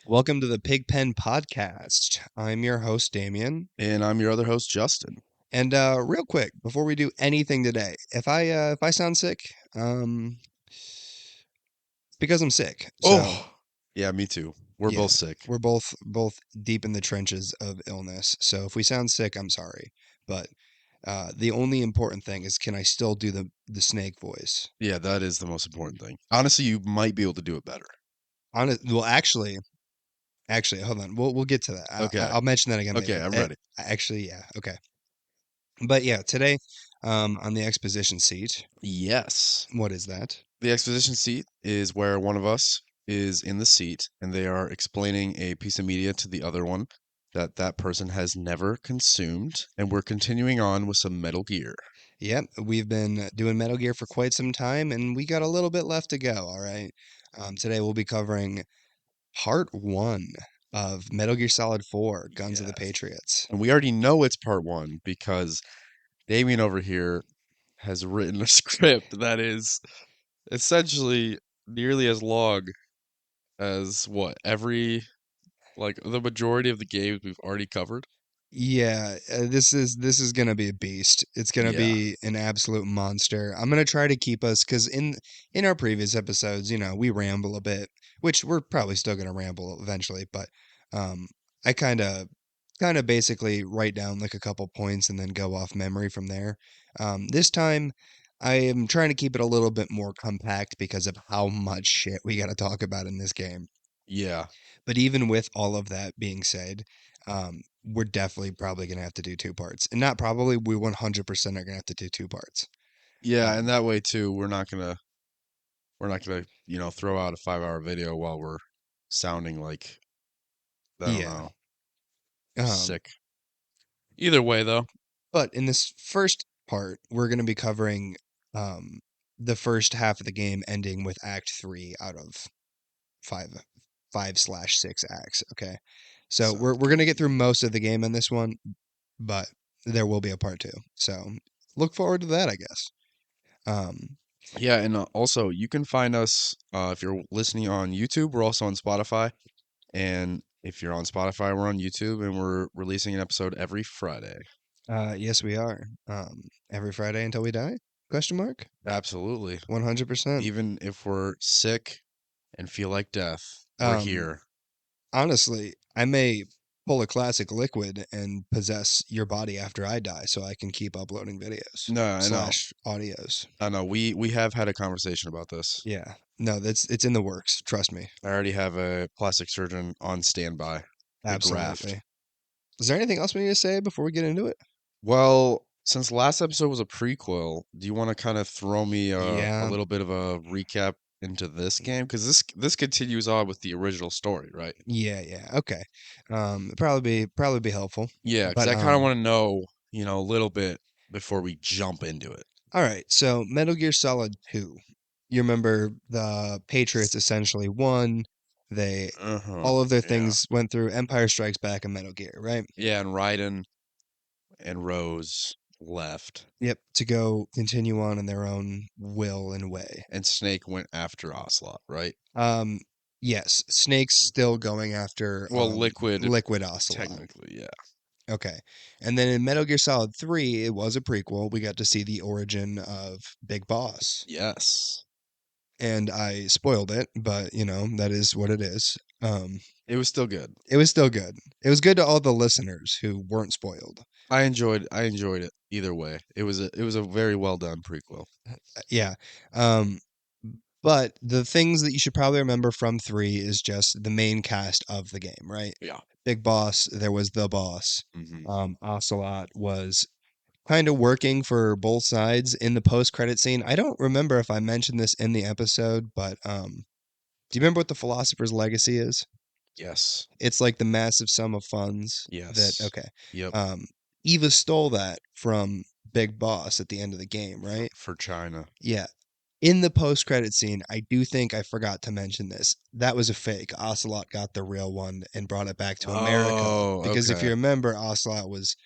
Welcome to the PigPenPodcast. I'm your host, Damien. And I'm your other host, Justin. And real quick, before we do anything today, if I sound sick, it's because I'm sick. So Oh, yeah, me too. We're yeah, both sick. we're both deep in the trenches of illness. So if we sound sick, I'm sorry. But the only important thing is, can I still do the snake voice? Yeah, that is the most important thing. Honestly, you might be able to do it better. Well, actually, hold on. We'll get to that. Okay. I'll mention that again Okay, later. I'm ready. Actually, yeah. Okay. But yeah, today, on the exposition seat, Yes. what is that? The exposition seat is where one of us is in the seat and they are explaining a piece of media to the other one that person has never consumed. And we're continuing on with some Metal Gear. Yep, we've been doing Metal Gear for quite some time, and we got a little bit left to go. All right. Today we'll be covering part one of Metal Gear Solid 4: Guns of the Yes. Patriots. And we already know it's part one because Damien over here has written a script that is essentially nearly as long as what like the majority of the games we've already covered. Yeah, this is gonna be a beast. It's gonna Yeah. be an absolute monster. I'm gonna try to keep us because in our previous episodes, we ramble a bit, which we're probably still gonna ramble eventually. But um, I kind of basically write down like a couple points and then go off memory from there. This time, I am trying to keep it a little bit more compact because of how much shit we got to talk about in this game. Yeah. But even with all of that being said, we're definitely probably going to have to do two parts. And not probably, we 100% are going to have to do two parts. Yeah, and Um, that way too, we're not gonna, throw out a 5 hour video while we're sounding like I don't yeah. know, Um, sick. Either way though. but in this first part, we're going to be covering um, the first half of the game ending with Act 3 out of five, 5/6 acts. Okay. So we're, Sounds we're going to get through good. most of the game in this one, but there will be a part two. So look forward to that, I guess. Um, Yeah, and also you can find us if you're listening on YouTube, we're also on Spotify. And if you're on Spotify, we're on YouTube and we're releasing an episode every Friday. Yes, we are. Every Friday until we die? Question mark? Absolutely. 100%. Even if we're sick and feel like death, we're Um, here. Honestly, I may pull a classic liquid and possess your body after I die so I can keep uploading videos No, I know. slash audios. I know. We have had a conversation about this. Yeah. No, it's in the works. Trust me. I already have a plastic surgeon on standby to graft. Absolutely. Is there anything else we need to say before we get into it? Well, since last episode was a prequel, do you want to kind of throw me a Yeah. little bit of a recap into this game? Because this continues on with the original story, right? Yeah, yeah. Okay. Probably be helpful. Yeah, because But I kind of want to know, a little bit before we jump into it. all right, so Metal Gear Solid 2. You remember the Patriots essentially won. They Uh-huh. all of their Yeah. things went through Empire Strikes Back and Metal Gear, right? Yeah, and Raiden and Rose left, Yep, to go continue on in their own will and way. and Snake went after Ocelot, right? Um, yes, Snake's still going after Well, Liquid, Liquid Ocelot. technically, yeah. Okay. And then in Metal Gear Solid 3, it was a prequel. We got to see the origin of Big Boss. Yes. And I spoiled it, but that is what it is. It was still good. It was still good. It was good to all the listeners who weren't spoiled. I enjoyed it either way. It was a very well done prequel. Yeah. Um, but the things that you should probably remember from 3 is just the main cast of the game, right? Yeah. Big Boss, there was the boss. Hmm. Ocelot was kind of working for both sides in the post-credit scene. I don't remember if I mentioned this in the episode, but do you remember what the Philosopher's Legacy is? Yes. It's like the massive sum of funds that Yes. okay. Yep. Um, Eva stole that from Big Boss at the end of the game, For, right? for China. Yeah. In the post-credit scene, I do think I forgot to mention this. That was a fake. Ocelot got the real one and brought it back to America. Oh, Because if you okay. remember, Ocelot was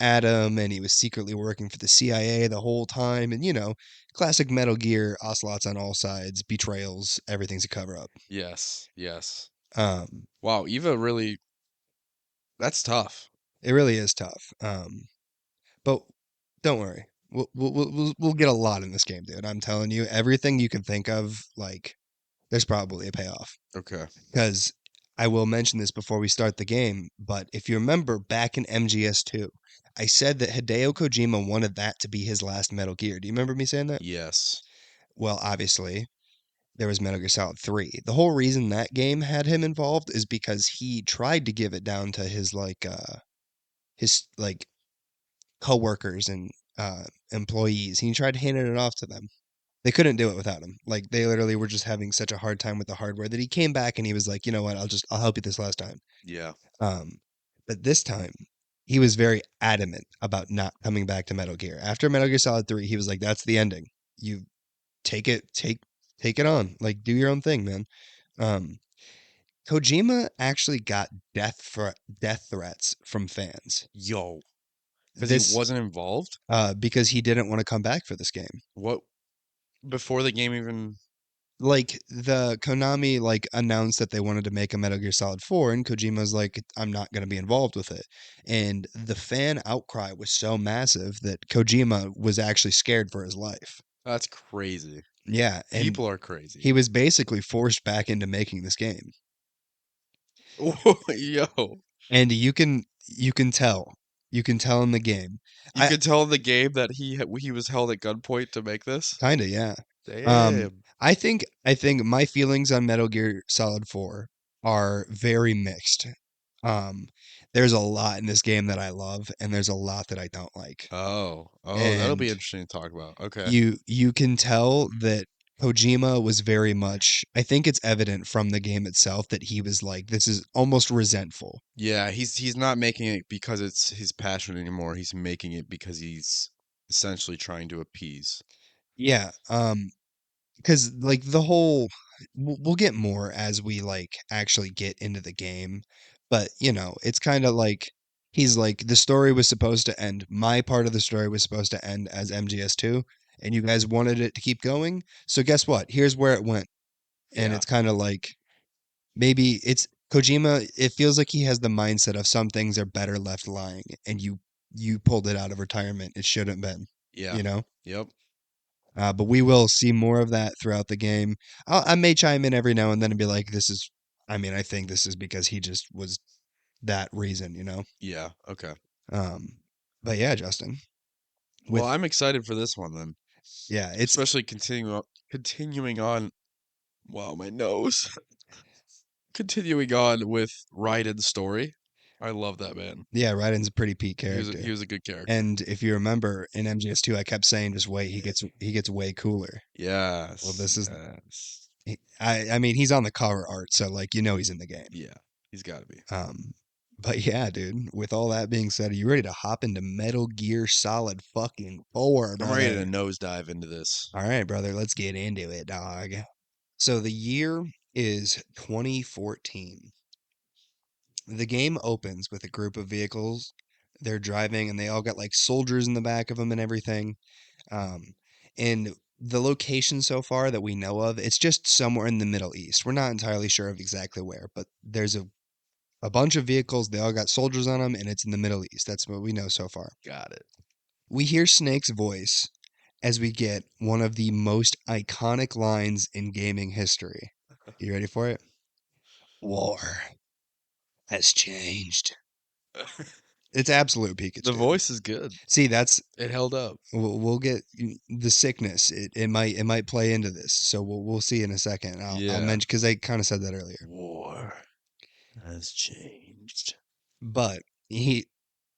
Adam and he was secretly working for the CIA the whole time. And, classic Metal Gear, Ocelot's on all sides, betrayals, everything's a cover up. Yes. Yes. Wow, Eva really, that's tough. It really is tough. But don't worry. We'll get a lot in this game, dude. I'm telling you, everything you can think of, like, there's probably a payoff. Okay. Because I will mention this before we start the game, but if you remember back in MGS2, I said that Hideo Kojima wanted that to be his last Metal Gear. Do you remember me saying that? Yes. Well, obviously, there was Metal Gear Solid 3. The whole reason that game had him involved is because he tried to give it down to his like coworkers and employees. He tried handing it off to them. They couldn't do it without him. Like they literally were just having such a hard time with the hardware that he came back and he was like, "You know what? I'll help you this last time." Yeah. Um, but this time, he was very adamant about not coming back to Metal Gear. After Metal Gear Solid 3, he was like, "That's the ending. You take it, take it on. Like, do your own thing, man." Um, Kojima actually got death threats from fans. Yo, because he This wasn't involved? because he didn't want to come back for this game. What, before the game even, Like the Konami like announced that they wanted to make a Metal Gear Solid 4 and Kojima's like I'm not going to be involved with it. And the fan outcry was so massive that Kojima was actually scared for his life. that's crazy. Yeah, and People are crazy. he was basically forced back into making this game. Yo, And you can tell. You can tell in the game. you I could tell in the game that he was held at gunpoint to make this? kind of yeah. Um Damn. I think my feelings on Metal Gear Solid 4 are very mixed. Um, there's a lot in this game that I love, and there's a lot that I don't like. Oh, that'll And be interesting to talk about. Okay. you can tell that Kojima was very much, I think it's evident from the game itself that he was like, this is almost resentful. Yeah, he's not making it because it's his passion anymore. He's making it because he's essentially trying to appease. Yeah, because like the whole we'll get more as we like actually get into the game, but it's kind of like he's like the story was supposed to end, my part of the story was supposed to end as MGS2 and you guys wanted it to keep going, so guess what, here's where it went. And Yeah. it's kind of like maybe it's Kojima, it feels like he has the mindset of some things are better left lying, and you pulled it out of retirement, it shouldn't been, Yeah. you know Yep. but we will see more of that throughout the game. I may chime in every now and then and be like, "This is," I mean, I think this is because he just was that reason. Yeah. Okay. Um, but yeah, Justin, Well, with I'm excited for this one then. yeah, it's Especially continuing on. Wow, my nose. Continuing on with Raiden's story. I love that man. yeah, Raiden's a pretty peak He character, was a good character. and if you remember in MGS2, I kept saying, "Just wait, he gets way cooler." Well, Yes. this is, Yes. I mean, he's on the cover art, so like he's in the game. Yeah. He's got to be. Um, but yeah, dude. With all that being said, are you ready to hop into Metal Gear Solid fucking 4, I'm ready to brother? nosedive into this. All right, brother, let's get into it, dog. So the year is 2014. The game opens with a group of vehicles. They're driving and they all got like soldiers in the back of them and everything. Um, and the location so far that we know of, it's just somewhere in the Middle East. We're not entirely sure of exactly where, but there's a bunch of vehicles. They all got soldiers on them, and it's in the Middle East. That's what we know so far. Got it. We hear Snake's voice as we get one of the most iconic lines in gaming history. You ready for it? War has changed. It's absolute The Pikachu. voice is good. See, that's It held up. we'll get the sickness. It might play into this, so we'll see in a second. I'll Yeah. mention because I kind of said that earlier, War has changed. but he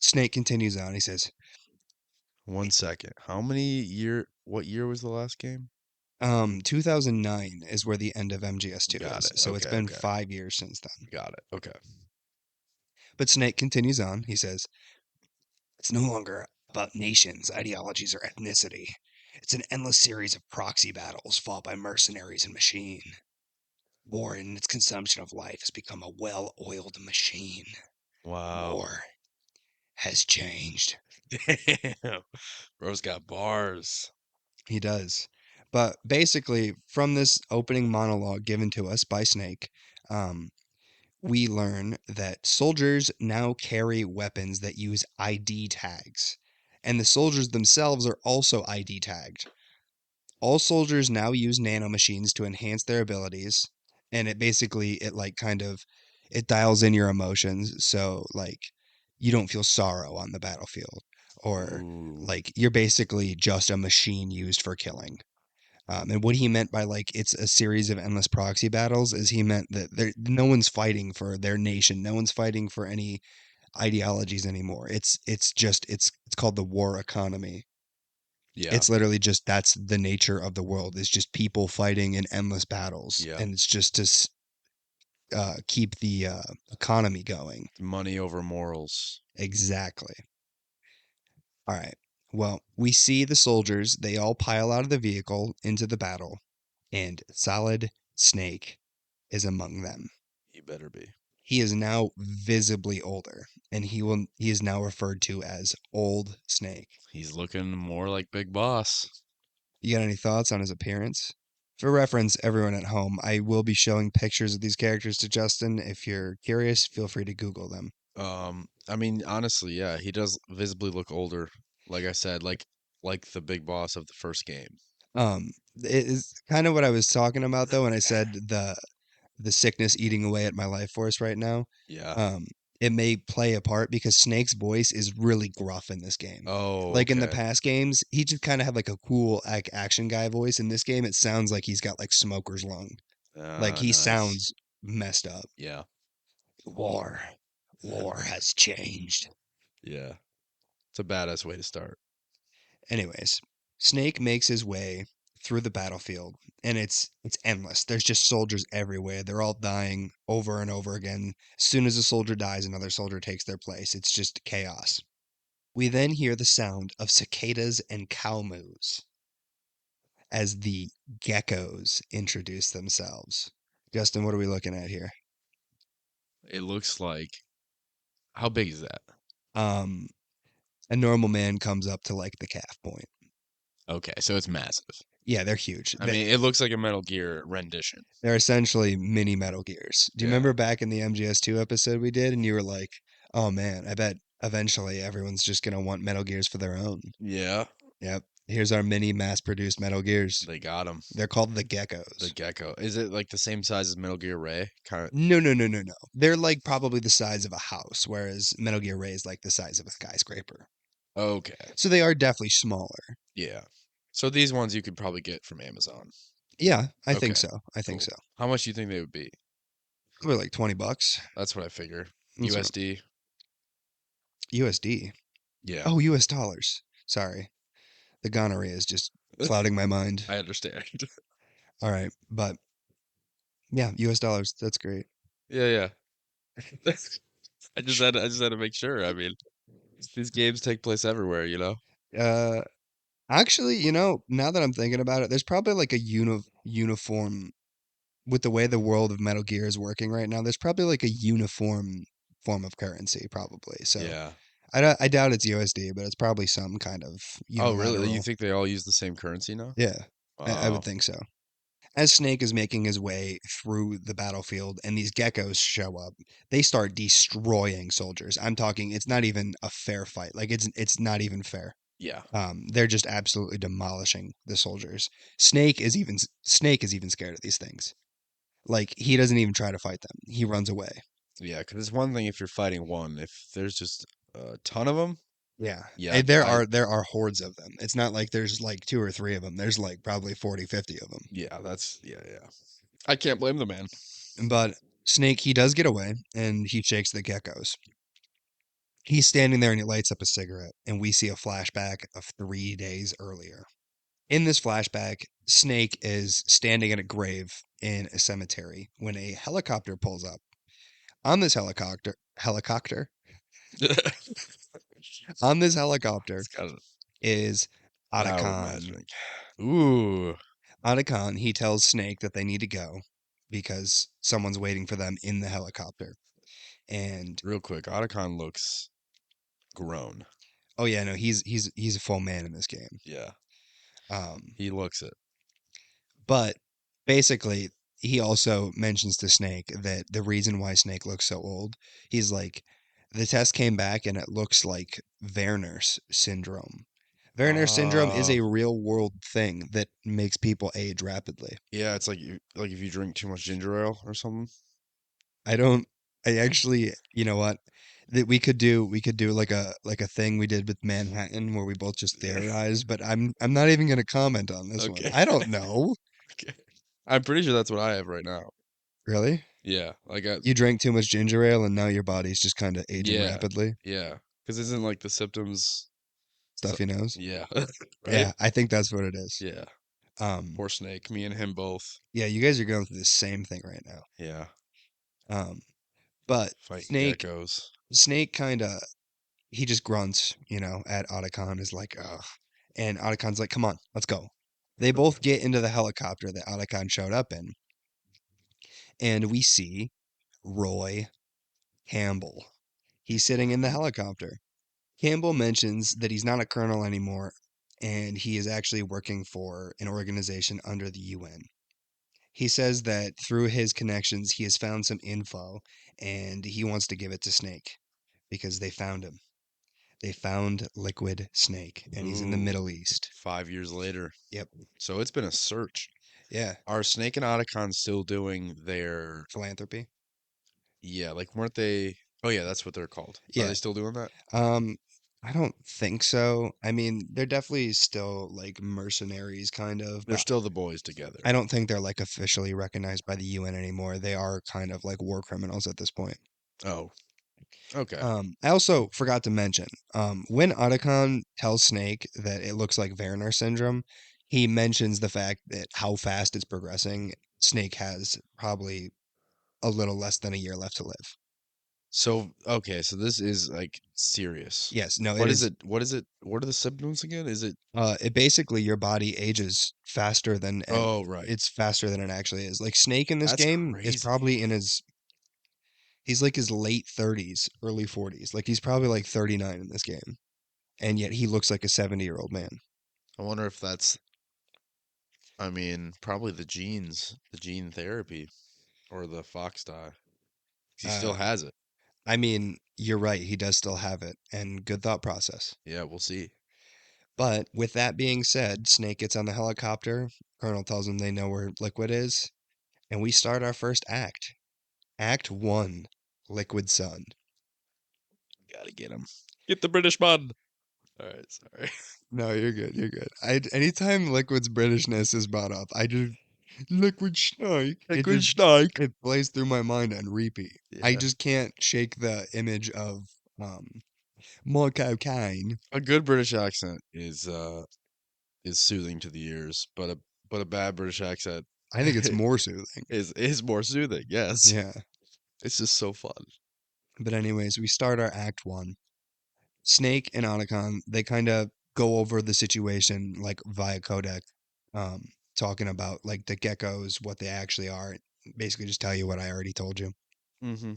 Snake continues on. He says, 1 second. What year was the last game? 2009 is where the end of MGS2 Got is, it. so it's Okay, been okay. 5 years since then. Got it. Okay. But Snake continues on. He says, "It's no longer about nations, ideologies, or ethnicity. It's an endless series of proxy battles fought by mercenaries and machine. War in its consumption of life has become a well-oiled machine. Wow. War has changed." Damn. Bro's got bars. He does. But basically, from this opening monologue given to us by Snake, um, we learn that soldiers now carry weapons that use ID tags, and the soldiers themselves are also ID tagged. All soldiers now use nanomachines to enhance their abilities, and it like kind of it dials in your emotions, so like you don't feel sorrow on the battlefield, or Ooh. like you're basically just a machine used for killing. And what he meant by like it's a series of endless proxy battles is he meant that no one's fighting for their nation, no one's fighting for any ideologies anymore. It's called the war economy. Yeah. It's literally just that's the nature of the world. It's just people fighting in endless battles, Yeah. and it's just to keep the economy going. Money over morals. Exactly. All right. Well, we see the soldiers. They all pile out of the vehicle into the battle, and Solid Snake is among them. He better be. He is now visibly older, and he is now referred to as Old Snake. He's looking more like Big Boss. You got any thoughts on his appearance? For reference, everyone at home, I will be showing pictures of these characters to Justin. If you're curious, feel free to Google them. I mean, honestly, yeah, he does visibly look older. Like I said, like the Big Boss of the first game. It is kind of what I was talking about though when I said the sickness eating away at my life force right now. Yeah. Um, it may play a part because Snake's voice is really gruff in this game. Oh, Like in the okay. past games, he just kind of had like a cool action guy voice. In this game, it sounds like he's got like smoker's lung. Like Ah, he nice. sounds messed up. Yeah. War, war has changed. Yeah. It's a badass way to start. Anyways, Snake makes his way through the battlefield, and it's endless. There's just soldiers everywhere. They're all dying over and over again. As soon as a soldier dies, another soldier takes their place. It's just chaos. We then hear the sound of cicadas and cow moos as the geckos introduce themselves. Justin, what are we looking at here? It looks like how big is that? Um, a normal man comes up to like the calf point. Okay, so it's massive. Yeah, they're huge. I mean, it looks like a Metal Gear rendition. They're essentially mini Metal Gears. Do you Yeah. remember back in the MGS2 episode we did, and you were like, "Oh man, I bet eventually everyone's just gonna want Metal Gears for their own." Yeah. Yep. Here's our mini mass-produced Metal Gears. They got him. They're called the The Geckos. gecko. Is it like the same size as Metal Gear Ray? Kind of. No, no, no, no, no. They're like probably the size of a house, whereas Metal Gear Ray is like the size of a skyscraper. Okay. So they are definitely smaller. Yeah. So these ones you could probably get from Amazon. Yeah, I think Okay. so. I think Cool. so. How much do you think they would be? Probably like $20. That's what I figure. That's what USD. USD. Yeah. Oh, US dollars. Sorry. The gonorrhea is just clouding my mind. I understand. All right, but yeah, US dollars. That's great. Yeah, yeah. I just had to make sure. I mean, these games take place everywhere, you know? Uh, actually, now that I'm thinking about it, there's probably like a uniform with the way the world of Metal Gear is working right now. There's probably like a uniform form of currency, probably. So Yeah. I doubt it's USD, but it's probably some kind of Oh, really? You unilateral. think they all use the same currency now? Yeah, I would Wow. think so. As Snake is making his way through the battlefield and these geckos show up, they start destroying soldiers. I'm talking, it's not even a fair fight. Like it's not even fair. Yeah. They're just absolutely demolishing the soldiers. Snake is even scared of these things. Like he doesn't even try to fight them. He runs away. Yeah, because it's one thing if you're fighting one. If there's just a ton of them, Yeah. yeah, And there are hordes of them. It's not like there's like two or three of them. There's like probably 40, 50 of them. yeah, yeah. I can't blame the man. But Snake, he does get away and he shakes the geckos. He's standing there and he lights up a cigarette, and we see a flashback of 3 days earlier. In this flashback, Snake is standing at a grave in a cemetery when a helicopter pulls up. On this helicopter, on this helicopter It's kind of is now we're Otacon. imagining. Ooh, Otacon, he tells Snake that they need to go because someone's waiting for them in the helicopter. And real quick, Otacon looks grown. oh yeah, no, he's a full man in this game. Yeah, Um, he looks it. but basically he also mentions to Snake that the reason why Snake looks so old, he's like, the test came back and it looks like Werner's syndrome. Werner's syndrome is Uh, a real world thing that makes people age rapidly. yeah, it's like if you drink too much ginger ale or something. I don't I actually, you know what? That we could do like a thing we did with Manhattan where we both just Yeah. theorize, but I'm not even going to comment on this one. Okay. I don't know. Okay. I'm pretty sure that's what I have right now. Really? Yeah, like I You drank too much ginger ale and now your body's just kind of aging yeah. rapidly. Yeah. Because isn't like the symptoms so, Stuffy nose. yeah, right? Yeah, I think that's what it is. Yeah. Um, Poor Snake, me and him both. yeah, you guys are going through the same thing right now. Yeah. Um, but Fighting Snake, geckos. Snake kind of he just grunts, at Otacon is like, ugh, and Otacon's like, come on, let's go. They both get into the helicopter that Otacon showed up in, and we see Roy Campbell. He's sitting in the helicopter. Campbell mentions that he's not a colonel anymore, and he is actually working for an organization under the UN. He says that through his connections, he has found some info and he wants to give it to Snake because they found him. They found Liquid Snake and he's in the Ooh, Middle East. 5 years later. Yep. So it's been a search. Yeah. Are Snake and Otacon still doing their, Philanthropy. yeah, like weren't they? Oh yeah, that's what they're called. Are Yeah. they still doing that? Um, I don't think so. I mean, they're definitely still like mercenaries, kind of, They're but still the boys together. I don't think they're like officially recognized by the UN anymore. They are kind of like war criminals at this point. Oh, okay. I also forgot to mention, when Otacon tells Snake that it looks like Werner syndrome, he mentions the fact that how fast it's progressing. Snake has probably a little less than a year left to live. So okay, so this is like serious. Yes, no, it What is is. it? What is it? What are the symptoms again? Is it? It basically your body ages faster than and Oh, right. it's faster than it actually is. Like Snake in this That's game is crazy. probably in he's like his late 30s, early 40s. Like he's probably like 39 in this game, and yet he looks like a 70-year-old man. I wonder if that's, I mean, probably the genes, the gene therapy, or the fox die. 'Cause he still Uh, has it. I mean, you're right. He does still have it, and good thought process. Yeah, we'll see. But with that being said, Snake gets on the helicopter. Colonel tells him they know where Liquid is, and we start our first act. Act one, Liquid Sun. Gotta get him. Get the British bud. All right, sorry. No, you're good. You're good. Anytime Liquid's Britishness is brought up, I just Liquid Snake. Liquid snake. It plays through my mind on repeat. I Yeah. just can't shake the image of Marco Kane. A good British accent is soothing to the ears, but a bad British accent I think it's more soothing. is more soothing. Yes. Yeah. It's just so fun. But anyways, we start our act one. Snake and Otacon, they kind of go over the situation like via codec, talking about like the geckos, what they actually are. Basically, just tell you what I already told you. Mm-hmm.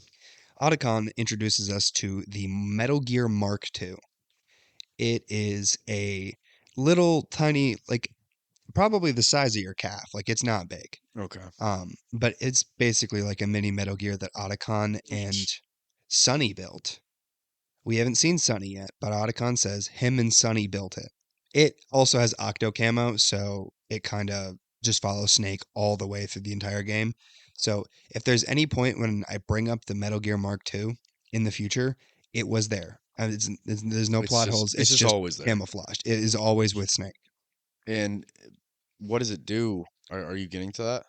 Otacon introduces us to the Metal Gear Mark II. It is a little tiny, like probably the size of your calf. Like it's not big. Okay. But it's basically like a mini Metal Gear that Otacon and Sunny built. We haven't seen Sunny yet, but Otacon says him and Sunny built it. It also has Octo camo, so it kind of just follows Snake all the way through the entire game. So if there's any point when I bring up the Metal Gear Mark II in the future, it was there. There's no plot holes. It's It's just just always there. camouflaged. It is always with Snake. And what does it do? Are you getting to that?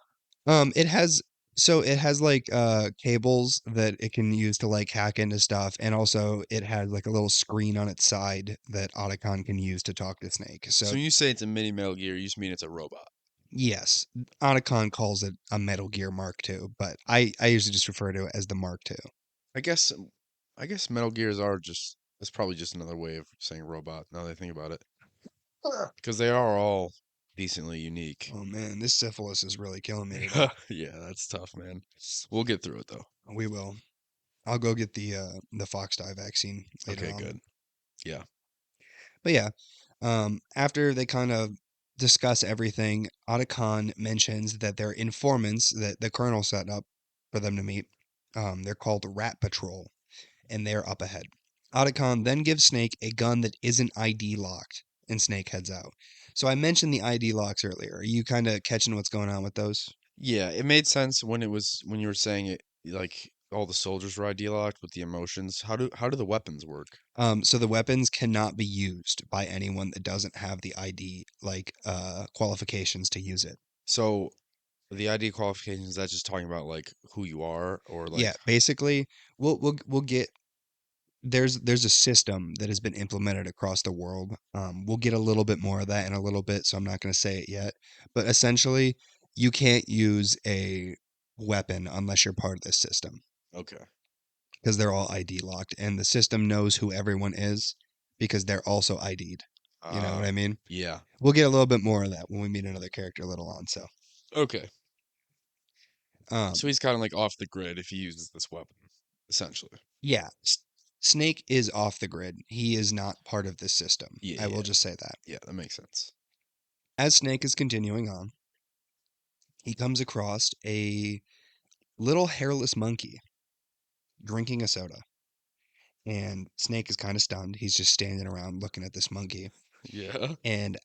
It has it has like cables that it can use to like hack into stuff, and also it has like a little screen on its side that Otacon can use to talk to Snake. So So when you say it's a mini Metal Gear, you just mean it's a robot. yes, Otacon calls it a Metal Gear Mark II, but I usually just refer to it as the Mark II. I guess I guess Metal Gears are just that's probably just another way of saying robot now that I think about it. Because they are all decently unique. Oh man, this syphilis is really killing me today. Yeah, that's tough, man. We'll get through it though. We will. I'll go get the fox dye vaccine later Okay, on. good. Yeah. But yeah, after they kind of discuss everything, Otacon mentions that they're informants that the colonel set up for them to meet. They're called Rat Patrol, and they're up ahead. Otacon then gives Snake a gun that isn't ID locked, and Snake heads out. So I mentioned the ID locks earlier. Are you kind of catching what's going on with those? Yeah, it made sense when when you were saying it, like all the soldiers were ID locked with the emotions. How do the weapons work? So the weapons cannot be used by anyone that doesn't have the ID qualifications to use it. So the ID qualifications, is that just talking about like who you are or like Yeah, basically, we'll get there's a system that has been implemented across the world. We'll get a little bit more of that in a little bit, so I'm not going to say it yet. But essentially, you can't use a weapon unless you're part of this system okay. because they're all ID locked, and the system knows who everyone is because they're also ID'd. You know what Uh I mean? yeah. We'll get a little bit more of that when we meet another character a little on. So, Okay. um, So he's kind of like off the grid if he uses this weapon, essentially. yeah, Snake is off the grid. He is not part of this system. Yeah, I will yeah. just say that. Yeah, that makes sense. As Snake is continuing on, he comes across a little hairless monkey drinking a soda. And Snake is kind of stunned. He's just standing around looking at this monkey. Yeah. And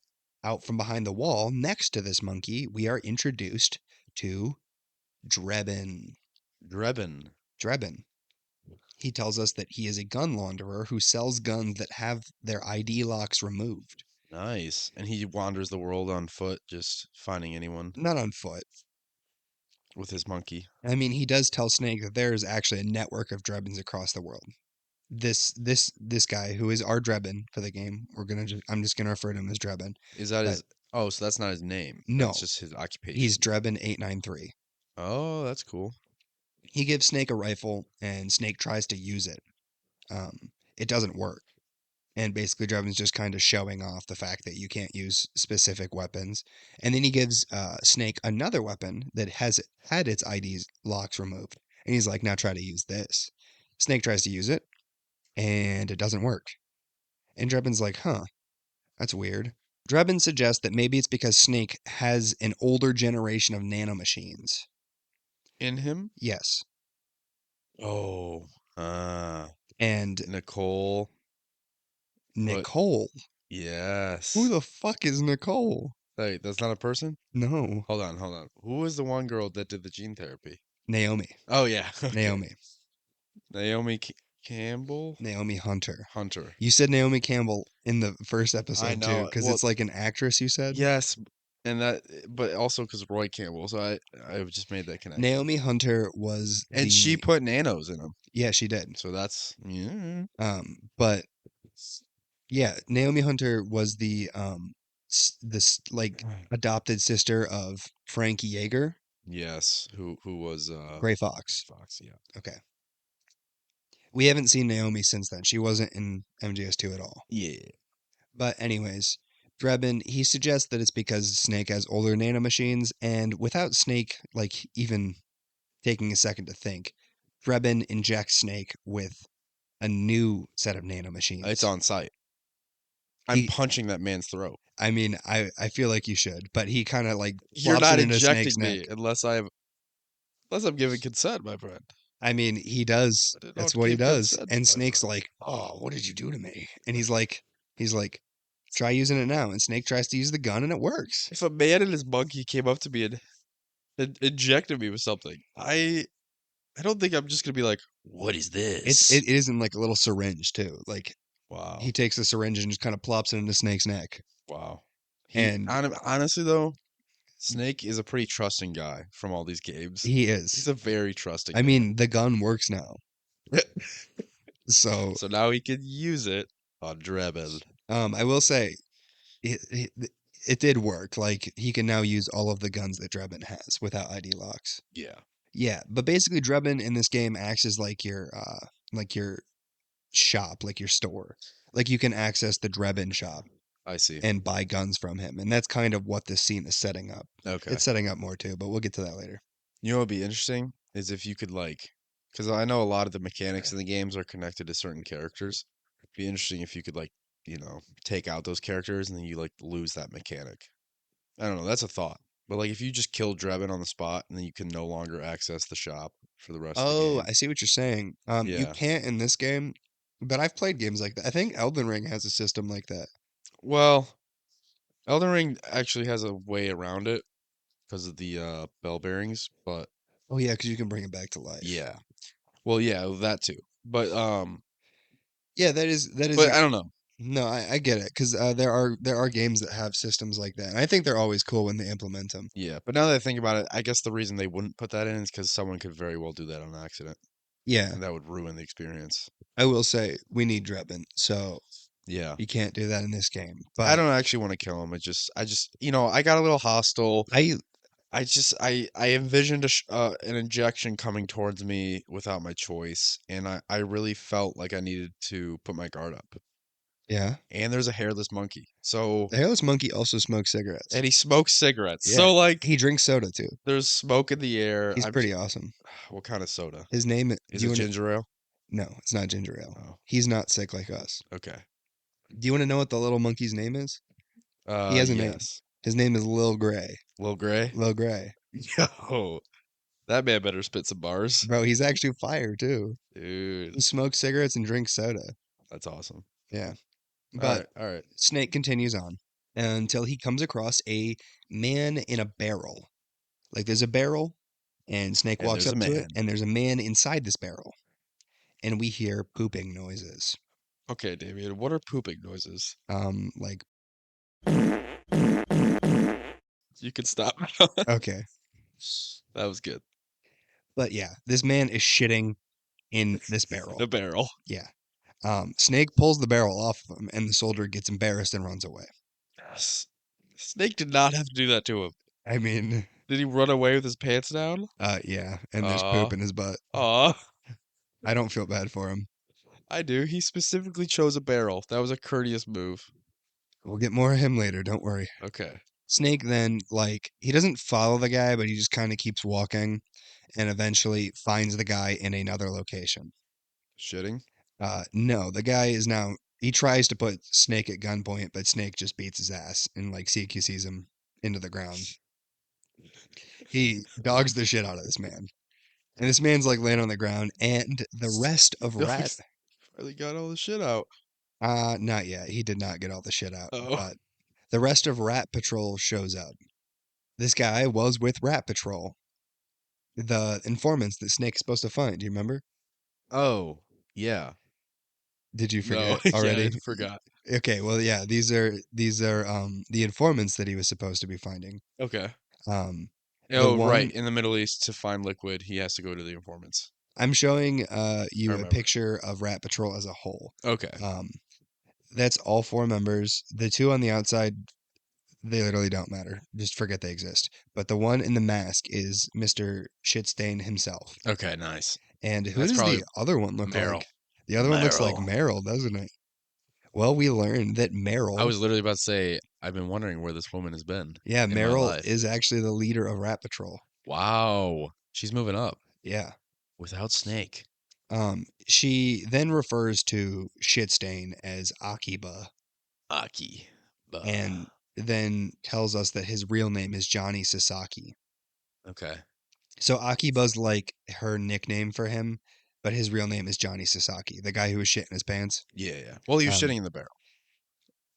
out from behind the wall, next to this monkey, we are introduced to Drebin. Drebin. Drebin. He tells us that he is a gun launderer who sells guns that have their ID locks removed. Nice. And he wanders the world on foot, just finding anyone Not on foot. with his monkey. I mean, he does tell Snake that there is actually a network of Drebins across the world. This guy who is our Drebin for the game. I'm just gonna refer to him as Drebin. Is that But his? Oh, so that's not his name. That's no, just his he's occupation. Drebin 893. Oh, that's cool. He gives Snake a rifle, and Snake tries to use it. It doesn't work, and basically Drebin's just kind of showing off the fact that you can't use specific weapons. And then he gives Snake another weapon that has had its ID locks removed, and he's like, "Now try to use this." Snake tries to use it, and it doesn't work. And Drebin's like, "Huh, that's weird." Drebin suggests that maybe it's because Snake has an older generation of nanomachines. In him? Yes. Oh, And Nicole put Nicole. Who yes. the fuck is Nicole? Hey, that's not a person? No. Hold on, hold on. Who was the one girl that did the gene therapy? Naomi. Oh yeah, okay. Naomi. Naomi Campbell Naomi Hunter. Hunter. You said Naomi Campbell in the first I episode too, know. because Well, it's like an actress you said? yes, and that, but also because Roy Campbell. So I just made that connection. Naomi Hunter was And she the put nanos in him. yeah, she did. So that's yeah. But yeah, Naomi Hunter was the this like adopted sister of Frank Yeager, Yes. Who was Gray Fox. Fox? Yeah. Okay. We haven't seen Naomi since then. She wasn't in MGS2 at all. Yeah. But anyways, Drebin, he suggests that it's because Snake has older nanomachines, and without Snake like even taking a second to think, Drebin injects Snake with a new set of It's nanomachines. on site. I'm He punching that man's throat. I mean, I feel like you should, but he kind of like You're plops not it into Snake's injecting neck. me unless I'm giving consent, my friend. I mean, he does. I did That's not what he give does. consent, And my Snake's friend. like, "Oh, what did you do to me?" And he's like, "Try using it now." And Snake tries to use the gun, and it works. If a man and his monkey came up to me and injected me with something, I don't think I'm just gonna be like, "What is It's this?" it is in like a little syringe too. Like he Wow, takes the syringe and just kind of plops it into Snake's neck. wow. And Honestly though, Snake is a pretty trusting guy from all these games. he He's is. a very trusting I man. mean, the gun works now. So, So now he can use it on Drebin. I will say it did work. Like he can now use all of the guns that Drebin has without ID locks. Yeah, Yeah, but basically Drebin in this game acts as like your shop, like your store. Like you can access the Drebin shop I see. and buy guns from him. And that's kind of what this scene is setting up. Okay. It's setting up more too, but we'll get to that later. You know what would be interesting is if you could like, because I know a lot of the mechanics in the games are connected to certain characters. It'd be interesting if you could like, take out those characters and then you like lose that mechanic. I don't know. That's a thought. But like, if you just kill Drebin on the spot, and then you can no longer access the shop for the rest of the Oh, game. I see what you're saying. You Yeah. can't in this game, but I've played games like that. I think Elden Ring has a system like that. Well, Elden Ring actually has a way around it because of the bell bearings, but Oh yeah, because you can bring it back to life. yeah. Well, yeah, that too. Yeah, that is. But I don't know. No, I get it because there are games that have systems like that, and I think they're always cool when they implement them. Yeah, but now that I think about it, I guess the reason they wouldn't put that in is because someone could very well do that on accident, Yeah, and that would ruin the experience. I will say we need Drebin, so Yeah. you can't do that in this game. I But don't actually want to kill him. I got a little hostile. I I envisioned an injection coming towards me without my choice, and I really felt like I needed to put my guard up. yeah, And there's a hairless monkey. So, the hairless monkey also smokes cigarettes. and he smokes cigarettes. Yeah, So like he drinks soda too. there's smoke in the air. He's pretty awesome. What kind of soda? His name Is do you it want to? ginger ale? No, it's not ginger ale. Oh, He's not sick like us. okay. Do you want to know what the little monkey's name is? He has a name. Yes. His name is Lil Gray. Lil Gray? Lil Gray. Yo, that man better spit some bars. Bro, he's actually fire too. Dude, He smokes cigarettes and drinks soda. that's awesome. Yeah. All But right, all right. Snake continues on until he comes across a man in a barrel. Like there's a barrel, and Snake And walks there's a up to it, man. and there's a man inside this barrel. And we hear pooping noises. Okay, David, what are pooping noises? Like, You can stop. okay. That was good. But yeah, this man is shitting in this In a barrel. barrel. Yeah. Snake pulls the barrel off of him, and the soldier gets embarrassed and runs away. Yes. Snake did not have to do that to him. I mean, Did he run away with his pants down? yeah, and there's Aw. poop in his butt. Aw. I don't feel bad for him. I do. He specifically chose a barrel. That was a courteous move. We'll get more of him later, don't worry. Okay. Snake then, like, he doesn't follow the guy, but he just kind of keeps walking and eventually finds the guy in another location. Shitting? No, the guy is now, he tries to put Snake at gunpoint, but Snake just beats his ass and, like, CQCs him into the ground. He dogs the shit out of this man. And this man's, like, laying on the ground, and the rest of Rat, Dogs finally got all the shit out. not yet. He did not get all the shit out, Oh. but the rest of Rat Patrol shows up. This guy was with Rat Patrol, the informants that Snake's supposed to find. Do you remember? Oh, yeah. Did you No, forget yeah, I already? forgot. Okay, well, yeah, these are the informants that he was supposed to be finding. Okay. Um, the Oh, right. one In the Middle East, to find liquid, he has to go to the informants. I'm showing I you a remember. picture of Rat Patrol as a whole. Okay. Um, that's all four members. The two on the outside, they literally don't matter. Just forget they exist. But the one in the mask is Mr. Shitstain himself. Okay, nice. And who That's does probably the other one look Meryl. like? The other one looks like Meryl. Meryl, doesn't it? Well, we learned that I Meryl, was literally about to say, I've been wondering where this woman has been yeah, in my Meryl life. is actually the leader of Rat Patrol. Wow. She's moving up Yeah. without Snake. She then refers to Shitstain as Akiba Aki. and then tells us that his real name is Johnny Sasaki. Okay. So Akiba's like her nickname for him, but his real name is Johnny Sasaki, the guy who was shitting his pants. Yeah, yeah. Well, he was Um, shitting in the barrel.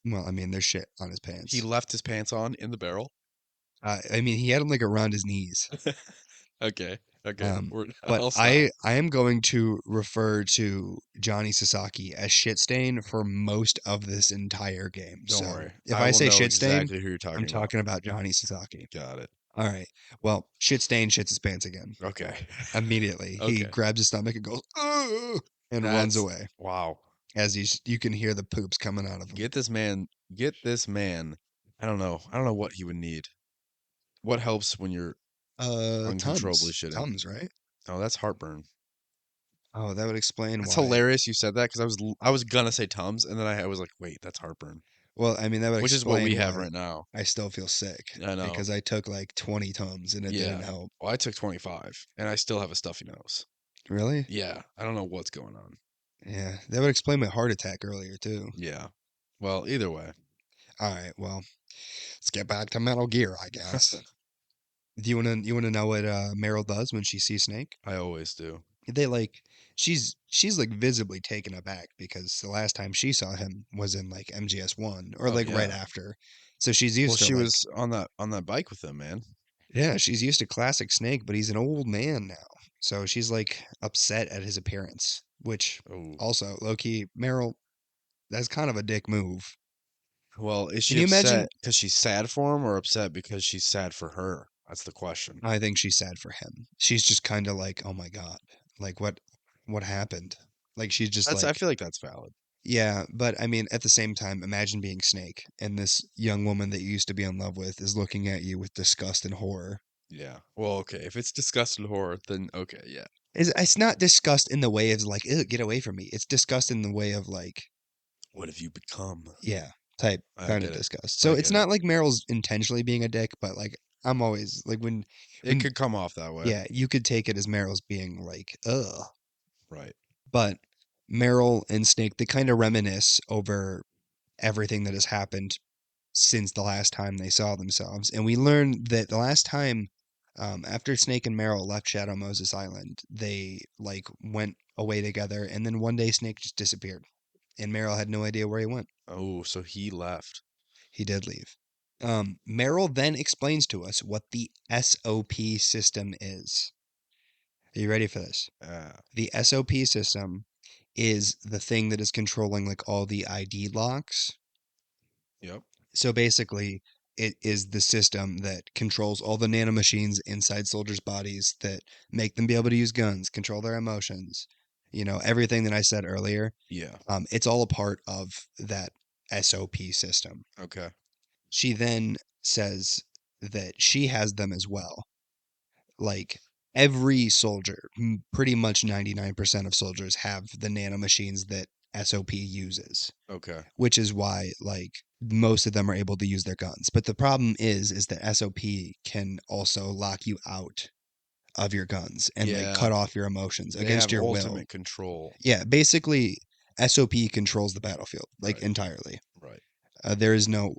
well, I mean, there's shit on his He pants. left his pants on in the barrel. I mean, he had them like around his knees. Okay. Okay. But I'll stop. I am going to refer to Johnny Sasaki as Shitstain for most of this entire game. Don't So worry. if I I will say know Shitstain, exactly who you're I'm talking about. talking about Johnny Sasaki. Got it. All right. Well, Shitstain shits his pants again. Okay. Immediately. He Okay. grabs his stomach and goes, "Ugh," and runs away Wow. as you can hear the poops coming out of him. Get this man. Get this man. I don't know. I don't know what he would need. What helps when you're uncontrollably shitting? Tums, right? Oh, that's heartburn. Oh, that would explain That's why. hilarious you said that because I was gonna say Tums and then I was like, wait, that's heartburn, Well, I mean, that would which is what we explain have why right now. I still feel sick I know. because I took like 20 Tums and it didn't Yeah. help. Well, I took 25 and I still have a stuffy nose. Really? Yeah. I don't know what's going on. Yeah, that would explain my heart attack earlier too. Yeah. Well, either way. All right, well, let's get back to Metal Gear, I guess. Do you wanna know what Meryl does when she sees Snake? I always do. They like she's like visibly taken aback because the last time she saw him was in like MGS1 or Oh like right yeah. after. So she's Well, used to she like was on that bike with him, man. yeah, she's used to classic Snake, but he's an old man now. So she's like upset at his appearance, which Oh. also low key Meryl, that's kind of a dick move. Well, is Can she you imagine? upset because she's sad for him or upset because she's sad for her? That's the question. I think she's sad for him. She's just kind of like, "Oh my God. Like what happened?" Like she's just I like, feel like that's valid. yeah, but I mean, at the same time, imagine being Snake and this young woman that you used to be in love with is looking at you with disgust and horror. Yeah. Well, okay. If it's disgust and horror, then okay, yeah. It's not disgust in the way of like, "Ew, get away from me." It's disgust in the way of like, What have you become? yeah, type I kind of get it. disgust. So I it's get it. not like Meryl's intentionally being a dick, but like I'm always like It when could come off that way. yeah, you could take it as Meryl's being like, ugh. Right. But Meryl and Snake, they kind of reminisce over everything that has happened since the last time they saw themselves. And we learn that the last time, after Snake and Meryl left Shadow Moses Island, they like went away together. And then one day Snake just disappeared. And Meryl had no idea where he went. Oh, so he left. He did leave. Meryl then explains to us what the SOP system is. Are you ready for this? Ah, The SOP system is the thing that is controlling like all the ID locks. yep. So basically, it is the system that controls all the nanomachines inside soldiers' bodies that make them be able to use guns, control their emotions. You know, everything that I said earlier, Yeah. it's all a part of that SOP system. Okay. She then says that she has them as well. Like every soldier, pretty much 99% of soldiers have the nanomachines that SOP uses, Okay. which is why like most of them are able to use their guns. But the problem is that SOP can also lock you out of your guns and like Yeah. cut off your emotions They against have your will. ultimate control. Yeah, basically SOP controls the battlefield like Right. entirely. Right. There is no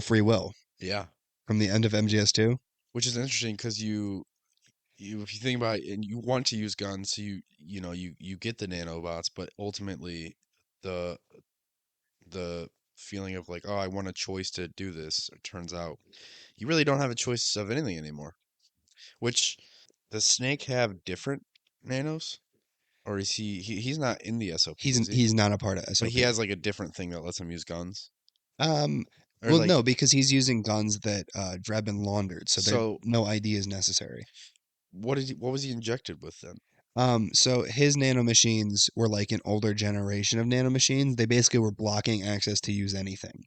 free will Yeah. from the end of MGS2. Which is interesting because you if you think about it and you want to use guns, so you get the nanobots, but ultimately the the feeling of like, oh, I want a choice to do this, it turns out you really don't have a choice of anything anymore. Which does Snake have different nanos? Or is he's not in the SOP, He's is he? he's not a part of But he SOP. has like a different thing that lets him use guns? Um, Or well, like no, because he's using guns that Drebin laundered, so there so no ID is necessary. what was he injected with then? So his nanomachines were like an older generation of nanomachines. They basically were blocking access to use anything.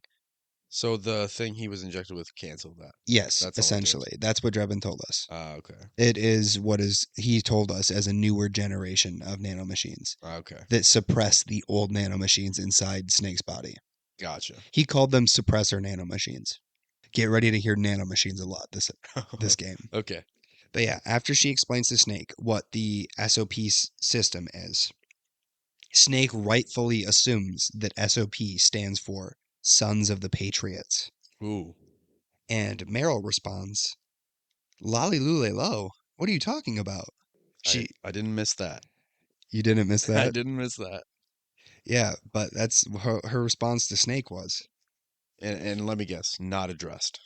So the thing he was injected with canceled that. Yes, That's all it did. essentially. That's what Drebin told us. Ah, okay. It is what is he told us as a newer generation of nanomachines Ah, okay. that suppress the old nanomachines inside Snake's body. Gotcha. He called them suppressor nanomachines. Get ready to hear nanomachines a lot this game. Okay. But yeah, after she explains to Snake what the SOP system is, Snake rightfully assumes that SOP stands for Sons of the Patriots. Ooh. And Meryl responds, Lolly Lule Lo, what are you talking about? I She, I didn't miss that. you didn't miss I that? didn't miss that. Yeah, but that's her response to Snake was. And let me guess, not addressed.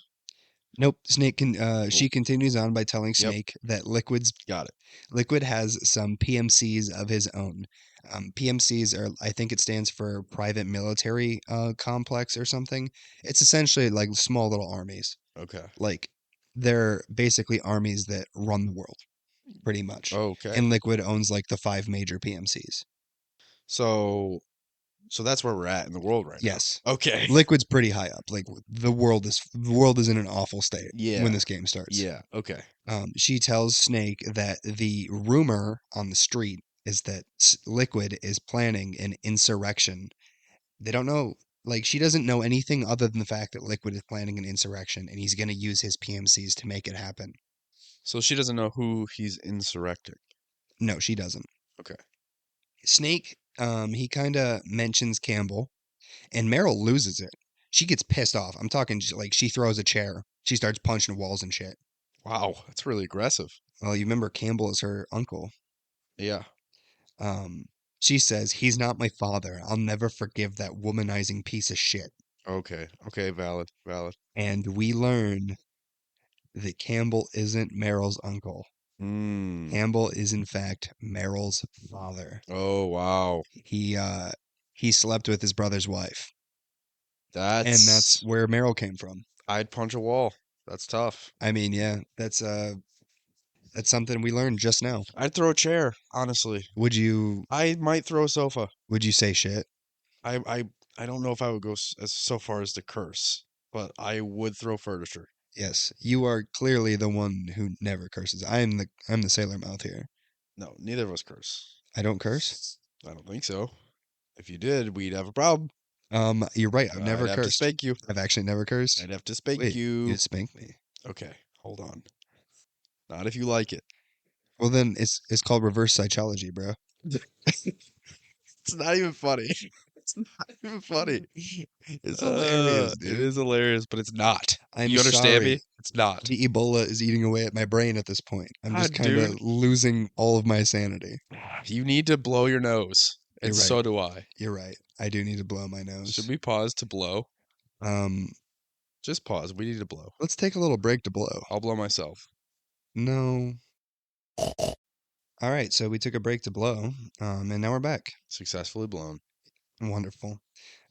Nope. She Cool. continues on by telling Yep, Snake that got it. Liquid has some PMCs of his own. PMCs are, I think it stands for Private Military Complex or something. It's essentially like small little armies. Okay. Like they're basically armies that run the world, pretty much. Okay. And Liquid owns like the five major PMCs. So so that's where we're at in the world right now. Yes, Okay. Liquid's pretty high up. Like the world is in an awful state when Yeah. this game starts. Yeah. Okay. She tells Snake that the rumor on the street is that Liquid is planning an insurrection. They don't know, like, she doesn't know anything other than the fact that Liquid is planning an insurrection and he's going to use his PMCs to make it happen. So she doesn't know who he's insurrecting. No, she doesn't. Okay. Snake, he kind of mentions Campbell, and Meryl loses it. She gets pissed off. I'm talking like she throws a chair. She starts punching walls and shit. Wow, that's really aggressive. Well, you remember Campbell is her uncle. Yeah. Um, she says, "He's not my father. I'll never forgive that womanizing piece of shit." Okay. Okay. Valid. Valid. And we learn that Campbell isn't Meryl's uncle. Hmm. Campbell is in fact Meryl's father. Oh, wow. He uh he slept with his brother's wife, and that's That's. where Meryl came from. I'd punch a wall. That's tough. I mean, yeah, that's something we learned just now. I'd throw a chair, honestly. Would you I might throw a sofa. would you say shit? I I I don't know if I would go as so far as to curse, but I would throw furniture. Yes, you are clearly the one who never curses. I'm the sailor mouth here. No, neither of us curse. I don't curse. I don't think so. If you did, we'd have a problem. You're right. I've I'd never have to cursed. spank you. I've actually never cursed. I'd have to spank Wait, you you. spanked me. Okay, hold on. Not if you like it. Well, then it's called reverse psychology, bro. It's not even funny. It's not even funny. It's hilarious, It dude. is hilarious, but it's not. I'm You understand me? sorry. It's not. The Ebola is eating away at my brain at this point. I'm just God, kind dude. of losing all of my sanity. You need to blow your nose, and You're right. so do I. You're right. I do need to blow my Should nose. we pause to blow? Um, Just pause. We need to blow. let's take a little break to blow. I'll blow myself. No. All right, so we took a break to blow, and now we're back. Successfully blown. Wonderful.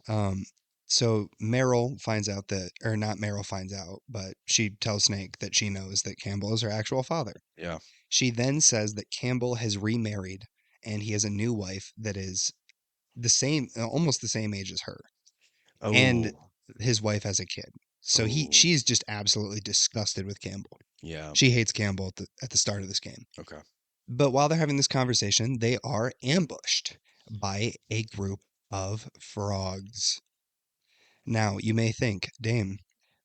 Um, so Meryl finds out that, or not Meryl finds out, but she tells Snake that she knows that Campbell is her actual father. Yeah. She then says that Campbell has remarried and he has a new wife that is the same, almost the same age as her, and Oh. his wife has a kid. So Oh. she's just absolutely disgusted with Campbell. Yeah. She hates Campbell at the start of this game. Okay. But while they're having this conversation, they are ambushed by a group of frogs. Now, you may think, Dame,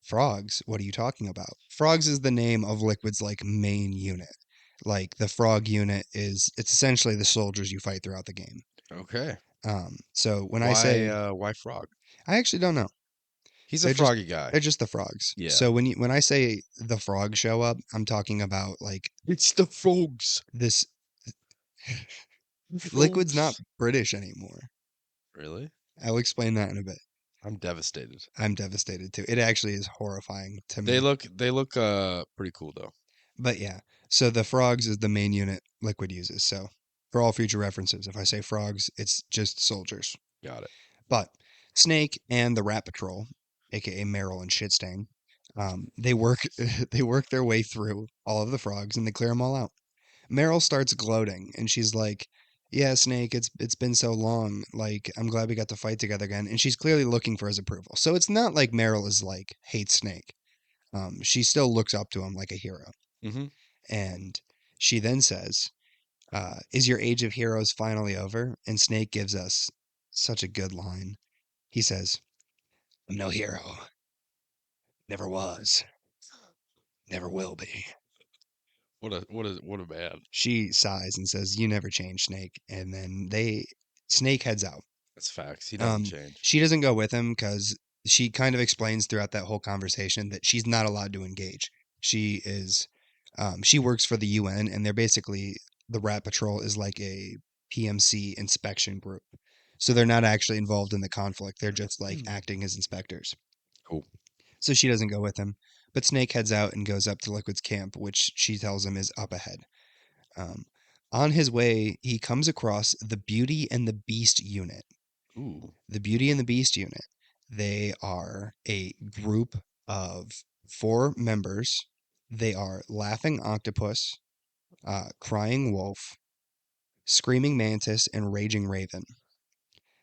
frogs, what are you talking about? Frogs is the name of Liquid's like main unit. Like the frog unit it's essentially the soldiers you fight throughout the game. Okay. So when I say Why frog? I actually don't know. He's a They're just froggy guy. they're just the frogs. Yeah. So when I say the frogs show up, I'm talking about like It's the frogs. this Liquid's not Frogs. British anymore. Really? I'll explain that in a bit. I'm devastated. I'm devastated too. It actually is horrifying to They me. look pretty cool though. But yeah, so the frogs is the main unit Liquid uses. So for all future references, if I say frogs, it's just soldiers. Got it. But Snake and the Rat Patrol, aka Meryl and Shitstain, they work they work their way through all of the frogs and they clear them all out. Meryl starts gloating and she's like, "Yeah, Snake, it's been so long. Like, I'm glad we got to fight together again." And she's clearly looking for his approval. So it's not like Meryl is like hates Snake. She still looks up to him like a hero. Mm-hmm. And she then says, "Is your age of heroes finally over?" And Snake gives us such a good line. He says, "I'm no hero. Never was. Never will be." What a man. She sighs and says, "You never change, Snake." And then Snake heads out. That's facts. He doesn't Um, change. she doesn't go with him because she kind of explains throughout that whole conversation that she's not allowed to engage. She works for the UN, and they're basically the Rat Patrol is like a PMC inspection group. So they're not actually involved in the conflict. They're just like acting as inspectors. Cool. So she doesn't go with him. But Snake heads out and goes up to Liquid's camp, which she tells him is up ahead. Um, on his way, he comes across the Beauty and the Beast unit. Ooh. The Beauty and the Beast unit. They are a group of 4 members. They are Laughing Octopus, Crying Wolf, Screaming Mantis, and Raging Raven.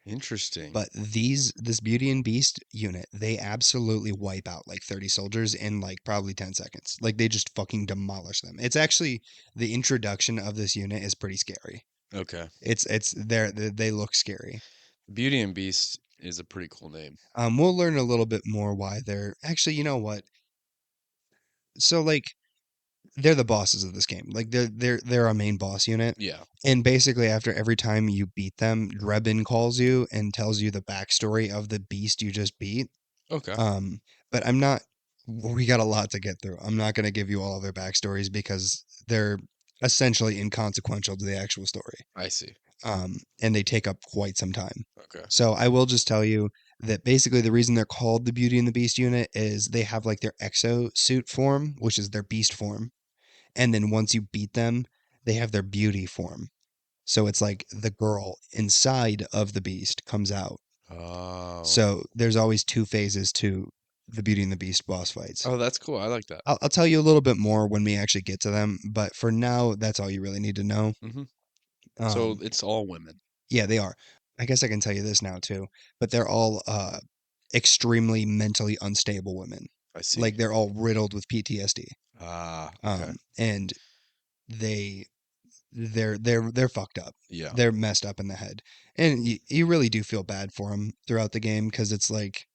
Interesting. But this Beauty and Beast unit, they absolutely wipe out like 30 soldiers in like probably 10 seconds. Like they just fucking demolish them. It's actually the introduction of this unit is pretty scary. Okay. They look scary. Beauty and Beast is a pretty cool name. We'll learn a little bit more why they're actually, you know what? So like they're the bosses of this game. Like they're our main boss unit. Yeah. And basically after every time you beat them, Drebin calls you and tells you the backstory of the beast you just beat. Okay. Um, but I'm not. We got a lot to get through. I'm not going to give you all of their backstories because they're essentially inconsequential to the actual story. I see. And they take up quite some time. Okay. So I will just tell you that basically the reason they're called the Beauty and the Beast unit is they have like their exosuit form, which is their beast form. And then once you beat them, they have their beauty form. So it's like the girl inside of the beast comes out. Oh. So there's always two phases to the Beauty and the Beast boss fights. Oh, that's cool. I like that. I'll tell you a little bit more when we actually get to them, but for now, that's all you really need to know. Hmm. So Um, it's all women. yeah, they are. I guess I can tell you this now too, but they're all extremely mentally unstable women. I see. Like they're all riddled with PTSD. Ah, okay. And they they're fucked up. Yeah. They're messed up in the head, and you really do feel bad for them throughout the game because it's like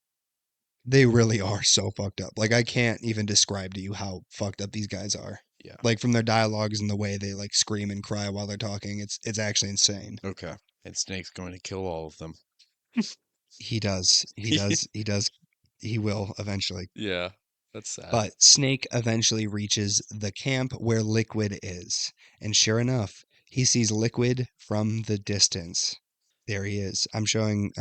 they really are so fucked up. Like I can't even describe to you how fucked up these guys are. Yeah. Like from their dialogues and the way they like scream and cry while they're talking, it's actually insane. Okay. And Snake's going to kill all of them. He does. He does. He does. He will eventually. Yeah. That's sad. But Snake eventually reaches the camp where Liquid is. And sure enough, he sees Liquid from the distance. There he is. I'm showing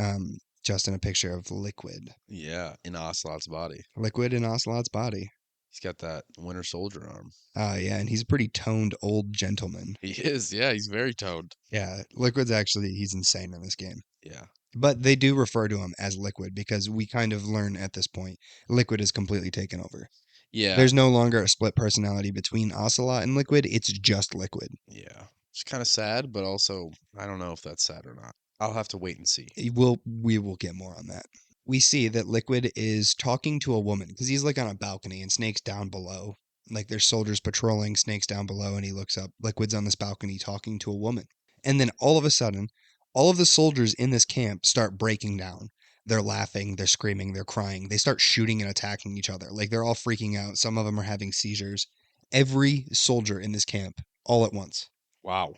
Justin a picture of Liquid. Yeah. In Ocelot's body. Liquid in Ocelot's body. He's got that Winter Soldier arm. Yeah, and he's a pretty toned old gentleman. He is. Yeah. He's very toned. Yeah, Liquid's actually, he's insane in this game. Yeah. But they do refer to him as Liquid because we kind of learn at this point Liquid is completely taken over. Yeah. There's no longer a split personality between Ocelot and Liquid. It's just Liquid. Yeah. It's kind of sad, but also, I don't know if that's sad or not. I'll have to wait and see. We will get more on that. We see that Liquid is talking to a woman because he's like on a balcony and Snake's down below. Like there's soldiers patrolling, Snake's down below, and he looks up. Liquid's on this balcony talking to a woman. And then all of a sudden, all of the soldiers in this camp start breaking down. They're laughing, they're screaming, they're crying. They start shooting and attacking each other. Like they're all freaking out. Some of them are having seizures. Every soldier in this camp, all at once. Wow.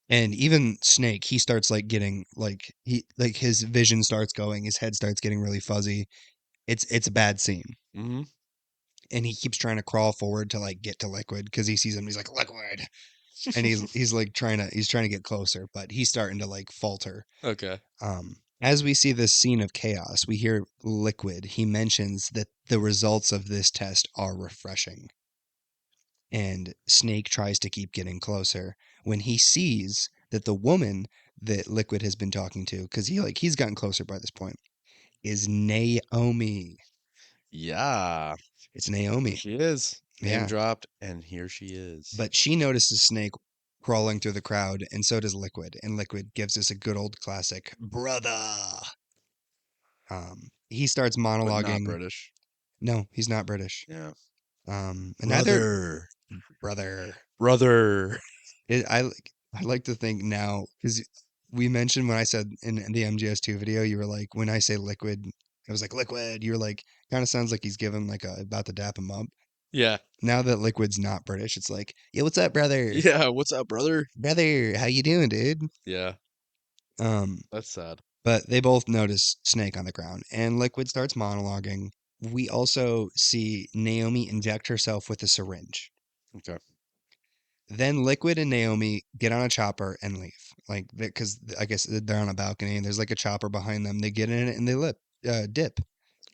And even Snake, he starts like getting like his vision starts going, his head starts getting really fuzzy. It's a bad scene. Mm-hmm. And he keeps trying to crawl forward to like get to Liquid because he sees him. He's like Liquid, and he's like trying to get closer, but he's starting to like falter. Okay. As we see this scene of chaos, we hear Liquid. He mentions that the results of this test are refreshing. And Snake tries to keep getting closer when he sees that the woman that Liquid has been talking to, because he's gotten closer by this point, is Naomi. Yeah. It's Naomi. She is. Name Yeah. dropped, and here she is. But she notices Snake crawling through the crowd, and so does Liquid. And Liquid gives us a good old classic, brother. He starts But not monologuing. British. No, he's not British. Yeah. And neither brother. Brother. I like to think now because we mentioned when I said in the MGS2 video, you were like, when I say liquid, it was like liquid. You were like, kind of sounds like he's giving like about to dap him up. Yeah. Now that liquid's not British, it's like, yo, what's up, brother? Yeah. What's up, brother? Brother, how you doing, dude? Yeah. Um, That's sad. but they both notice Snake on the ground, and Liquid starts monologuing. We also see Naomi inject herself with a syringe. Okay. Then Liquid and Naomi get on a chopper and leave. Like, because I guess they're on a balcony and there's like a chopper behind them. They get in it and they dip.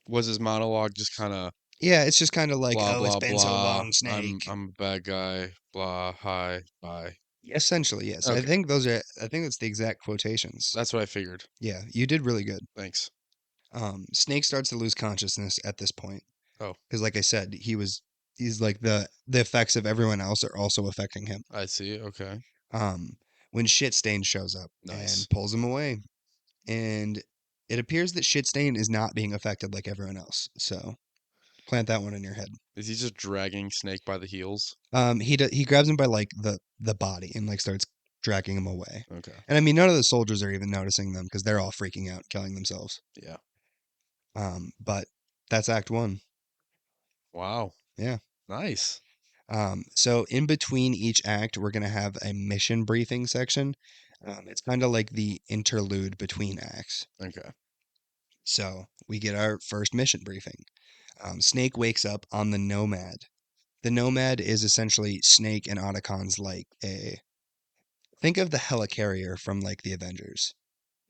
Was his monologue just kind of Yeah, it's just kind of like, blah oh, it's blah been so blah? long, I'm Snake. I'm a bad guy. Blah. Hi. Bye. Essentially, yes. Okay. I think that's the exact quotations. That's what I figured. Yeah, you did really good. Thanks. Snake starts to lose consciousness at this point Oh, because, like I said, he's like the effects of everyone else are also affecting him. I see. Okay. Um, when Shitstain shows up Nice. and pulls him away, and it appears that Shitstain is not being affected like everyone else. So plant that one in your head. Is he just dragging Snake by the heels? He grabs him by like the body and like starts dragging him away. Okay. And I mean, none of the soldiers are even noticing them because they're all freaking out, killing themselves. Yeah. But that's Act 1. Wow. Yeah. Nice. So in between each act, we're gonna have a mission briefing section. It's kind of like the interlude between acts. Okay. So we get our first mission briefing. Snake wakes up on the Nomad. The Nomad is essentially Snake and Otacon's like a think of the helicarrier from like the Avengers.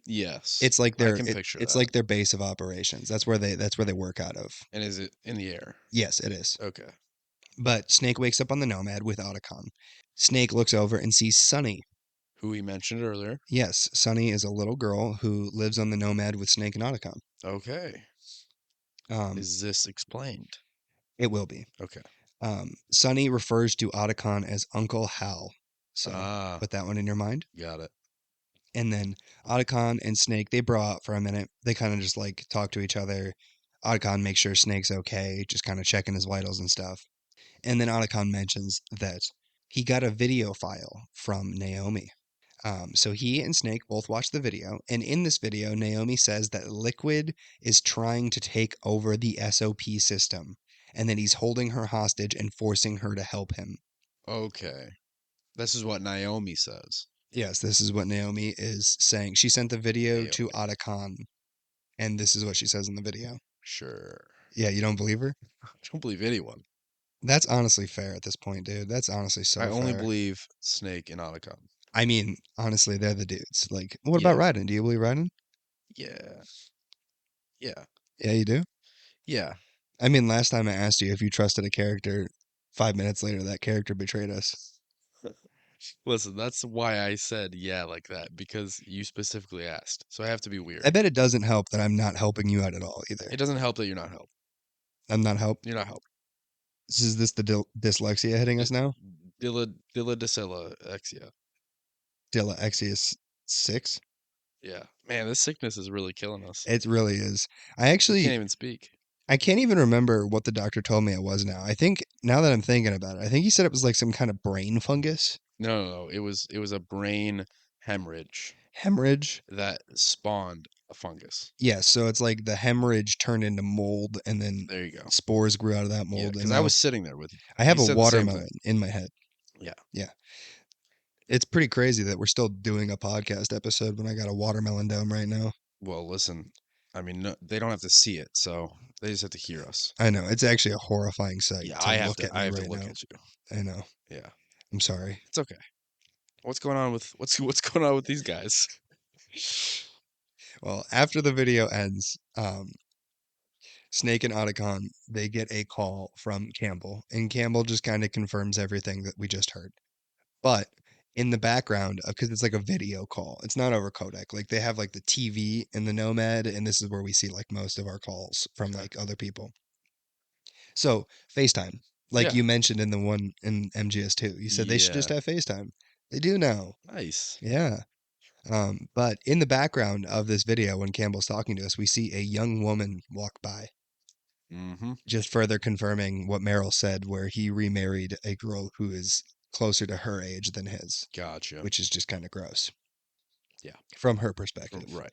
Yes, It's like I their can picture it's that. like their base of operations. That's where they work out of. And is it in the air? Yes, it is. Okay. But Snake wakes up on the Nomad with Otacon. Snake looks over and sees Sunny. Who we mentioned earlier. Yes, Sunny is a little girl who lives on the Nomad with Snake and Otacon. Okay. Um, Is this explained? it will be. Okay. Sunny refers to Otacon as Uncle Hal. So Ah, put that one in your mind. got it. And then Otacon and Snake, they bro out for a minute. They kind of just like talk to each other. Otacon makes sure Snake's okay, just kind of checking his vitals and stuff. And then Otacon mentions that he got a video file from Naomi. So he and Snake both watched the video. And in this video, Naomi says that Liquid is trying to take over the SOP system and that he's holding her hostage and forcing her to help him. Okay. This is what Naomi says. Yes, this is what Naomi is saying. She sent the video to Naomi. Otacon, and this is what she says in the video. Sure. Yeah, you don't believe her? I don't believe anyone. That's honestly fair at this point, dude. That's honestly I so only fair. believe Snake and Otacon. I mean, honestly, they're the dudes. Like, what about Yeah. Raiden? Do you believe Raiden? Yeah. Yeah. Yeah, you do? Yeah. I mean, last time I asked you if you trusted a character, 5 minutes later, that character betrayed us. Listen, that's why I said yeah like that, because you specifically asked. So I have to be I weird. bet it doesn't help that I'm not helping you out at all either. It doesn't help that you're not help. I'm not help. You're not help. Is this the dyslexia hitting us Just now? Dilla Dicilla Exia. Dilla Exius 6? Yeah. Man, this sickness is really killing us. It really is. I We can't actually even speak. I can't even remember what the doctor told me it was now. I think now that I'm thinking about it, I think he said it was like some kind of brain fungus, No, no, no. It was a brain hemorrhage hemorrhage. that spawned a fungus. Yes, so it's like the hemorrhage turned into mold and then There you go. spores grew out of that Yeah, mold and because I now was sitting there with I he have a said the same thing. watermelon in my head. Yeah. Yeah. It's pretty crazy that we're still doing a podcast episode when I got a watermelon dome right now. Well, listen, I mean, no, they don't have to see it, so they just have to hear us. I know, it's actually a horrifying sight Yeah, to look at I me have to right look now. at you. I know. Yeah. I'm sorry. It's okay. What's going on with what's going on with these guys? Well, after the video ends, Snake and Otacon, they get a call from Campbell, and Campbell just kind of confirms everything that we just heard. But in the background, because it's like a video call, it's not over codec. Like they have like the TV in the Nomad, and this is where we see like most of our calls from Okay. like other people. So FaceTime, like Yeah. you mentioned in the one in MGS2, you said they should just Yeah. have FaceTime. They do now. Nice. Yeah. But in the background of this video, when Campbell's talking to us, we see a young woman walk by, Mm-hmm. just further confirming what Meryl said, where he remarried a girl who is closer to her age than his, Gotcha. which is just kind of gross Yeah. from her perspective. Right.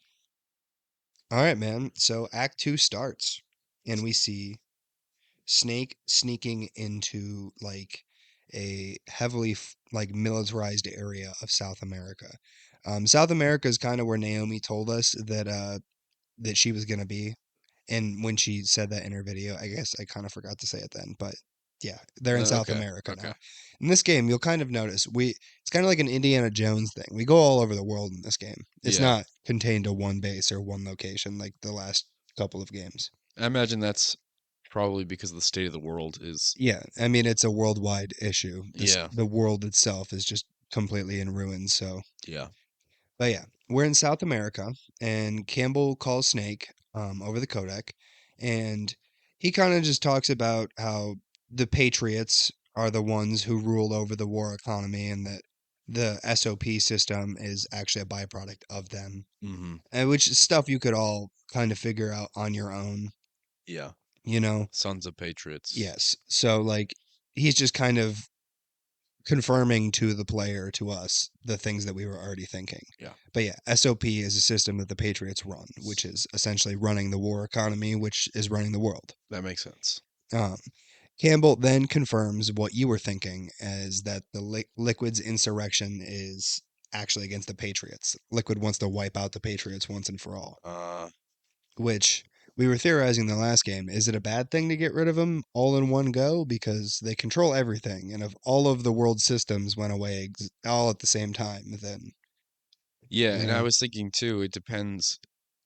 All right, man. So Act Two starts, and we see Snake sneaking into like a heavily like militarized area of South America. South America is kind of where Naomi told us that she was gonna be. And when she said that in her video, I guess I kind of forgot to say it then, but yeah, they're in South Okay. America Okay. now. In this game, you'll kind of notice it's kind of like an Indiana Jones thing. We go all over the world in this game. It's Yeah. not contained to one base or one location like the last couple of games. I imagine that's probably because the state of the world is. Yeah, I mean it's a worldwide issue. Yeah. The world itself is just completely in ruins, so Yeah. but yeah, we're in South America, and Campbell calls Snake over the codec, and he kind of just talks about how the Patriots are the ones who rule over the war economy, and that the SOP system is actually a byproduct of them, Mm-hmm. and which is stuff you could all kind of figure out on your own, Yeah. you know? Sons of Patriots. Yes. So like he's just kind of confirming to the player, to us, the things that we were already thinking. Yeah. But yeah, SOP is a system that the Patriots run, which is essentially running the war economy, which is running the world. That makes sense. Um, Campbell then confirms what you were thinking, as that the Liquid's insurrection is actually against the Patriots. Liquid wants to wipe out the Patriots once and for all. which we were theorizing the last game. Is it a bad thing to get rid of them all in one go? Because they control everything, and if all of the world systems went away all at the same time, then, Yeah, you and I know, was thinking too, it depends.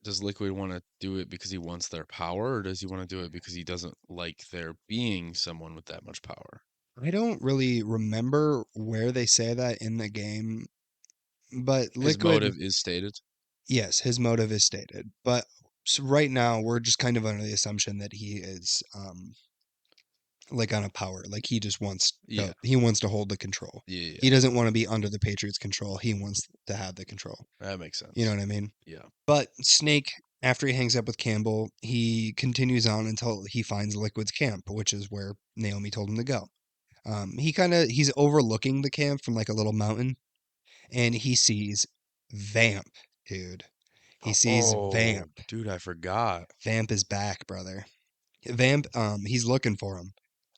Does Liquid want to do it because he wants their power, or does he want to do it because he doesn't like there being someone with that much power? I don't really remember where they say that in the game, but His Liquid, motive is stated. yes, his motive is stated. But right now, we're just kind of under the assumption that he is like on a power, like Yeah, he wants to hold the control. yeah, yeah. He doesn't want to be under the Patriots' control. He wants to have the control. That makes You know sense. what I mean? Yeah. But Snake, after he hangs up with Campbell, he continues on until he finds Liquid's camp, which is where Naomi told him to go. He's overlooking the camp from like a little mountain, and he sees Vamp, dude. He sees Oh, Vamp. dude, I forgot. Vamp is back, brother. Vamp, he's looking for him.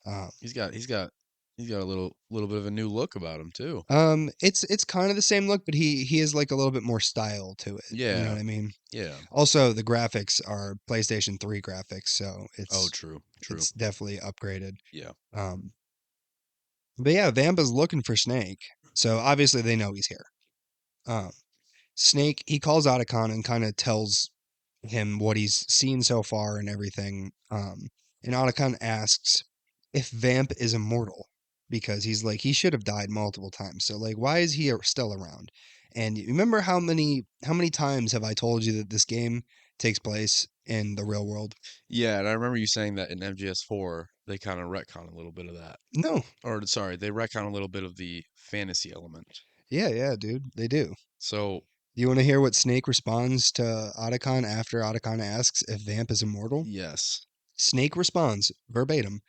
Um, He's got a little bit of a new look about him too. it's kind of the same look, but he has like a little bit more style to it. You know Yeah, what I mean? yeah. Also, the graphics are PlayStation 3 graphics, so Oh, true, true. it's definitely upgraded. Yeah. Um, but yeah, Vampa's looking for Snake, so obviously they know he's here. Um, Snake, he calls Otacon and kind of tells him what he's seen so far and everything. And Otacon asks if Vamp is immortal because he's like he should have died multiple times. So like, why is he still around? And you remember how many times have I told you that this game takes place in the real world? Yeah, and I remember you saying that in MGS4 they kind of retcon a little bit of that. No. Or sorry, they retcon a little bit of the fantasy element. Yeah, yeah, dude, they do. So, You want to hear what Snake responds to Otacon after Otacon asks if Vamp is immortal? yes. Snake responds verbatim,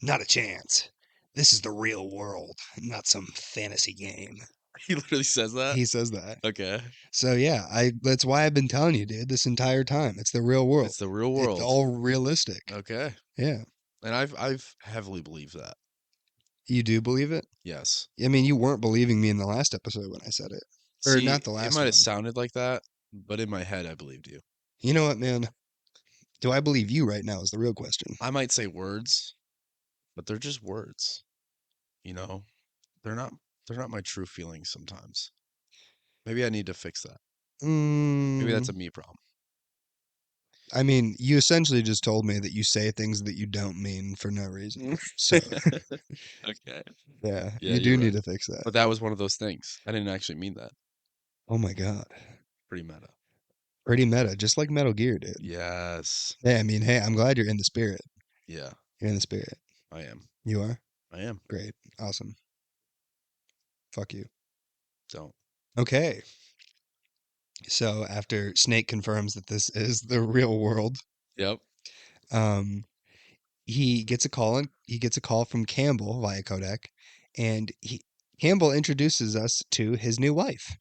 "Not a chance. This is the real world, not some fantasy game." He literally says that? He says that. Okay. So yeah, I that's why I've been telling you, dude, this entire time. It's the real world. It's the real It's world. all realistic. Okay. Yeah. And I've heavily believed that. You do believe it? Yes. I mean, you weren't believing me in the last episode when I said it. Or See, not the it last might have one. sounded like that, but in my head I believed you. You know what, man? Do I believe you right now is the real question. I might say words, but they're just words, you know? They're not they're not my true feelings sometimes. Maybe I need to fix that. Maybe that's Mm, a me problem. I mean, you essentially just told me that you say things that you don't mean for no reason. So, Okay. yeah, Yeah, you you're do need right. to fix that. But that was one of those things. I didn't actually mean that. Oh my God. Pretty meta. Pretty meta, just like Metal Gear, dude. Yes. Yeah, I mean, hey, I'm glad you're in the spirit. Yeah, You're in the spirit. I am. You are? I am. Great. Awesome. Fuck you. Don't. Okay. So after Snake confirms that this is the real world, Yep. um, he gets a call from Campbell via codec, and Campbell introduces us to his new wife.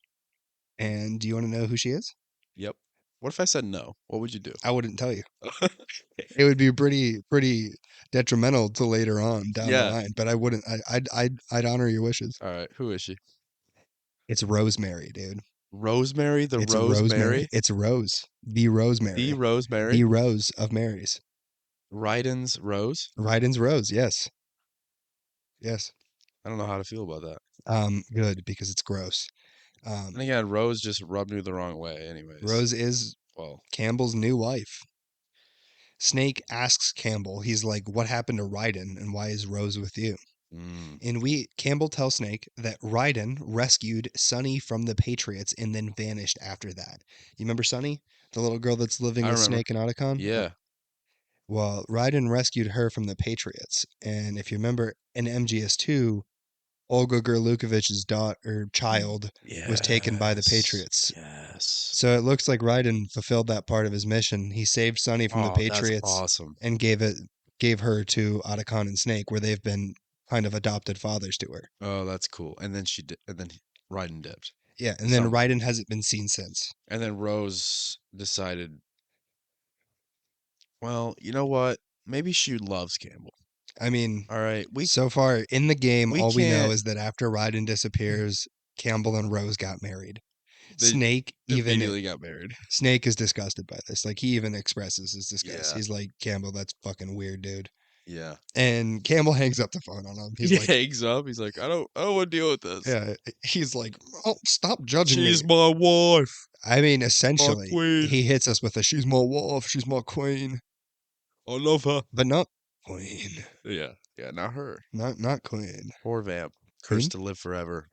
And do you want to know who she is? Yep. What if I said no? What would you do? I wouldn't tell you. It would be pretty detrimental to later on down the Yeah. line, but I wouldn't. I'd honor your wishes. All right. Who is she? It's Rosemary, dude. Rosemary, the It's Rosemary. Rosemary, It's Rose. The the Rosemary. The Rosemary, Rose of Marys. Ryden's Rose. Ryden's Rose. Yes. Yes. I don't know how to feel about that. Good because it's gross. And Um, again, Rose just rubbed me the wrong way, anyways. Rose is Well, Campbell's new wife. Snake asks Campbell, he's like, "What happened to Ryden and why is Rose with you?" mm, And Campbell tells Snake that Ryden rescued Sunny from the Patriots and then vanished after that. You remember Sunny? The little girl that's living I with remember. Snake and Otacon? Yeah. Well, Ryden rescued her from the Patriots. And if you remember in MGS2, Olga Gerlukovich's child was taken by the Yes. Patriots. Yes. So it looks like Raiden fulfilled that part of his mission. He saved Sunny from the Oh, that's Patriots awesome. and gave her to Otacon and Snake, where they've been kind of adopted fathers to her. Oh, that's cool. And then she did, and then Ryden dipped. Yeah, and then Some, Raiden hasn't been seen since. and then Rose decided, well, you know what? Maybe she loves Campbell. I mean, All right, so far in the game, we all we know can't. is that after Raiden disappears, Campbell and Rose got married. They Snake even immediately got married. Snake is disgusted by this. Like he even expresses his disgust. Yeah. He's like, Campbell, that's fucking weird, dude. Yeah. And Campbell hangs up the phone on him. He's He like, hangs up. He's like, I don't want to deal with this. yeah, he's like, oh, stop judging me. She's my wife, I mean, my essentially, queen. he hits us with a she's my wolf, she's my queen, I love her. but not queen, Yeah. Yeah, not her. not queen. Poor vamp. Queen? Cursed to live forever,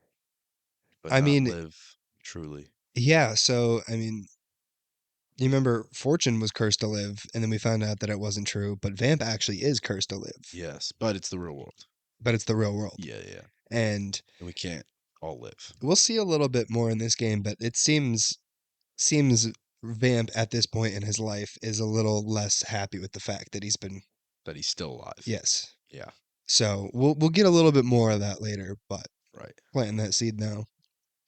but I not mean, live truly. yeah. So I mean, you remember Fortune was cursed to live, and then we found out that it wasn't true. But Vamp actually is cursed to live, Yes, but it's the real world. but it's the real world, Yeah, yeah. and And we can't all live. we'll see a little bit more in this game. But it seems Vamp at this point in his life is a little less happy with the fact that he's been That he's still alive. yes. Yeah, So we'll get a little bit more of that later, but right. planting that seed now.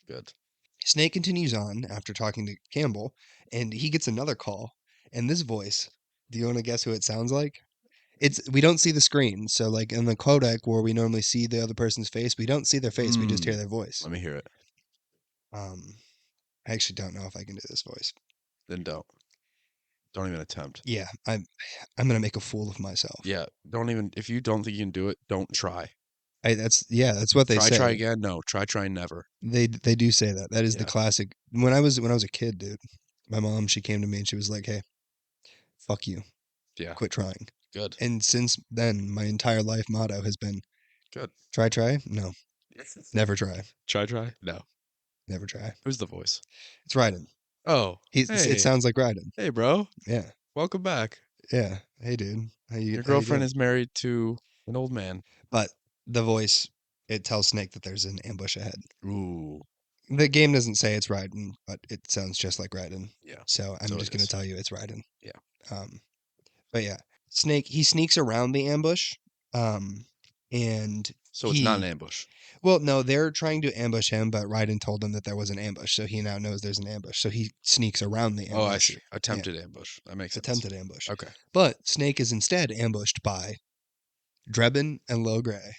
Good. Snake continues on after talking to Campbell, and he gets another call. And this voice, do you want to guess who it sounds like? It's we don't see the screen, so like in the codec where we normally see the other person's face, we don't see their face, we just hear their voice. Let me hear it. Um, I actually don't know if I can do this voice. Then don't. Don't even attempt. Yeah, I'm gonna make a fool of myself. Yeah, don't even. If you don't think you can do it, don't try. That's what they say. Try again. No, try never. They do say that. That is the Yeah. classic. When I was a kid, dude, my mom, she came to me and she was like, "Hey, fuck you. Yeah. Quit trying." Good. And since then, my entire life motto has been Good. try. No, never try. Try. No. Never try. Who's the voice? It's Raiden. Oh, It hey, sounds like Raiden. hey, bro. Yeah. Welcome back. Yeah. Hey, dude. Your How you girlfriend doing? is married to an old man. But the voice, it tells Snake that there's an ambush ahead. Ooh. The game doesn't say it's Raiden, but it sounds just like Raiden. Yeah. So I'm So just it going to is. tell you it's Raiden. Yeah. But yeah, Snake, he sneaks around the ambush. And So it's not an ambush. well, no, they're trying to ambush him, but Raiden told him that there was an ambush, so he now knows there's an ambush. So he sneaks around the ambush. Oh, I see. Attempted ambush. That makes sense. Attempted ambush. Okay. But Snake is instead ambushed by Drebin and Logray.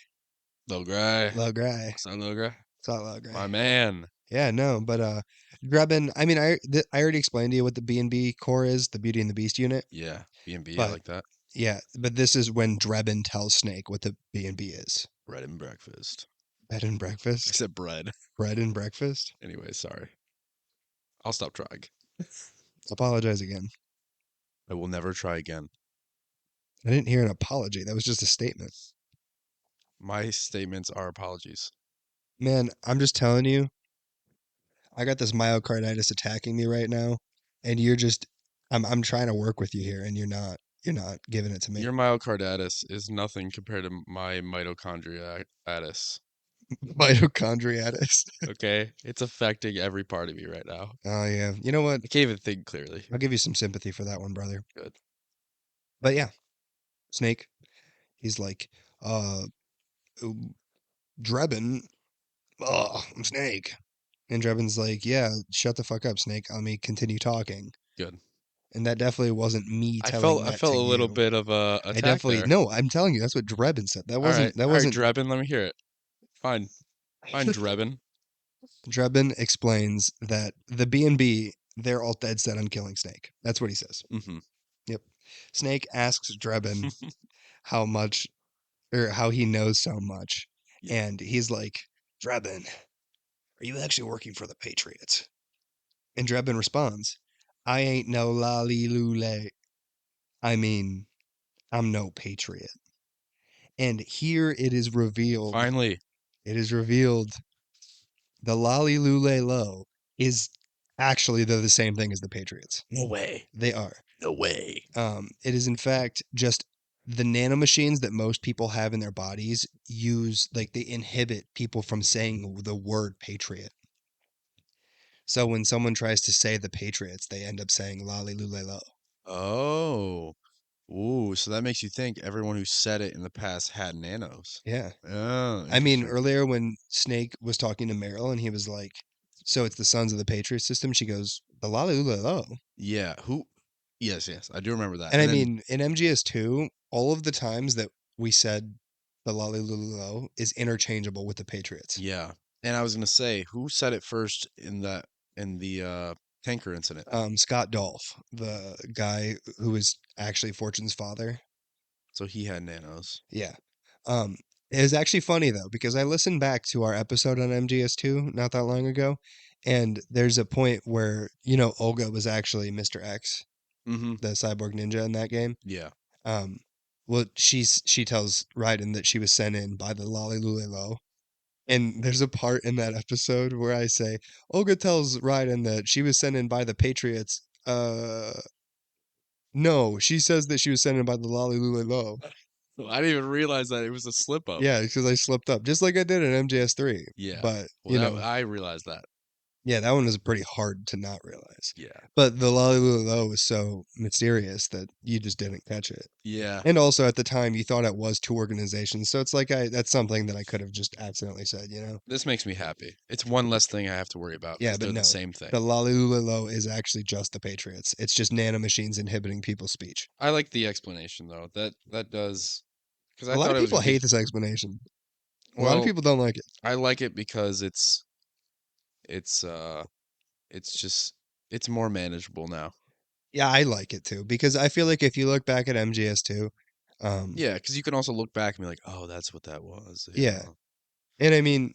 Lil Gray. Logray. What's up, Lil Gray? It's not Logray. My man. Yeah, no, but Drebin, I mean, I already explained to you what the B&B core is, the Beauty and the Beast unit. Yeah. B&B. I But like that. yeah, but this is when Drebin tells Snake what the B&B is. Bread and breakfast. Bed and I breakfast? said bread. Bread and breakfast? Anyway, sorry. I'll stop trying. Apologize again. I will never try again. I didn't hear an apology. That was just a statement. My statements are apologies. Man, I'm just telling you, I got this myocarditis attacking me right now, and you're just I'm trying to work with you here, and you're not giving it to me. Your myocarditis is nothing compared to my mitochondriatis. Mitochondriatis. Okay? It's affecting every part of you right now. Oh yeah. You know what? I can't even think clearly. I'll give you some sympathy for that one, brother. Good. But yeah, Snake, he's like, uh, Drebin, I'm Snake. And Drebin's like, yeah, shut the fuck up, Snake. Let me continue talking. Good. And that definitely wasn't me I telling felt that to a little you. bit of a I attack definitely there. no. I'm telling you, that's what Drebin said. That All wasn't. right, Wasn't. Drebin, let me hear it. Fine, Drebin. Drebin explains that the B&B, they're all dead set on killing Snake. That's what he says. Mm-hmm. Yep. Snake asks Drebin how much or how he knows so much. Yeah. And he's like, Drebin, are you actually working for the Patriots? And Drebin responds, I ain't no lolly lule. I mean, I'm no patriot. And here it is revealed. Finally. It is revealed the lolly lule low is actually they're the same thing as the Patriots. No way. They are. No way. It is in fact just the nanomachines that most people have in their bodies use, like they inhibit people from saying the word patriot. So when someone tries to say the Patriots, they end up saying lolly lule lo. Oh. Ooh, so that makes you think everyone who said it in the past had nanos. Yeah. Oh, I mean, interesting. earlier when Snake was talking to Meryl and he was like, so it's the sons of the Patriot system, she goes, the lolly lule lo. Yeah, who? Yes, I do remember that. And I then, mean, in MGS2, all of the times that we said the lolly lulu lo is interchangeable with the Patriots. yeah. And I was gonna say, who said it first in in the tanker incident. Scott Dolph, the guy who was actually Fortune's father. So he had nanos. Yeah. Um, it was actually funny though, because I listened back to our episode on MGS2 not that long ago, and there's a point where, Olga was actually Mr. X, Mm-hmm. the cyborg ninja in that game. Yeah. Um, well, she tells Raiden that she was sent in by the Lolly. And there's a part in that episode where I say, Olga tells Raiden that she was sent in by the Patriots. No, she says that she was sent in by the Lolly. I didn't even realize that it was a slip up. Yeah, because I slipped up, just like I did in MGS3. Yeah. But, Well, that I realized that. yeah, that one was pretty hard to not realize. Yeah. But the Lolly was so mysterious that you just didn't catch it. Yeah. And also at the time, you thought it was two organizations. So it's like that's something that I could have just accidentally said. This makes me happy. It's one less thing I have to worry about Yeah, because but they're the no. same thing. The Lolly is actually just the Patriots. It's just nanomachines inhibiting people's speech. I like the explanation though. That does because I A lot thought of it was people gonna be hate this explanation. A lot of well. people don't like it. I like it because it's it's just it's more manageable now. Yeah, I like it too because I feel like if you look back at MGS2, Yeah, because you can also look back and be like, oh, that's what that was. You yeah, know. and I mean,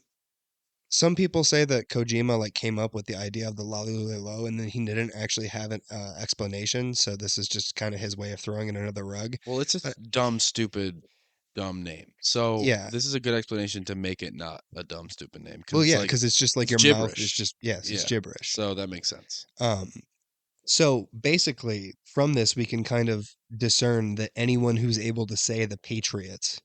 some people say that Kojima like came up with the idea of the Low, and then he didn't actually have an explanation. So this is just kind of his way of throwing it under the rug. Well, it's a But dumb, stupid, dumb name. So yeah, this is a good explanation to make it not a dumb, stupid name because well, it's yeah, like because it's just like it's your mouth is gibberish. just yes, it's Yeah. gibberish. So that makes sense. Um, so basically, from this we can kind of discern that anyone who's able to say the Patriots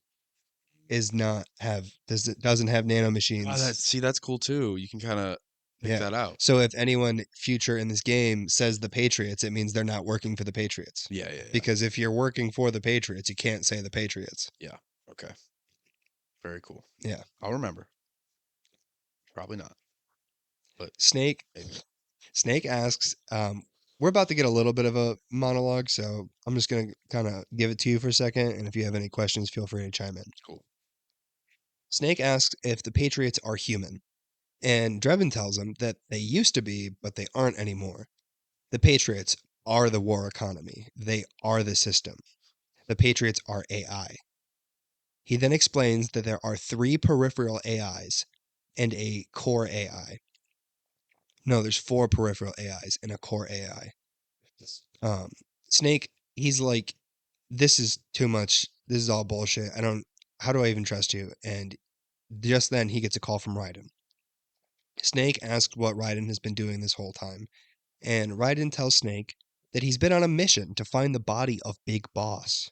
is not have doesn't have Oh, nanomachines. that's cool too. You can kind of pick Yeah. that out. So if anyone future in this game says the Patriots, it means they're not working for the Patriots. Yeah, yeah, yeah, Because if you're working for the Patriots, you can't say the Patriots. yeah. Okay, very cool. Yeah. I'll remember. Probably not, but Snake maybe. Snake asks, we're about to get a little bit of a monologue, so I'm just gonna kind of give it to you for a second, and if you have any questions, feel free to chime in. Cool. Snake asks if the Patriots are human, and Drevin tells him that they used to be, but they aren't anymore. The Patriots are the war economy. They are the system. The Patriots are AI. He then explains that there are three peripheral AIs and a core AI. No, there's four peripheral AIs and a core AI. Um, Snake, he's like, this is too much. This is all bullshit. How do I even trust you? And just then he gets a call from Raiden. Snake asks what Raiden has been doing this whole time. And Raiden tells Snake that he's been on a mission to find the body of Big Boss.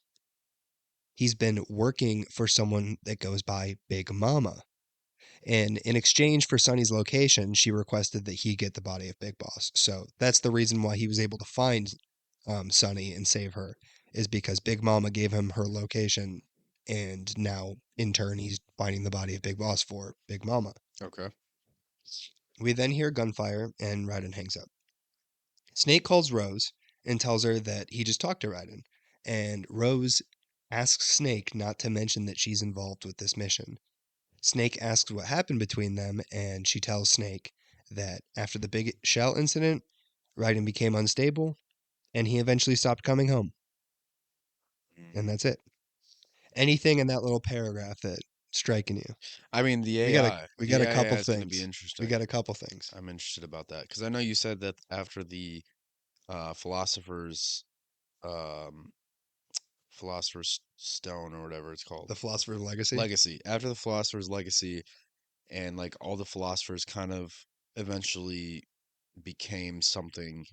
He's been working for someone that goes by Big Mama. And in exchange for Sonny's location, she requested that he get the body of Big Boss. So that's the reason why he was able to find Sonny and save her, is because Big Mama gave him her location. And now, in turn, he's finding the body of Big Boss for Big Mama. Okay. We then hear gunfire, and Raiden hangs up. Snake calls Rose and tells her that he just talked to Raiden. And Rose asks Snake not to mention that she's involved with this mission. Snake asks what happened between them, and she tells Snake that after the big shell incident, Raiden became unstable, and he eventually stopped coming home. And that's it. Anything in that little paragraph that striking you? I mean, the We got a AI, we the got a AI couple is going to be things. We interesting. got a couple things. I'm interested about that because I know you said that after the philosopher's um philosopher's stone or whatever it's called The Philosopher's Legacy. legacy after the philosopher's legacy and like all the philosophers kind of eventually became something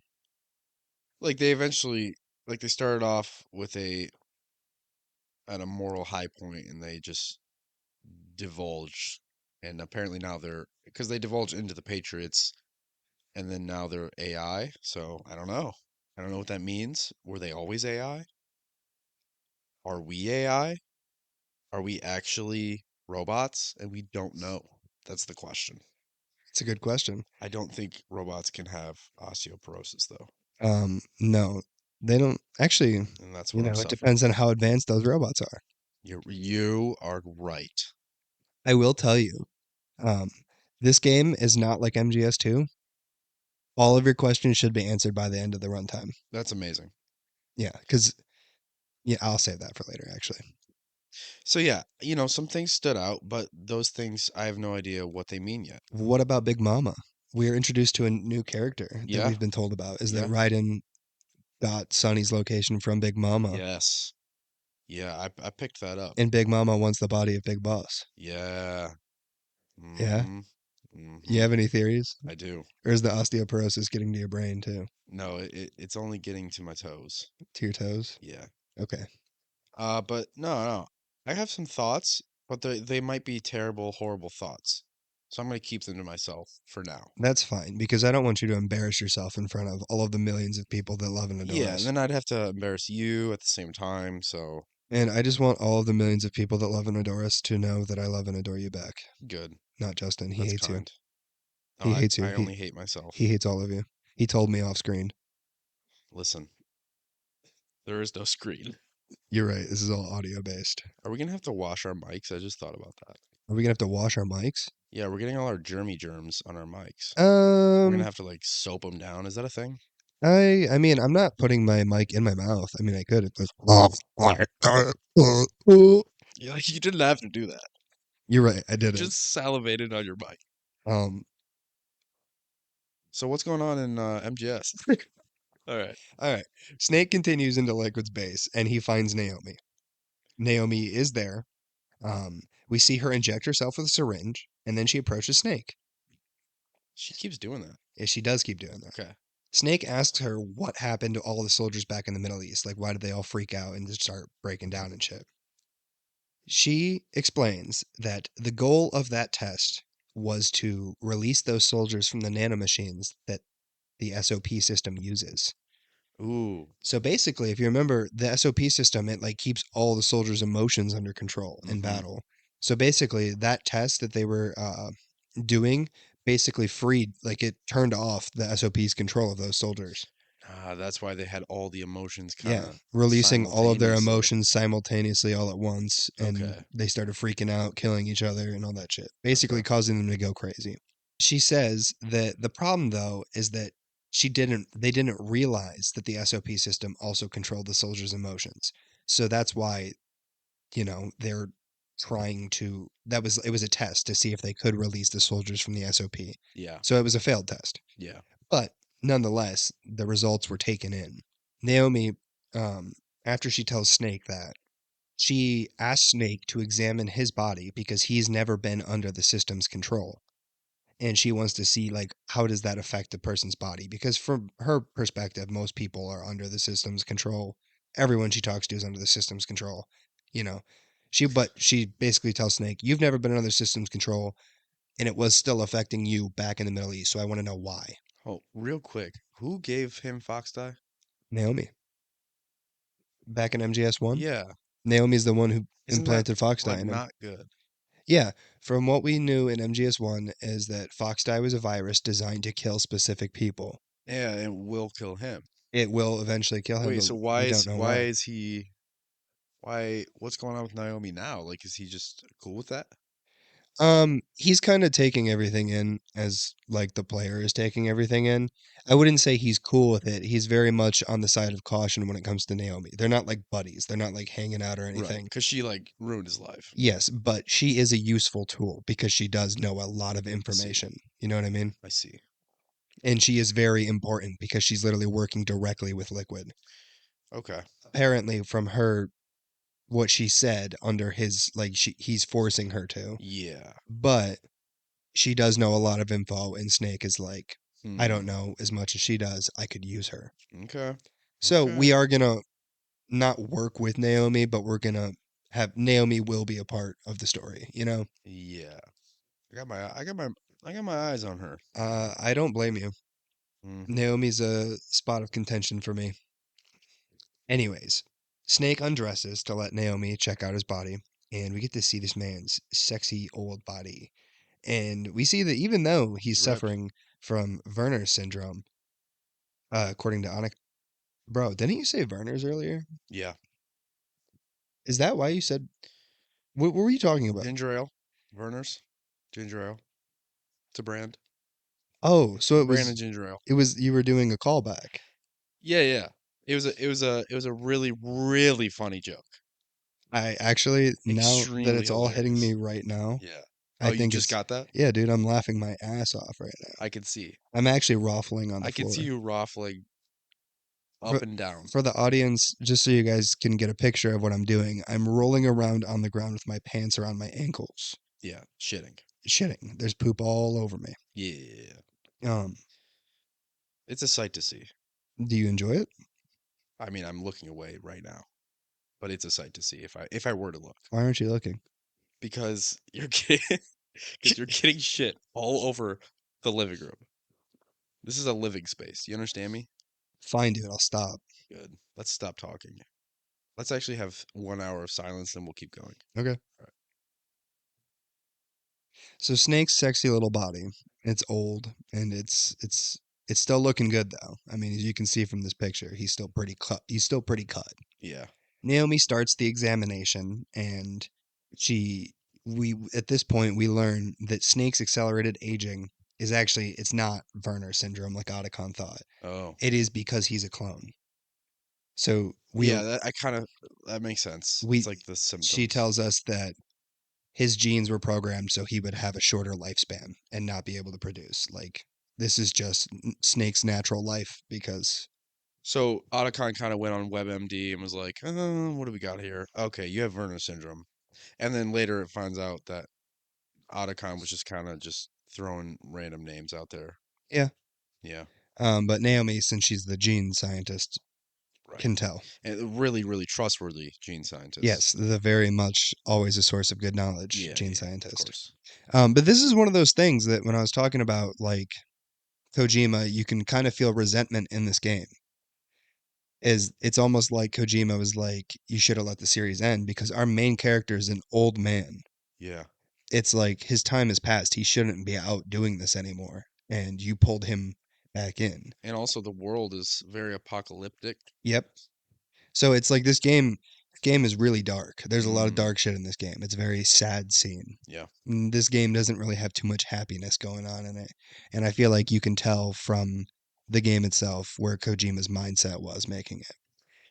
like they eventually like they started off with a at a moral high point and they just divulged and apparently now they're because they divulged into the patriots and then now they're AI. So I don't know what that means. Were they always AI? Are we AI? Are we actually robots? And we don't know. That's the question. It's a good question. I don't think robots can have osteoporosis though. No, they don't actually. And that's what I'm It suffering depends on from. how advanced those robots are. You are right. I will tell you, um, this game is not like MGS2. All of your questions should be answered by the end of the runtime. That's amazing. Yeah, because yeah, I'll save that for later. Actually, So yeah, some things stood out, but those things I have no idea what they mean yet. what about Big Mama? We are introduced to a new character that Yeah, we've been told about. Is that yeah, Raiden got Sonny's location from Big Mama, yes, yeah. I picked that up. and Big Mama wants the body of Big Boss. Yeah. Yeah, Mm-hmm. you Mm-hmm. have any theories, I do. or is the osteoporosis getting to your brain too, No, it's only getting to my toes. to your toes? Yeah. Okay, But no, no. I have some thoughts, but they might be terrible, horrible thoughts. So I'm gonna keep them to myself for now. that's fine because I don't want you to embarrass yourself in front of all of the millions of people that love and adore Yeah, and us. then I'd have to embarrass you at the same time, so And I just want all of the millions of people that love and adore us to know that I love and adore you back. good. Not Justin. He That's hates you. kind. No, He I, hates you. I only hate myself. He hates all of you. He told me off screen. Listen, there is no screen. You're right. This is all audio based. Are we gonna have to wash our mics? I just thought about that. Are we gonna have to wash our mics? Yeah, we're getting all our germs on our mics. We're gonna Um, have to like soap them down. Is that a thing? I mean, I'm not putting my mic in my mouth. I mean, I could. It's Yeah, like you didn't have to do that. You're right. I You didn't. just salivated on your mic. Um, So what's going on in MGS? All right. all right. Snake continues into Liquid's base and he finds Naomi. Naomi is there. We see her inject herself with a syringe and then she approaches Snake. She keeps doing that. Yeah, she does keep doing that. Okay. Snake asks her what happened to all the soldiers back in the Middle East. Like, why did they all freak out and just start breaking down and shit? She explains that the goal of that test was to release those soldiers from the nanomachines that the SOP system uses. Ooh. So basically, if you remember the SOP system, it like keeps all the soldiers' emotions under control in Mm-hmm. battle. So basically, that test that they were doing basically freed, like it turned off the SOP's control of those soldiers. That's why they had all the emotions kind Yeah, of releasing all of their simultaneously. emotions simultaneously all at once, and Okay. they started freaking out, killing each other, and all that shit, basically Okay. causing them to go crazy. She says that the problem, though, is that they didn't realize that the SOP system also controlled the soldiers' emotions. So that's why, they're trying to, it was a test to see if they could release the soldiers from the SOP. Yeah. So it was a failed test. Yeah. But nonetheless, the results were taken in. Naomi, um, after she tells Snake that, she asks Snake to examine his body because he's never been under the system's control. And she wants to see, like, how does that affect a person's body? Because from her perspective, most people are under the system's control. Everyone she talks to is under the system's control. You know, but she basically tells Snake, "You've never been under the system's control, and it was still affecting you back in the Middle East. So I want to know why." Oh, real quick. Who gave him Fox Die? Naomi, back in MGS1, Yeah. Naomi's the one who Isn't that implanted Fox dye like in him. not good? Yeah, from what we knew in MGS1 is that Fox dye was a virus designed to kill specific people. Yeah, it will kill him. It will eventually kill him, Wait, but so we don't know why why. is he what's going on with Naomi now? Like is he just cool with that? He's kind of taking everything in as like the player is taking everything in. I wouldn't say he's cool with it. He's very much on the side of caution when it comes to Naomi. They're not like buddies. They're not like hanging out or Right, anything. because she like ruined his life. Yes, but she is a useful tool because she does know a lot of I see. information. You know what I mean? I see. And she is very important because she's literally working directly with Liquid. Okay. Apparently, from her, what she said under his, like, he's forcing her to. Yeah. But she does know a lot of info, and Snake is like, I don't Hmm. know as much as she does. I could use her. Okay. So Okay. we are going to not work with Naomi, but we're going to have Naomi will be a part of the story, you know? Yeah. I got my eyes on her. I don't blame you. Hmm. Naomi's a spot of contention for me. Anyways, Snake undresses to let Naomi check out his body, and we get to see this man's sexy old body. And we see that even though he's He's ripped. suffering from Werner's syndrome, according to Anna, bro, didn't you say Werner's earlier? Yeah. Is that why you said, what were you talking about? Ginger ale. Verner's. Ginger ale. It's a brand. Oh, so The brand of ginger ale. it was you were doing a callback. Yeah, yeah. It was a really, really funny joke. I actually, now that Extremely it's all hitting me hilarious. right now, Yeah. Oh, I you think just it's got that? yeah, dude, I'm laughing my ass off right now. I could see. I'm actually raffling on the I could see floor. you ruffling For up and down. for the audience, just so you guys can get a picture of what I'm doing, I'm rolling around on the ground with my pants around my ankles, Yeah, shitting. shitting. There's poop all over me. Yeah. Um, It's a sight to see. do you enjoy it? I mean, I'm looking away right now, but it's a sight to see if I were to look. Why aren't you looking? Because you're getting because you're getting shit all over the living room. This is a living space. You understand me? Fine, dude, I'll stop. Good. Let's stop talking. Let's actually have 1 hour of silence, and we'll keep going. Okay. All right. So Snake's sexy little body. It's old and it's still looking good though. I mean, as you can see from this picture, he's still pretty cut. He's still pretty cut. Yeah. Naomi starts the examination and she we at this point we learn that Snake's accelerated aging is actually it's not Werner syndrome like Otacon thought. Oh. It is because he's a clone. So Yeah, that makes sense. It's we like the she symptoms. tells us that his genes were programmed so he would have a shorter lifespan and not be able to produce. Like this is just Snake's natural life because So Otacon kind of went on WebMD and was like, what do we got here? Okay, you have Werner syndrome. And then later it finds out that Otacon was just kind of just throwing random names out there. yeah. Yeah, But Naomi, since she's the gene scientist, right. can tell. And a really, really trustworthy gene Yes, scientist. the very much always a source of good knowledge, Yeah, gene yeah, of scientist. course. But this is one of those things that when I was talking about like Kojima, you can kind of feel resentment in this game. Is it's almost like Kojima was like, you should have let the series end because our main character is an old man. Yeah. It's like his time has passed. He shouldn't be out doing this anymore. And you pulled him back in. And also the world is very apocalyptic. Yep. So it's like this game is really dark. There's a lot of Mm, dark shit in this game. It's a very sad scene. yeah. This game doesn't really have too much happiness going on in it. And I feel like you can tell from the game itself where Kojima's mindset was making it.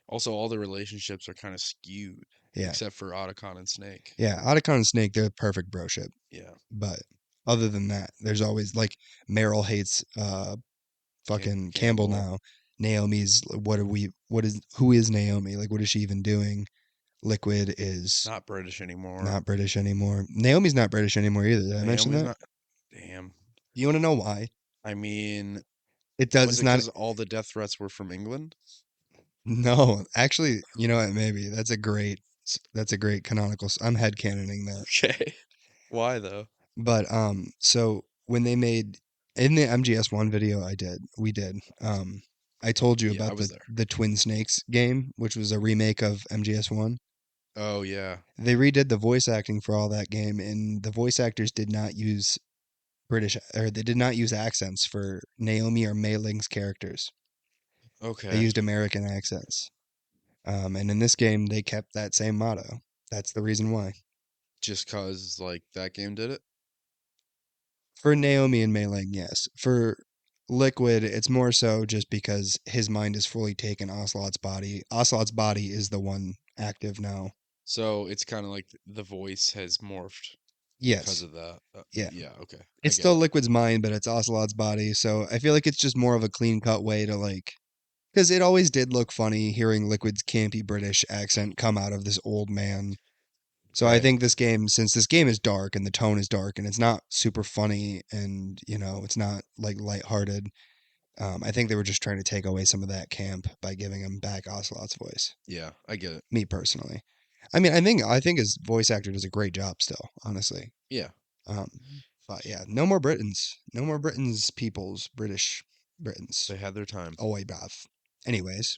Also, all the relationships are kind of skewed, Yeah. except for Otacon and Snake. Yeah. Otacon and Snake, they're the perfect broship. Yeah. But other than that, there's always like Meryl hates fucking Campbell Campbell, now. Naomi's who is Naomi? Like what is she even doing? Liquid is not British anymore. not British anymore. Naomi's not British anymore either. Did I mention Naomi's that? not. Damn. You want to know why? I mean, It does. was It's it not. because all the death threats were from England? No, actually, you know what? Maybe that's a great canonical. I'm headcanoning that. Okay. Why though? But so when they made in the MGS1 video, we did. I told you Yeah, I about was there. the Twin Snakes game, which was a remake of MGS1. Oh yeah. They redid the voice acting for all that game, and the voice actors did not use British or they did not use accents for Naomi or Mei Ling's characters. They Okay. used American accents. And in this game, they kept that same motto. That's the reason why. Just cause like that game did it? For Naomi and Mei Ling, yes. For Liquid, it's more so just because his mind is fully taken Ocelot's body. Ocelot's body is the one active now. So it's kind of like the voice has morphed because Yes. of that. Yeah. Yeah. Okay. I It's get still it. Liquid's mind, but it's Ocelot's body. So I feel like it's just more of a clean cut way to like because it always did look funny hearing Liquid's campy British accent come out of this old man. So I Right. think this game, since this game is dark and the tone is dark and it's not super funny and it's not like lighthearted, I think they were just trying to take away some of that camp by giving him back Ocelot's voice. Yeah. I get it. Me personally, I mean, I think his voice actor does a great job still, honestly. Yeah. Um, but yeah, no more Britons, no more Britons, peoples, British Britons. They had their time. Oh, wait, bath. Anyways,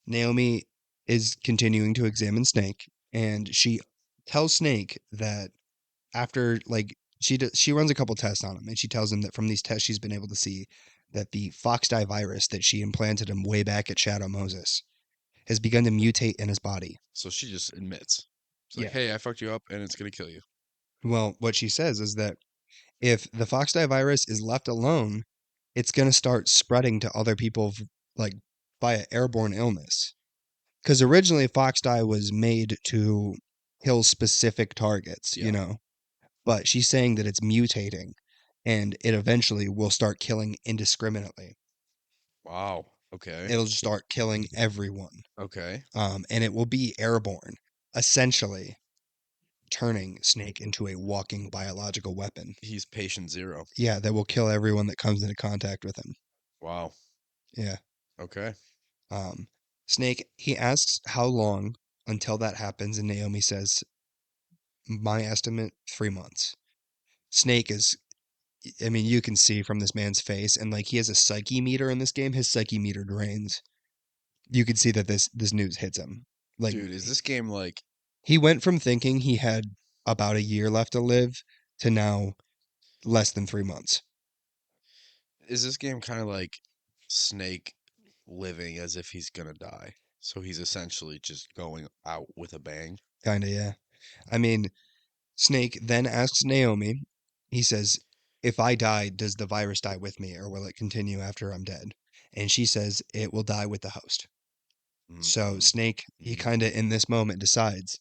Naomi is continuing to examine Snake, and she tells Snake that after she runs a couple tests on him, and she tells him that from these tests she's been able to see that the fox dye virus that she implanted him way back at Shadow Moses has begun to mutate in his body. So she just admits. It's like, Yeah. hey, I fucked you up and it's gonna kill you. Well, what she says is that If the Foxdie virus is left alone, it's going to start spreading to other people like via airborne illness. Because originally Foxdie was made to kill specific targets, Yeah. but she's saying that it's mutating and it eventually will start killing indiscriminately. Wow. Okay. It'll just start killing everyone. Okay. And it will be airborne, essentially turning Snake into a walking biological weapon. He's patient zero. Yeah, that will kill everyone that comes into contact with him. Wow. Yeah. Okay. Um, Snake, he asks how long until that happens, and Naomi says, my estimate, 3 months. Snake is, I mean, you can see from this man's face, and like he has a psyche meter in this game. His psyche meter drains. You can see that this news hits him. Like Dude, is this game like he went from thinking he had about a year left to live to now less than 3 months. is this game kind of like Snake living as if he's gonna die? So he's essentially just going out with a bang. Kind of, yeah. I mean, Snake then asks Naomi, he says, if I die, does the virus die with me or will it continue after I'm dead? And she says, it will die with the host. So Mm-hmm. Snake, he kind of Mm-hmm. in this moment decides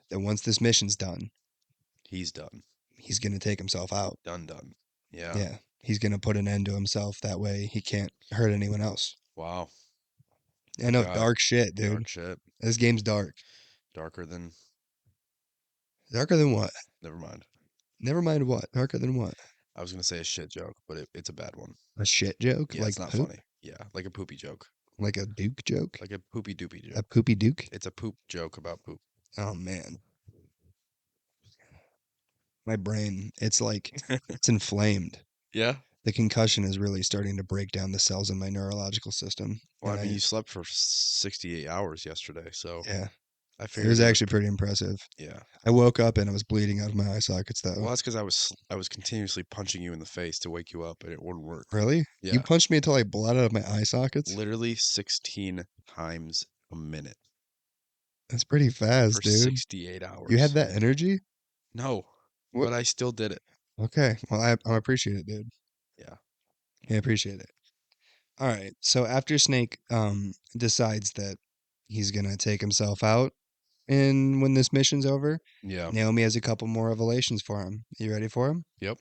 that once this mission's done, He's done. he's going to take himself out. Done. Done. Yeah. Yeah. He's going to put an end to himself. That way he can't hurt anyone else. Wow. I I know, got dark shit, dude. dark shit. This game's dark. Darker than. Darker than what? Never mind. Never mind what? Darker than what? I was gonna say a shit joke, but it's a bad one. A shit joke? Yeah, it's Like not poop? funny. Yeah, like a poopy joke. Like a duke joke? Like a poopy doopy A joke. poopy duke? It's a poop joke about poop. Oh man. My brain, it's like it's inflamed. Yeah. The concussion is really starting to break down the cells in my neurological system. Well, I And mean, you slept for 68 hours yesterday, so yeah, I it was figured it would actually be. pretty impressive. Yeah. I woke up and I was bleeding out of my eye sockets though. Well, that's because I was continuously punching you in the face to wake you up, and it wouldn't work. Really? You Yeah. punched me until I bled out of my eye sockets? Literally 16 times a minute That's pretty fast, for dude. 68 You had hours. that energy? No, What? but I still did it. Okay. Well, I appreciate it, dude. Yeah. I appreciate it. All right. So after Snake decides that he's gonna take himself out, and when this mission's over, Yeah. Naomi has a couple more revelations for him. You ready for him? Yep.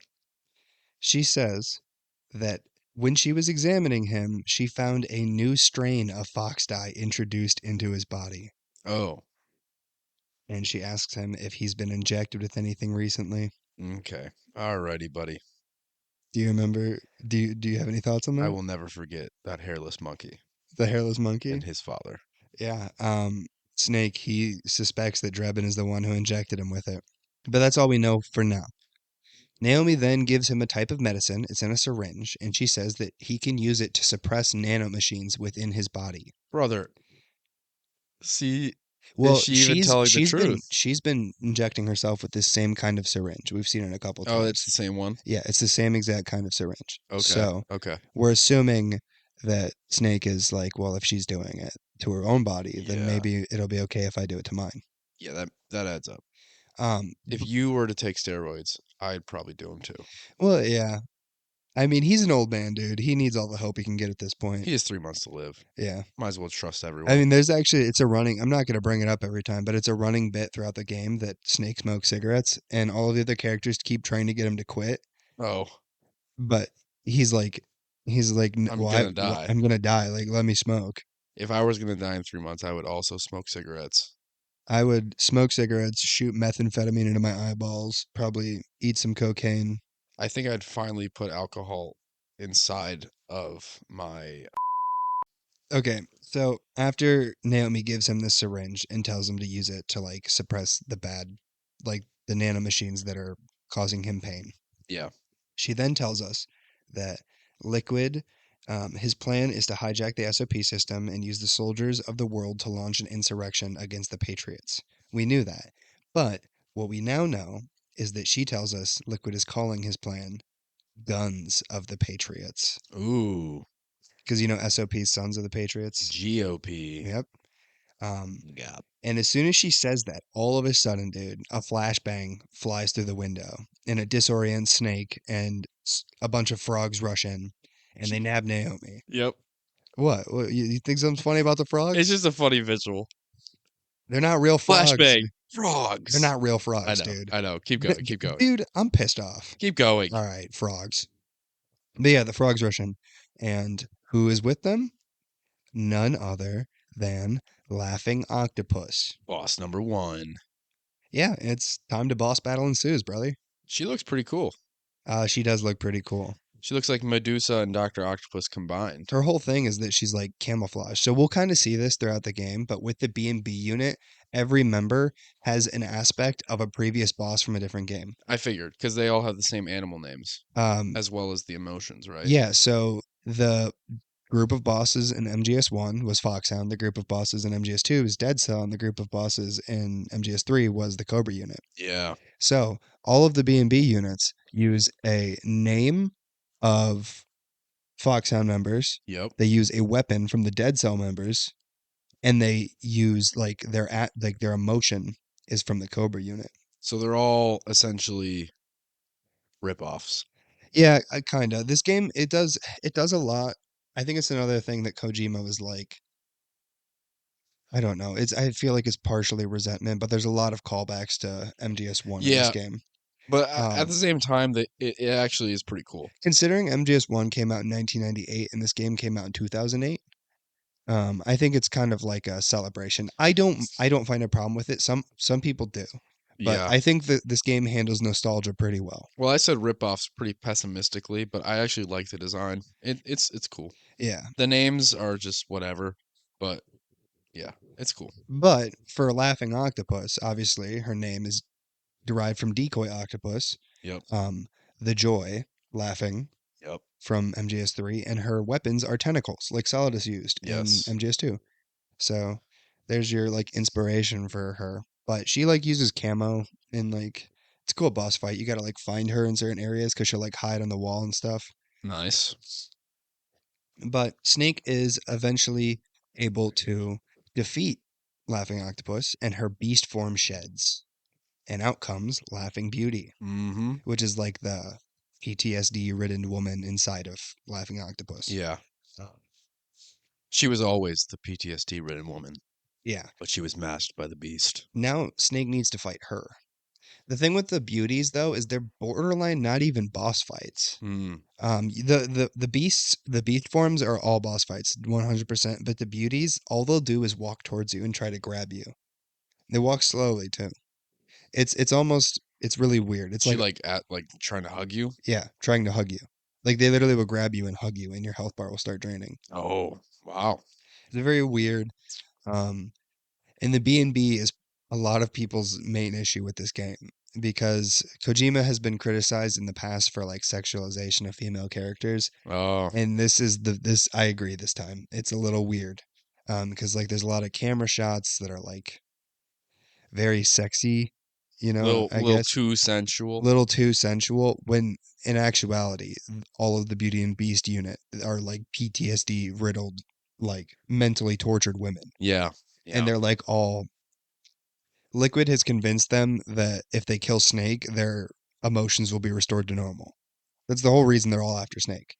She says that when she was examining him, she found a new strain of fox dye introduced into his body. Oh, And she asks him if he's been injected with anything recently. okay. Alrighty, buddy. Do you remember? Do you have any thoughts on I that? will never forget that hairless monkey The hairless monkey? and his father. Yeah. Snake, he suspects that Drebin is the one who injected him with it. But that's all we know for now. Naomi then gives him a type of medicine. It's in a syringe, and she says that he can use it to suppress nanomachines within his body. Brother, see, is Well, she even she's telling the she's been truth? she's been injecting herself with this same kind of syringe. We've seen it a couple Oh, it's times. the same one? Yeah, it's the same exact kind of syringe. Okay. So Okay. we're assuming that Snake is like, well, if she's doing it to her own body, then Yeah. maybe it'll be okay if I do it to mine. Yeah, that adds up. Um, If you were to take steroids, I'd probably do them too. well, yeah. I mean, he's an old man, dude. He needs all the help he can get at this point. He has 3 months to live. Yeah. Might as well trust I everyone. mean, there's actually, it's a running, I'm not going to bring it up every time, but it's a running bit throughout the game that Snake smokes cigarettes, and all of the other characters keep trying to get him to quit. Oh, But he's like, I'm gonna die. I'm going to die. Like, let me smoke. If I was gonna die in 3 months, I would also smoke cigarettes. I would smoke cigarettes, shoot methamphetamine into my eyeballs, probably eat some cocaine. I think I'd finally put alcohol inside of my. Okay, so after Naomi gives him this syringe and tells him to use it to like suppress the bad, like the nanomachines that are causing him pain, Yeah. she then tells us that Liquid, his plan is to hijack the SOP system and use the soldiers of the world to launch an insurrection against the Patriots. We knew that. But what we now know is that she tells us Liquid is calling his plan Guns of the Patriots. Ooh. Because SOP's Sons of the Patriots. GOP. Yep. Um, Yeah. and as soon as she says that, all of a sudden, dude, a flashbang flies through the window, and it disorients Snake, and a bunch of frogs rush in, and they nab Naomi. Yep. What? You think something's funny about the It's frogs? just a funny visual. They're not real frogs. Flashbang. They're Frogs. not real frogs, dude. I know. Keep going. Keep going. Dude, I'm pissed off. Keep going. All right, frogs. But yeah, the frogs rush in. And who is with them? None other than Laughing Octopus. Boss number one. Yeah, it's time to boss battle ensues, brother. She looks pretty cool. She does look pretty cool. She looks like Medusa and Dr. Octopus combined. Her whole thing is that she's like camouflage. So we'll kind of see this throughout the game, but with the B&B unit, every member has an aspect of a previous boss from a different game. I figured, because they all have the same animal names, Um, as well as the emotions, right? yeah, so the group of bosses in MGS1 was Foxhound, the group of bosses in MGS2 was Dead Cell, and the group of bosses in MGS3 was the Cobra unit. Yeah. So all of the B&B units use a name of Foxhound members. Yep. They use a weapon from the Dead Cell members, and they use like their emotion is from the Cobra unit. So they're all essentially rip-offs. Yeah, kind of. This game it does a lot. I think it's another thing that Kojima was like, I don't know. I feel like it's partially resentment, but there's a lot of callbacks to MGS1 in this Yeah, game. but at Um, the same time, it actually is pretty cool. considering MGS1 came out in 1998 and this game came out in 2008, I think it's kind of like a celebration. I don't find a problem with it. Some people do, but Yeah. I think that this game handles nostalgia pretty well. Well, I said rip-offs pretty pessimistically, but I actually like the design. It's cool. Yeah, The names are just whatever, but yeah, it's cool. but for Laughing Octopus, obviously her name is derived from Decoy Octopus. Yep. Um, the Joy, laughing Yep. from MGS3, and her weapons are tentacles, like Solidus used in Yes. MGS2. So there's your like inspiration for her. But she like uses camo in like it's a cool boss fight. You gotta like find her in certain areas because she'll like hide on the wall and stuff. Nice. But Snake is eventually able to defeat Laughing Octopus, and her beast form sheds. And out comes Laughing Beauty, Mm-hmm. which is like the PTSD ridden woman inside of Laughing Octopus. Yeah. She was always the PTSD-ridden woman, Yeah. but she was masked by the beast. Now Snake needs to fight her. The thing with the beauties though is they're borderline not even boss fights. Hmm. The beast forms are all boss fights, 100%. But the beauties, all they'll do is walk towards you and try to grab you. They walk slowly too. It's really weird. It's She like, like trying to hug you. yeah, trying to hug you. Like they literally will grab you and hug you, and your health bar will start draining. Oh, wow. It's very weird. Um, and the B&B is a lot of people's main issue with this game because Kojima has been criticized in the past for like sexualization of female characters, Oh, and this I agree this time. It's a little weird. Because like there's a lot of camera shots that are like very sexy, I little guess too sensual. little too sensual when in actuality all of the Beauty and Beast unit are like PTSD riddled, like mentally tortured women, Yeah. and Yeah. they're like all Liquid has convinced them that if they kill Snake, their emotions will be restored to normal. That's the whole reason they're all after Snake.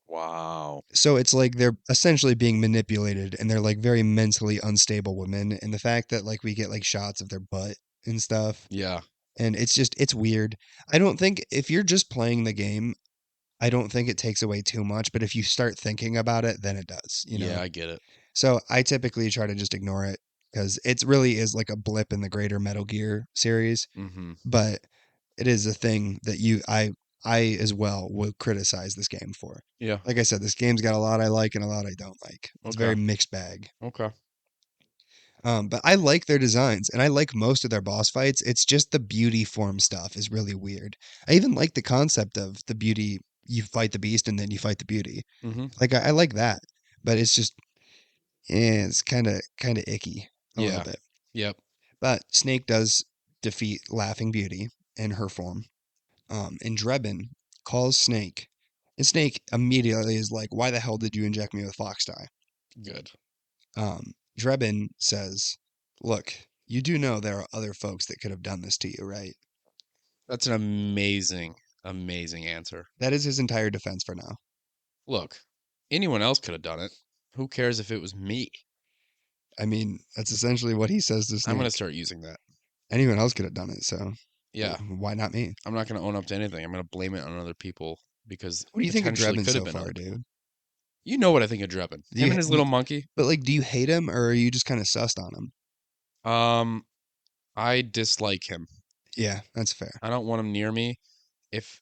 Wow. So it's like they're essentially being manipulated, and they're like very mentally unstable women. And the fact that like we get like shots of their butt and stuff, Yeah. and it's weird. I don't think if you're just playing the game, I don't think it takes away too much. But if you start thinking about it, then it does. Yeah, I get it. So I typically try to just ignore it because it really is like a blip in the greater Metal Gear series. Mm-hmm. But it is a thing that I as well would criticize this game for. Yeah. Like I said, this game's got a lot I like and a lot I don't like. It's a Okay. very mixed bag. Okay. But I like their designs and I like most of their boss fights. It's just the beauty form stuff is really weird. I even like the concept of the beauty. You fight the beast and then you fight the beauty. Mm-hmm. Like I like that, but it's just it's kind of icky a little Yeah. bit. Yep. But Snake does defeat Laughing Beauty in her form. And Drebin calls Snake, and Snake immediately is like, "Why the hell did you inject me with fox dye?" Good. Drebin says, "Look, you do know there are other folks that could have done this to you, right?" That's an amazing, amazing answer. That is his entire defense for now. Look, anyone else could have done it. Who cares if it was me? I mean, that's essentially what he says to I'm gonna Snake. start using that. Anyone else could have done it, so Yeah, why not me? I'm not gonna own up to anything. I'm gonna blame it on other people because What do you think of potentially Drebin could have so been far, up. dude? You know what I think of Drebin. Do Him you, and his little monkey. do you hate him or are you just kind of sussed on him? Um, I dislike him. Yeah, that's fair. I don't want him near me. If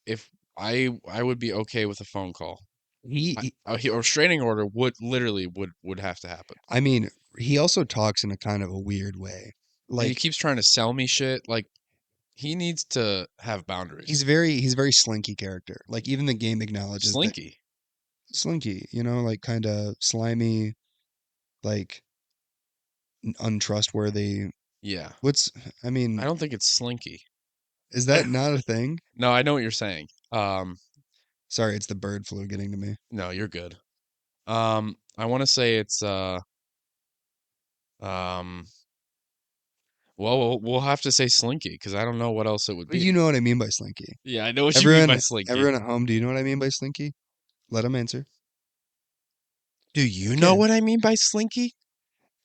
I would be okay with a phone call. He, he A restraining order would literally would have to happen. I mean, he also talks in a kind of a weird way. And he Like keeps trying to sell me shit. Like he needs to have boundaries. he's very slinky character. Like even the game acknowledges that Slinky. slinky, like kind of slimy, like untrustworthy. Yeah. What's I I mean, don't think it's slinky. is that not a thing? No, I know what you're saying. Sorry, it's the bird flu getting to me. No, you're good. I want to say it's um well, we'll have to say slinky because I don't know what else it would But you be. know what I mean by slinky. Yeah, I know what you mean by Everyone slinky. everyone at home, do you know what I mean by slinky? Let him answer. Do you know Okay. what I mean by slinky?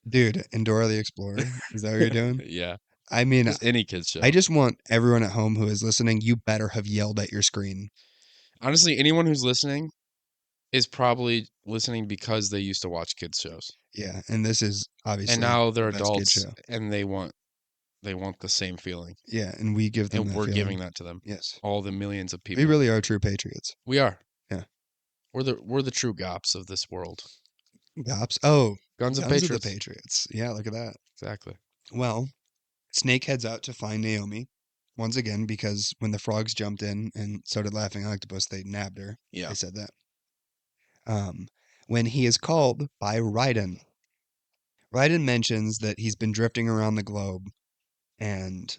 Dude, Endora the Explorer. Is that what you're doing? Yeah, I mean, just any kids I show. just want everyone at home who is listening, you better have yelled at your screen. Honestly, anyone who's listening is probably listening because they used to watch kids shows. Yeah, and this is And obviously now the they're best kid adults show. and they want the same feeling. Yeah, and we give them And that we're feeling. giving that to them. Yes. All the millions of We people. really are true patriots. We are. Yeah. We're the true gops of this world. Gops. Oh, Guns of Guns of the Patriots. Patriots. Yeah, look at that. Exactly. Well, Snake heads out to find Naomi once again because when the frogs jumped in and started laughing octopus, they nabbed her. Yeah. They said that. When he is called by Raiden. Raiden mentions that he's been drifting around the globe and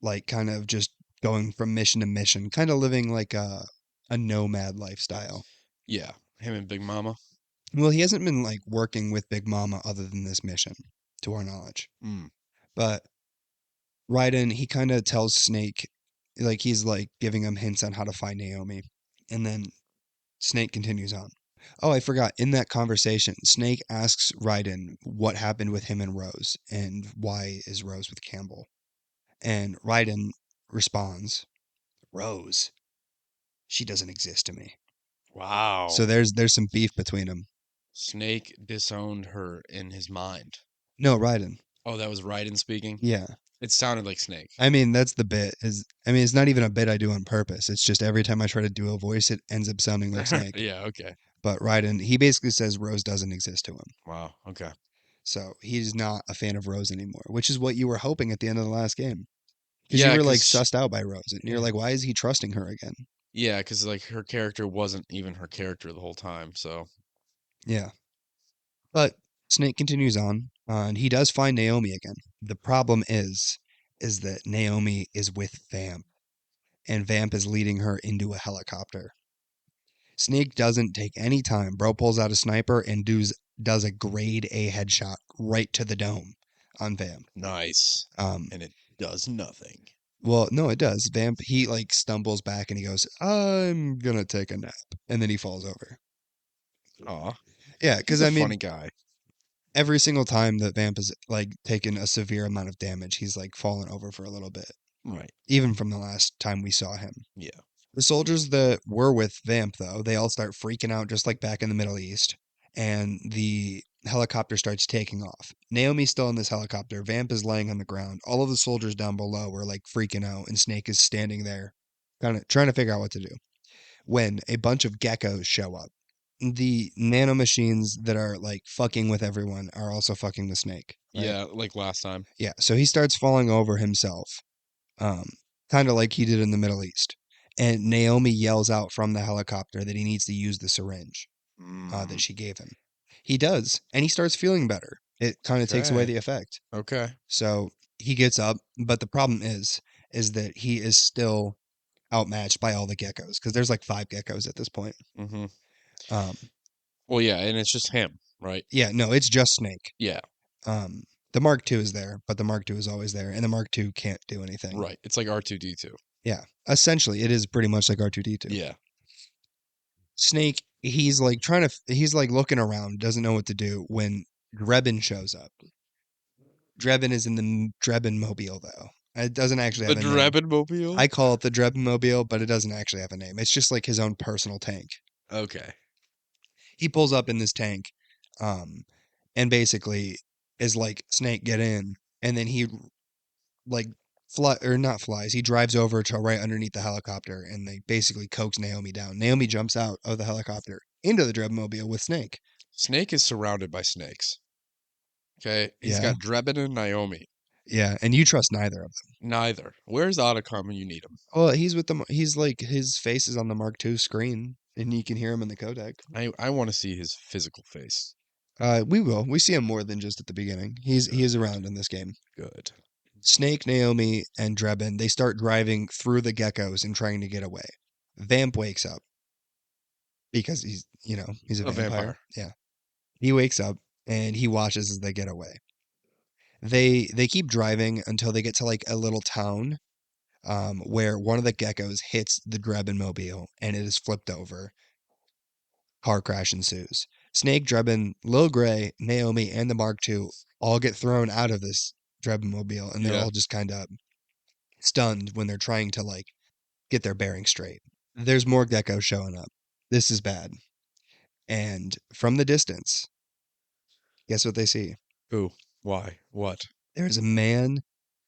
like kind of just going from mission to mission, kind of living like a nomad lifestyle. Yeah. Him and Big Mama. Well, he hasn't been like working with Big Mama other than this mission, to our knowledge. Mm. But Raiden, he kind of tells Snake, like he's like giving him hints on how to find Naomi, and then Snake continues on. Oh, I forgot. In that conversation, Snake asks Raiden what happened with him and Rose, and why is Rose with Campbell. And Raiden responds, Rose, she doesn't exist to me. So Wow. there's some beef between them. Snake disowned her in his mind. No, Raiden. Oh, that was Raiden speaking? Yeah. It sounded like Snake. I mean, that's the bit. It's not even a bit I do on purpose. It's just every time I try to do a voice, it ends up sounding like Snake. Yeah, okay. But Raiden, he basically says Rose doesn't exist to him. Wow, okay. So he's not a fan of Rose anymore, which is what you were hoping at the end of the last game. Because you Yeah, were like because sussed out by Rose, and you're yeah. like, why is he trusting her again? Yeah, because like her character wasn't even her character the whole time. So Yeah. But Snake continues on, and he does find Naomi again. The problem is that Naomi is with Vamp, and Vamp is leading her into a helicopter. Snake doesn't take any time. Bro pulls out a sniper and does a grade A headshot right to the dome on Vamp. nice, Um, and it does nothing. well, no, it does. Vamp, he like stumbles back and he goes, I'm gonna take a nap. And then he falls over. Aw, Yeah, he's because a I mean, funny guy. every single time that Vamp has like taken a severe amount of damage, he's like fallen over for a little bit. Right. Even from the last time we saw him. Yeah. The soldiers that were with Vamp, though, they all start freaking out just like back in the Middle East. And the helicopter starts taking off. Naomi's still in this helicopter. Vamp is laying on the ground. All of the soldiers down below are like freaking out, and Snake is standing there, kind of trying to figure out what to do. When a bunch of geckos show up, the nanomachines that are like fucking with everyone are also fucking with Snake, right? Yeah, like last time. Yeah, so he starts falling over himself, um, kind of like he did in the Middle East. And Naomi yells out from the helicopter that he needs to use the syringe that Mm, she gave him. He does, and he starts feeling better. It kind of takes away okay. the effect. Okay. So he gets up, but the problem is that he is still outmatched by all the geckos because there's like 5 geckos at this point. Mm-hmm. Um, Well, yeah, and it's just him, right? yeah, no, it's just Snake. Yeah. The Mark II is there, but the Mark II is always there, and the Mark II can't do anything. Right. It's like R2D2. Yeah, essentially, it is pretty much like R2D2. Yeah. Snake, he's like looking around, doesn't know what to do when Drebin shows up. Drebin is in the Drebin mobile though. It doesn't actually The have a name. Dragonmobile? I call it the Drebin mobile, but it doesn't actually have a name. It's just like his own personal tank. Okay. He pulls up in this tank, um, and basically is like, Snake, get in. And then he like fly or not flies. He drives over to right underneath the helicopter, and they basically coax Naomi down. Naomi jumps out of the helicopter into the Drebmobile with Snake. Snake is surrounded by snakes. Okay. He's Yeah, got Drebin and Naomi. yeah, and you trust neither of them. Neither. Where's Otacon when you need him? Well, he's with the. He's like his face is on the Mark II screen, and you can hear him in the codec. I want to see his physical face. We will. We see him more than just at the beginning. He is Good. around in this game. Good. Snake, Naomi, and Drebin, they start driving through the geckos and trying to get away. Vamp wakes up because he's a A vampire. vampire. Yeah. He wakes up and he watches as they get away. They keep driving until they get to like a little town, where one of the geckos hits the Drebin mobile and it is flipped over. Car crash ensues. Snake, Drebin, Lil Gray, Naomi, and the Mark II all get thrown out of this Drebin mobile, and they're Yeah. all just kind of stunned when they're trying to like get their bearings straight. There's more geckos showing up. This is bad. And from the distance, guess what they see? Who? Why? What? There's a man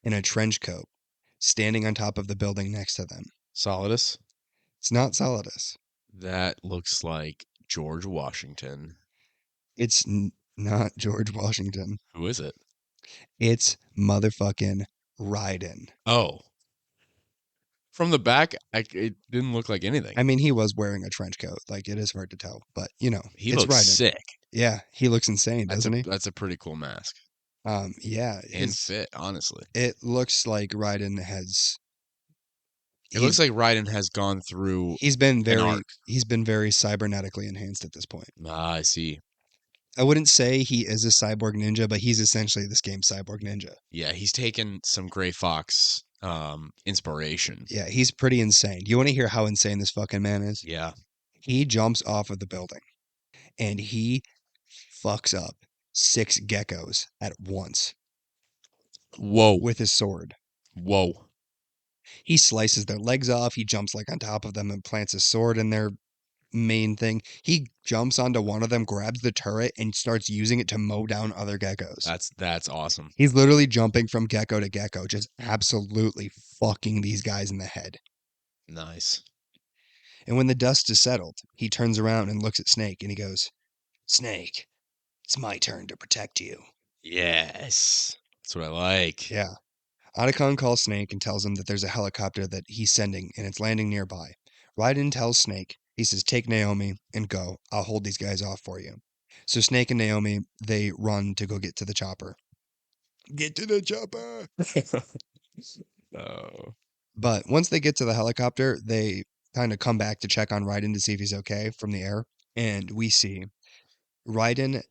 in a trench coat standing on top of the building next to them. Solidus? It's not Solidus. That looks like George Washington. It's not George Washington. Who is it? It's motherfucking Raiden. Oh. From the back, it didn't look like anything. I mean, he was wearing a trench coat. Like, it is hard to tell, but He it's looks Raiden. sick. Yeah, he looks insane, doesn't he? That's a pretty cool mask. Yeah, And fit, honestly. it looks like Raiden has It looks he's like Raiden has gone through he's been an very arc. he's been very cybernetically enhanced at this point. Ah, I see. I wouldn't say he is a cyborg ninja, but he's essentially this game's cyborg ninja. Yeah, he's taken some Gray Fox inspiration. Yeah, he's pretty insane. You want to hear how insane this fucking man is? Yeah. He jumps off of the building and he fucks up 6 geckos at once Whoa. with his sword. Whoa. He slices their legs off. He jumps like on top of them and plants his sword in their main thing. He jumps onto one of them, grabs the turret, and starts using it to mow down other geckos. That's awesome. He's literally jumping from gecko to gecko, just absolutely fucking these guys in the head. Nice. And when the dust is settled, he turns around and looks at Snake and he goes, Snake, it's my turn to protect you. Yes. That's what I like. Yeah. Otacon calls Snake and tells him that there's a helicopter that he's sending and it's landing nearby. Raiden tells Snake, he says, take Naomi and go. I'll hold these guys off for you. So Snake and Naomi, they run to go get to the chopper. Get to the chopper! Oh. But once they get to the helicopter, they kind of come back to check on Raiden to see if he's okay from the air. And we see Raiden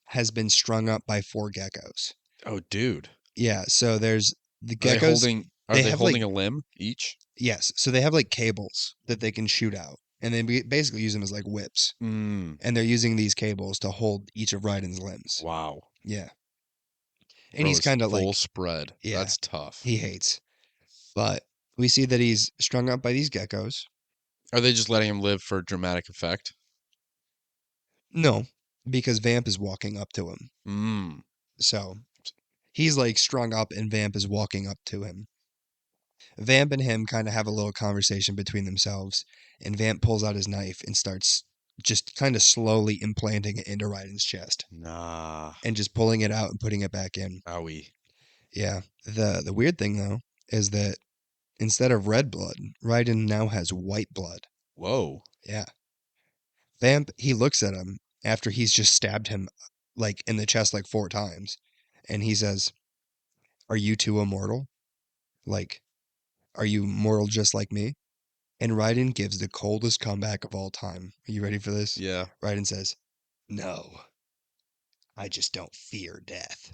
has been strung up by 4 geckos. Oh, dude. Yeah, so there's the Are they geckos. are they they have holding like a limb each? Yes, so they have like cables that they can shoot out, and they basically use them as like whips. Mm. And they're using these cables to hold each of Raiden's limbs. Wow. Yeah, and Bro he's is kind of full like, spread. yeah, That's tough. he hates. But we see that he's strung up by these geckos. Are they just letting him live for dramatic effect? No, because Vamp is walking up to him. Mm. So he's like strung up, and Vamp is walking up to him. Vamp and him kind of have a little conversation between themselves, and Vamp pulls out his knife and starts just kind of slowly implanting it into Raiden's chest Nah. and just pulling it out and putting it back in. Owie. Yeah. The weird thing though is that instead of red blood, Raiden now has white blood. Whoa. Yeah. Vamp, he looks at him after he's just stabbed him like in the chest like 4 times, and he says, "Are you two immortal? Like, are you mortal just like me?" And Raiden gives the coldest comeback of all time. Are you ready for this? Yeah. Raiden says, "No, I just don't fear death."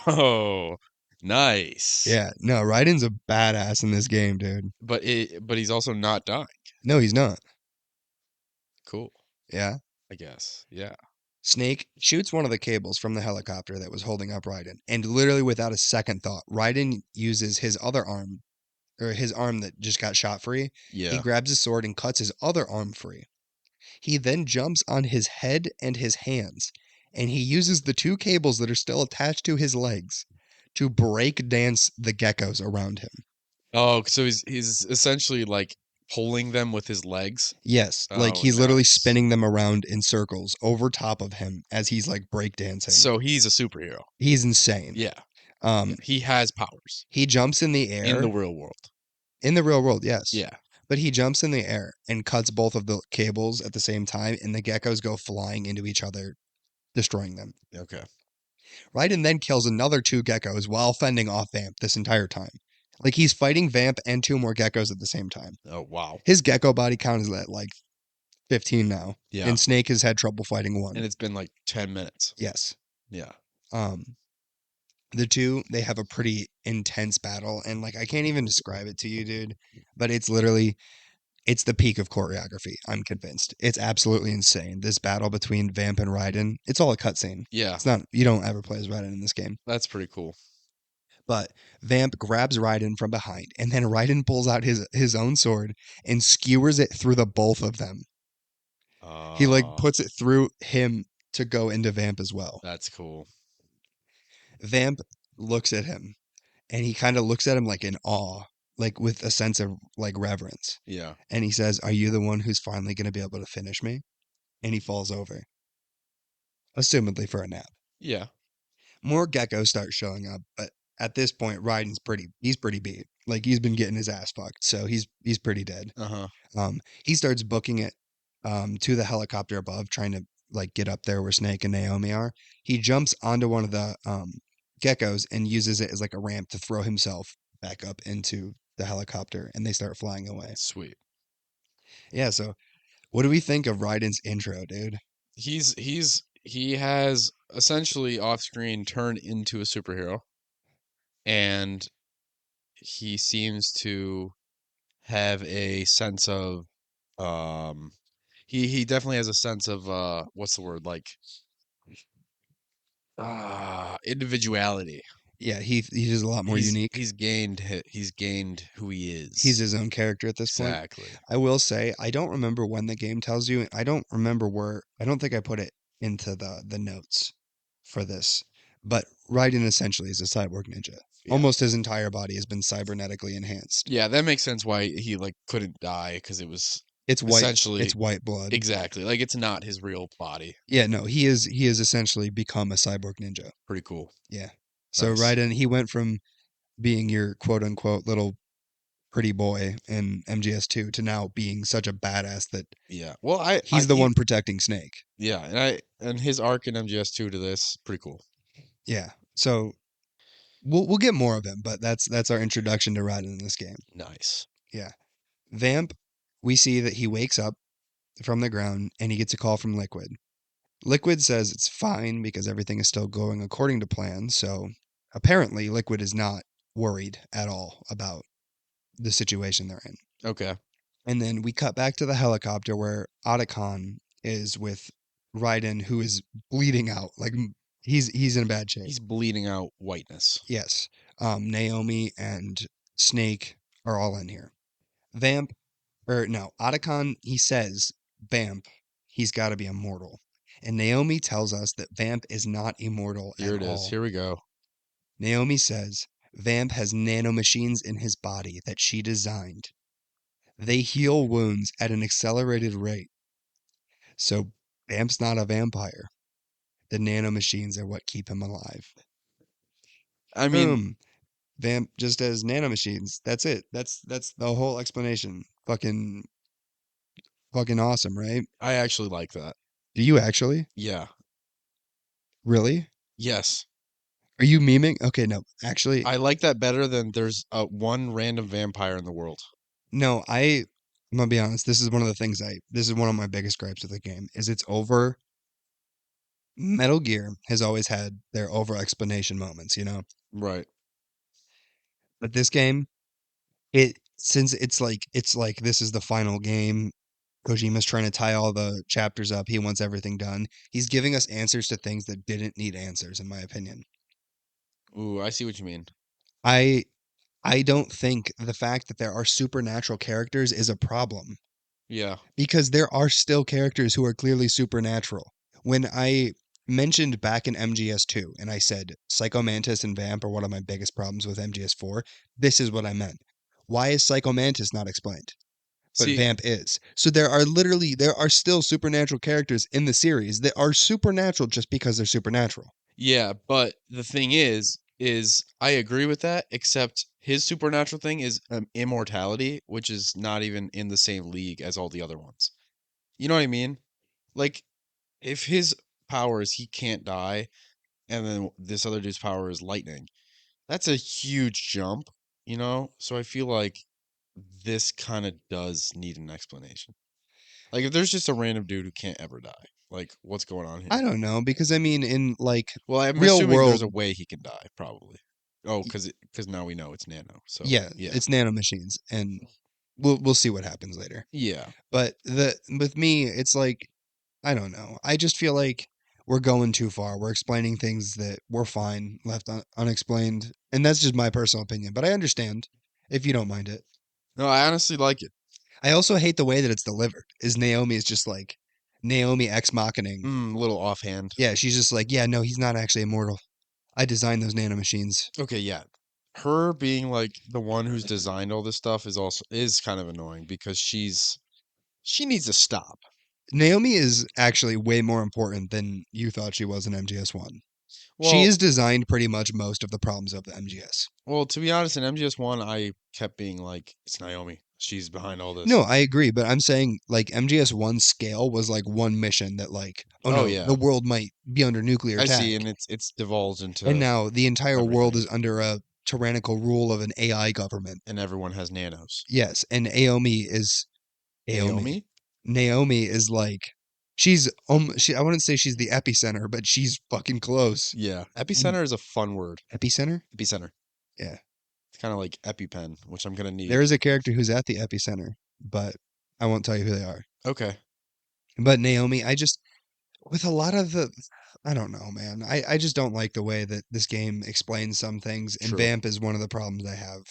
Oh, nice. Yeah, no, Raiden's a badass in this game, dude. But he's also not dying. No, he's not. Cool, Yeah. I guess. Yeah. Snake shoots one of the cables from the helicopter that was holding up Raiden, and literally without a second thought, Raiden uses his other arm, or his arm that just got shot free. He Yeah. grabs his sword and cuts his other arm free. He then jumps on his head and his hands, and he uses the two cables that are still attached to his legs to break dance the geckos around him. Oh, so he's essentially like pulling them with his legs. Yes, like Oh, he's literally nice. spinning them around in circles over top of him as he's like breakdancing. So he's a superhero. He's insane. Yeah. Yeah. Um, He has powers he jumps in the in the air real world. in the real world, yes. Yeah. But he jumps in the air and cuts both of the cables at the same time, and the geckos go flying into each other, destroying them. Okay. Raiden then kills another two geckos while fending off Vamp this entire time. Like he's fighting Vamp and two more geckos at the same time. Oh, wow. His gecko body count is at like 15 now, Yeah. and Snake has had trouble fighting one. And it's been like 10 minutes. Yes. Yeah. Um, the two, they have a pretty intense battle, and like I can't even describe it to you, dude, but it's literally it's the peak of choreography. I'm convinced. It's absolutely insane. This battle between Vamp and Raiden, it's all a cutscene. Yeah. It's not, you don't ever play as Raiden in this game. That's pretty cool. But Vamp grabs Raiden from behind, and then Raiden pulls out his own sword and skewers it through the both of them. He like Uh, puts it through him to go into Vamp as well. that's cool. Vamp looks at him, and he kind of looks at him like in awe, like with a sense of like reverence. Yeah. And he says, "Are you the one who's finally going to be able to finish me?" And he falls over, assumedly for a nap. Yeah. More geckos start showing up, but at this point, Raiden's he's pretty beat. Like he's been getting his ass fucked, so he's pretty dead. Uh-huh. He starts booking it to the helicopter above, trying to like get up there where Snake and Naomi are. He jumps onto one of the geckos and uses it as like a ramp to throw himself back up into the helicopter, and they start flying away. Sweet. Yeah, so what do we think of Raiden's intro, dude? He has essentially off screen turned into a superhero, and he seems to have a sense of um he definitely has a sense of what's the word, like individuality. Yeah, he's a lot more unique. He's gained who he He's is. his own character at this point. Exactly. I will say I don't remember when the game tells you. I don't remember where. I don't think I put it into the notes for this. But Raiden essentially is a cyborg ninja. Yeah. Almost his entire body has been cybernetically enhanced. Yeah, that makes sense why he like couldn't die, because it was It's white. essentially It's white blood. exactly like it's not his real body. Yeah, no, he is essentially become a cyborg ninja. Pretty cool. Yeah. So Nice. Raiden, he went from being your quote unquote little pretty boy in MGS2 to now being such a badass that Yeah. Well, I he's the one protecting Snake. yeah, and his arc in MGS2 to this, pretty cool. Yeah. So we'll get more of him, but that's our introduction to Raiden in this game. Nice. Yeah. Vamp, we see that he wakes up from the ground and he gets a call from Liquid. Liquid says it's fine because everything is still going according to plan, so apparently Liquid is not worried at all about the situation they're in. Okay. And then we cut back to the helicopter where Otacon is with Raiden, who is bleeding out. Like he's in bad shape. He's bleeding out whiteness. Yes. Naomi and Snake are all in here. Vamp, or no, Otacon, he says, Vamp, he's got to be immortal. And Naomi tells us that Vamp is not immortal Here at it is. all. Here we go. Naomi says Vamp has nanomachines in his body that she designed. They heal wounds at an accelerated rate. So Vamp's not a vampire. The nanomachines are what keep him alive. I mean, Boom. Vamp just has nanomachines. That's it. That's the whole explanation. Fucking awesome, right? I actually like that. Do you actually? Yeah. Really? Yes. Are you memeing? Okay, no. Actually, I like that better than there's one random vampire in the world. no, I'm gonna be honest, this is one of the things this is one of my biggest gripes with the game, is it's over Metal Gear has always had their over explanation moments, Right. but this game, it since it's like this is the final game. Kojima's trying to tie all the chapters up. He wants everything done. He's giving us answers to things that didn't need answers, in my opinion. Ooh, I see what you mean. I I don't think the fact that there are supernatural characters is a problem Yeah. because there are still characters who are clearly supernatural. When I mentioned back in MGS2 and I said Psycho Mantis and Vamp are one of my biggest problems with MGS4, this is what I meant. Why is Psycho Mantis not explained? But See, Vamp is. So there are still supernatural characters in the series that are supernatural just because they're supernatural. yeah, but the thing is I agree with that, except his supernatural thing is immortality, which is not even in the same league as all the other ones. You know what I mean? Like, if his power is he can't die, and then this other dude's power is lightning, that's a huge jump, you know? So I feel like this kind of does need an explanation. Like, if there's just a random dude who can't ever die, like, what's going on I here? don't know because I mean in like Well, I'm real assuming there's world, a way he can die, probably. Oh, because now we know it's nano. So yeah, yeah, it's nanomachines and we'll see what happens later. yeah, But the with me, it's like I don't know. I just feel like we're going too far. We're explaining things that were fine left unexplained, and that's just my personal opinion. But I understand if you don't mind it. no, I honestly like it. I also hate the way that it's delivered. Is Naomi is just like Naomi ex machining. A little offhand. Yeah, she's just like, yeah, no, he's not actually immortal. I designed those nanomachines. Okay, yeah. Her being like the one who's designed all this stuff is kind of annoying because she needs to stop. Naomi is actually way more important than you thought she was in MGS1. She Well, has designed pretty much most of the problems of the MGS. well, to be honest, in MGS1, I kept being like, it's Naomi. She's behind all No, this. I agree, but I'm saying like MGS1 scale was like one mission that like, oh Oh no, yeah, the world might be under nuclear I see, attack. and it's divulged And into now the entire world everything, is under a tyrannical rule of an AI government. and everyone has nanos. Yes, and Aomi. Naomi? Naomi is like she I wouldn't say she's the epicenter, but she's fucking close. Yeah, And epicenter is a fun word. epicenter? Epicenter. Yeah. It's kind of like EpiPen, which I'm gonna There need. is a character who's at the epicenter, but I won't tell you who they are. Okay. But Naomi, I just with a lot of the I don't know, man. I just don't like the way that this game explains some things, and True. Vamp is one of the problems I have.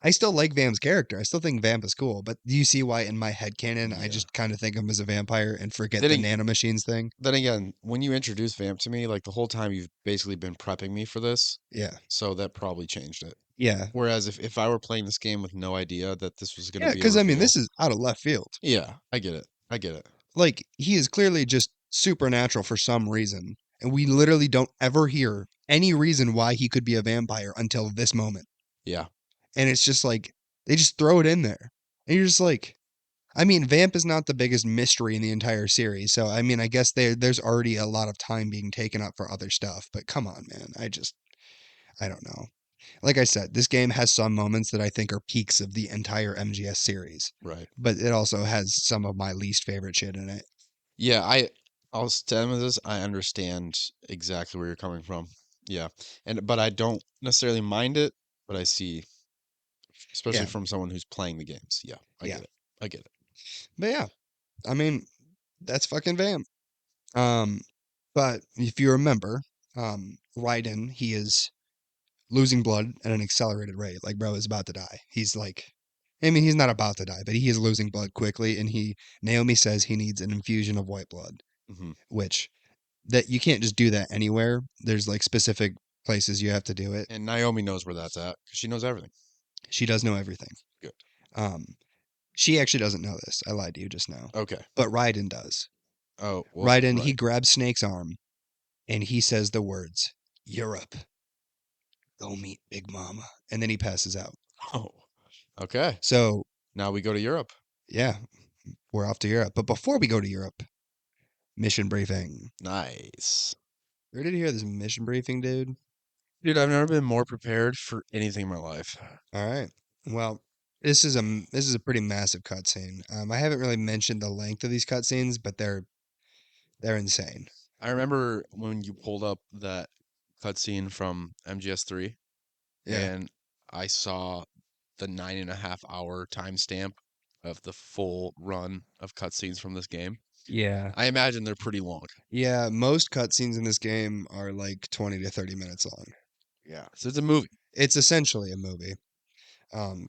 I still like Vamp's character. I still think Vamp is cool, but do you see why in my head canon I Yeah. just kind of think of him as a vampire and forget Then, the ag- nanomachines thing? then again, when you introduced Vamp to me, like the whole time you've basically been prepping me for this, Yeah. so that probably changed it. Yeah. Whereas if I were playing this game with no idea that this was gonna Yeah, be a because I mean, reveal, this is out of left field. yeah, I get it. I get it. Like, he is clearly just supernatural for some reason, and we literally don't ever hear any reason why he could be a vampire until this moment. Yeah. And it's just like, they just throw it in there. And you're just like, I mean, Vamp is not the biggest mystery in the entire series, so I mean, I guess there's already a lot of time being taken up for other stuff, but come on, man. I don't know. Like I said, this game has some moments that I think are peaks of the entire MGS series, Right. but it also has some of my least favorite shit in it. Yeah, I'll stand with this. I understand exactly where you're coming from. Yeah. But I don't necessarily mind it, but I see, especially Yeah, from someone who's playing the games. Yeah, I yeah. get it. I get it. But yeah, I mean, that's fucking Vamp. Um, but if you remember, Raiden, he is losing blood at an accelerated rate. Like, bro is about to die. He's like, I mean, he's not about to die, but he is losing blood quickly. And Naomi says he needs an infusion of white blood, Hmm. which that you can't just do that anywhere. There's like specific places you have to do it. And Naomi knows where that's at because she knows everything. She does know everything. Good. Um, she actually doesn't know this. I lied to you just now. Okay. But Raiden does. Oh, well, Raiden, he right. grabs Snake's arm and he says the words, Europe, go meet Big Mama. And then he passes out. Oh, okay. So, Now we go to Europe. yeah, we're off to Europe. But before we go to Europe, mission briefing. Nice. Where did you hear this mission briefing, dude? Dude, I've never been more prepared for anything in my life. All right. Well, this is a pretty massive cutscene. I haven't really mentioned the length of these cutscenes, but they're insane. I remember when you pulled up that cutscene from MGS3 Yeah. and I saw the 9.5 hour timestamp of the full run of cutscenes from this game. Yeah. I imagine they're pretty long. Yeah, most cutscenes in this game are like 20 to 30 minutes long. Yeah. So it's a movie. It's essentially a movie.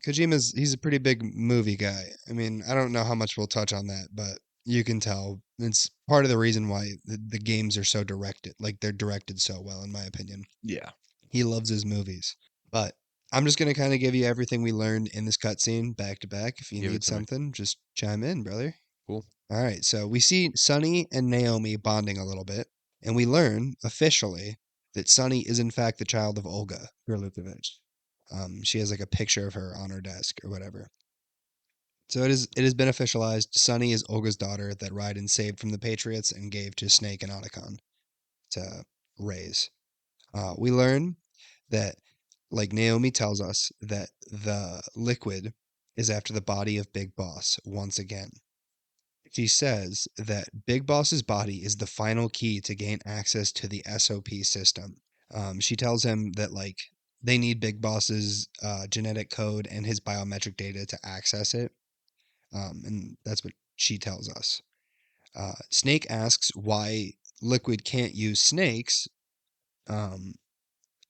He's a pretty big movie guy. I mean, I don't know how much we'll touch on that, but you can tell it's part of the reason why the games are so directed. Like they're directed so well, in my opinion. Yeah. He loves his movies. But I'm just gonna kind of give you everything we learned in this cutscene back to back. If you Give it need to me. something, just chime in, brother. Cool. All right, so we see Sunny and Naomi bonding a little bit, and we learn officially that Sunny is in fact the child of Olga Gurlukovich. She has like a picture of her on her desk or whatever. So it has been officialized. Sunny is Olga's daughter that Raiden saved from the Patriots and gave to Snake and Otacon to raise. We learn that, like Naomi tells us, that the liquid is after the body of Big Boss once again. She says that Big Boss's body is the final key to gain access to the SOP system. She tells him that like they need Big Boss's genetic code and his biometric data to access it, and that's what she tells us. Snake asks why Liquid can't use snakes, um,